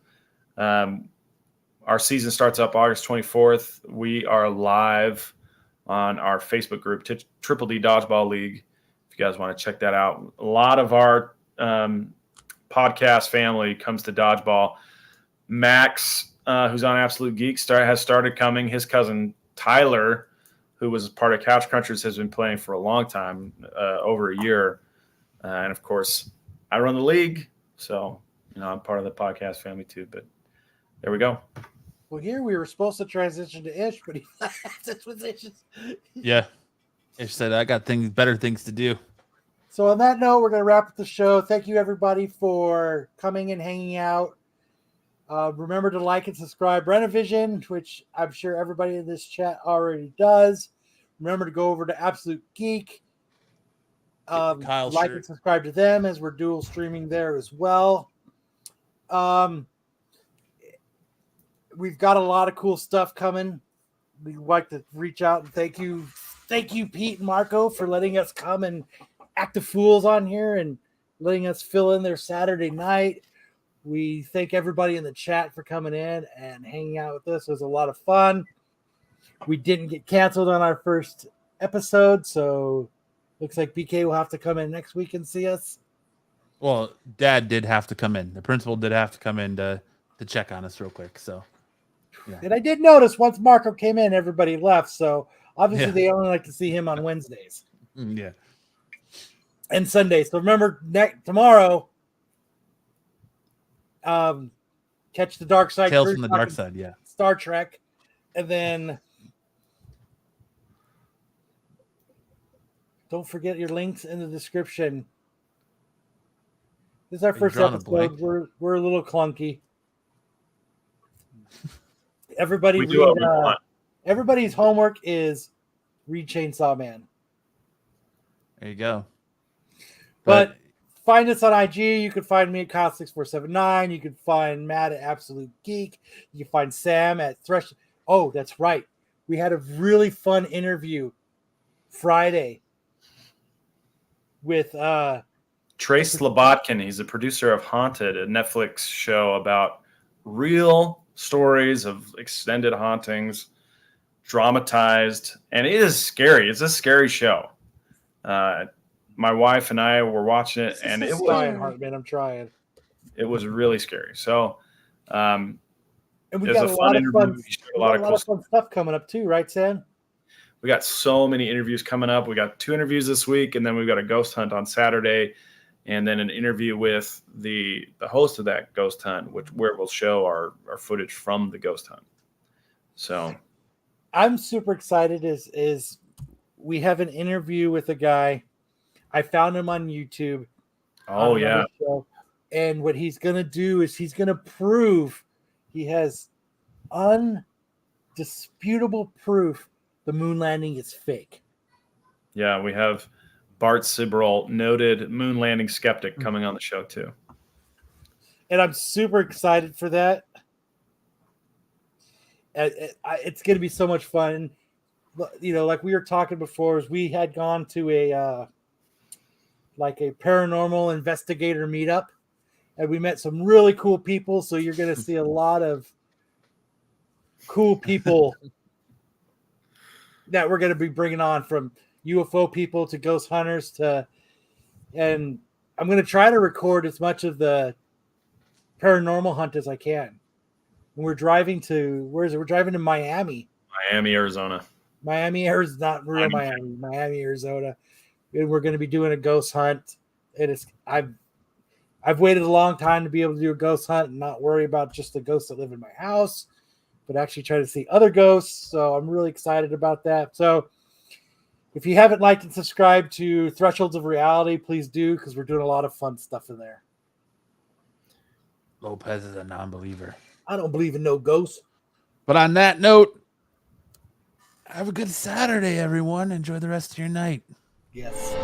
Our season starts up August 24th. We are live on our Facebook group, Triple D Dodgeball League. If you guys want to check that out. A lot of our podcast family comes to dodgeball. Max, who's on Absolute Geek, has started coming. His cousin Tyler, who was part of Couch Crunchers, has been playing for a long time, over a year. And of course, I run the league, so I'm part of the podcast family too. But there we go. Well, here we were supposed to transition to Ish, but he left his position. Yeah. Ish said, I got better things to do. So on that note, we're going to wrap up the show. Thank you, everybody, for coming and hanging out. Remember to like and subscribe Renovision, which I'm sure everybody in this chat already does. Remember to go over to Absolute Geek. Like and subscribe to them, as we're dual streaming there as well. We've got a lot of cool stuff coming. We'd like to reach out and thank you, Pete and Marco, for letting us come and act the fools on here and letting us fill in their Saturday night. We thank everybody in the chat for coming in and hanging out with us. It was a lot of fun. We didn't get canceled on our first episode, so looks like BK will have to come in next week and see us. Well, Dad did have to come in. The principal did have to come in to check on us real quick. So, yeah. And I did notice once Marco came in, everybody left. So obviously Yeah. they only like to see him on Wednesdays Yeah. and Sundays. So remember, tomorrow, catch the dark side. Tales Crew from the Dark talking Side. Yeah. Star Trek, and then don't forget your links in the description. This is our you first drawing a episode. blank? We're a little clunky. Everybody We do what we read. want. Everybody's homework is read Chainsaw Man. There you go. But find us on IG. You can find me at Kyle6479. You can find Matt at Absolute Geek. You can find Sam at Thresh. Oh, that's right. We had a really fun interview Friday with Trace Slobodkin, he's a producer of Haunted, a Netflix show about real stories of extended hauntings, dramatized, and it is scary. It's a scary show. My wife and I were watching it, and it trying, was Hartman. I'm trying. it was really scary. So, And we it got was a a lot fun of interview. fun. We shared We a lot got of a cool lot of fun stuff coming up too, right, Sam? We got so many interviews coming up. We got 2 interviews this week, and then we've got a ghost hunt on Saturday, and then an interview with the host of that ghost hunt, where we'll show our footage from the ghost hunt. So I'm super excited. Is we have an interview with a guy. I found him on YouTube. oh on yeah, another show, and what he's gonna do is he's gonna prove he has undisputable proof the moon landing is fake. yeah, we have Bart Sibrel, noted moon landing skeptic, coming on the show too. And I'm super excited for that. It's going to be so much fun. You know, like we were talking before, is we had gone to a paranormal investigator meetup, and we met some really cool people. So you're going to see a lot of cool people that we're going to be bringing on, from UFO people to ghost hunters and I'm going to try to record as much of the paranormal hunt as I can. And we're driving to, where is it? We're driving to Miami, Arizona. Miami, Arizona, not real Miami, Arizona. And we're going to be doing a ghost hunt. And I've waited a long time to be able to do a ghost hunt and not worry about just the ghosts that live in my house, but actually try to see other ghosts. So I'm really excited about that. So if you haven't liked and subscribed to Thresholds of Reality, please do, because we're doing a lot of fun stuff in there. Lopez is a non-believer. I don't believe in no ghosts. But on that note, have a good Saturday, everyone. Enjoy the rest of your night. Yes.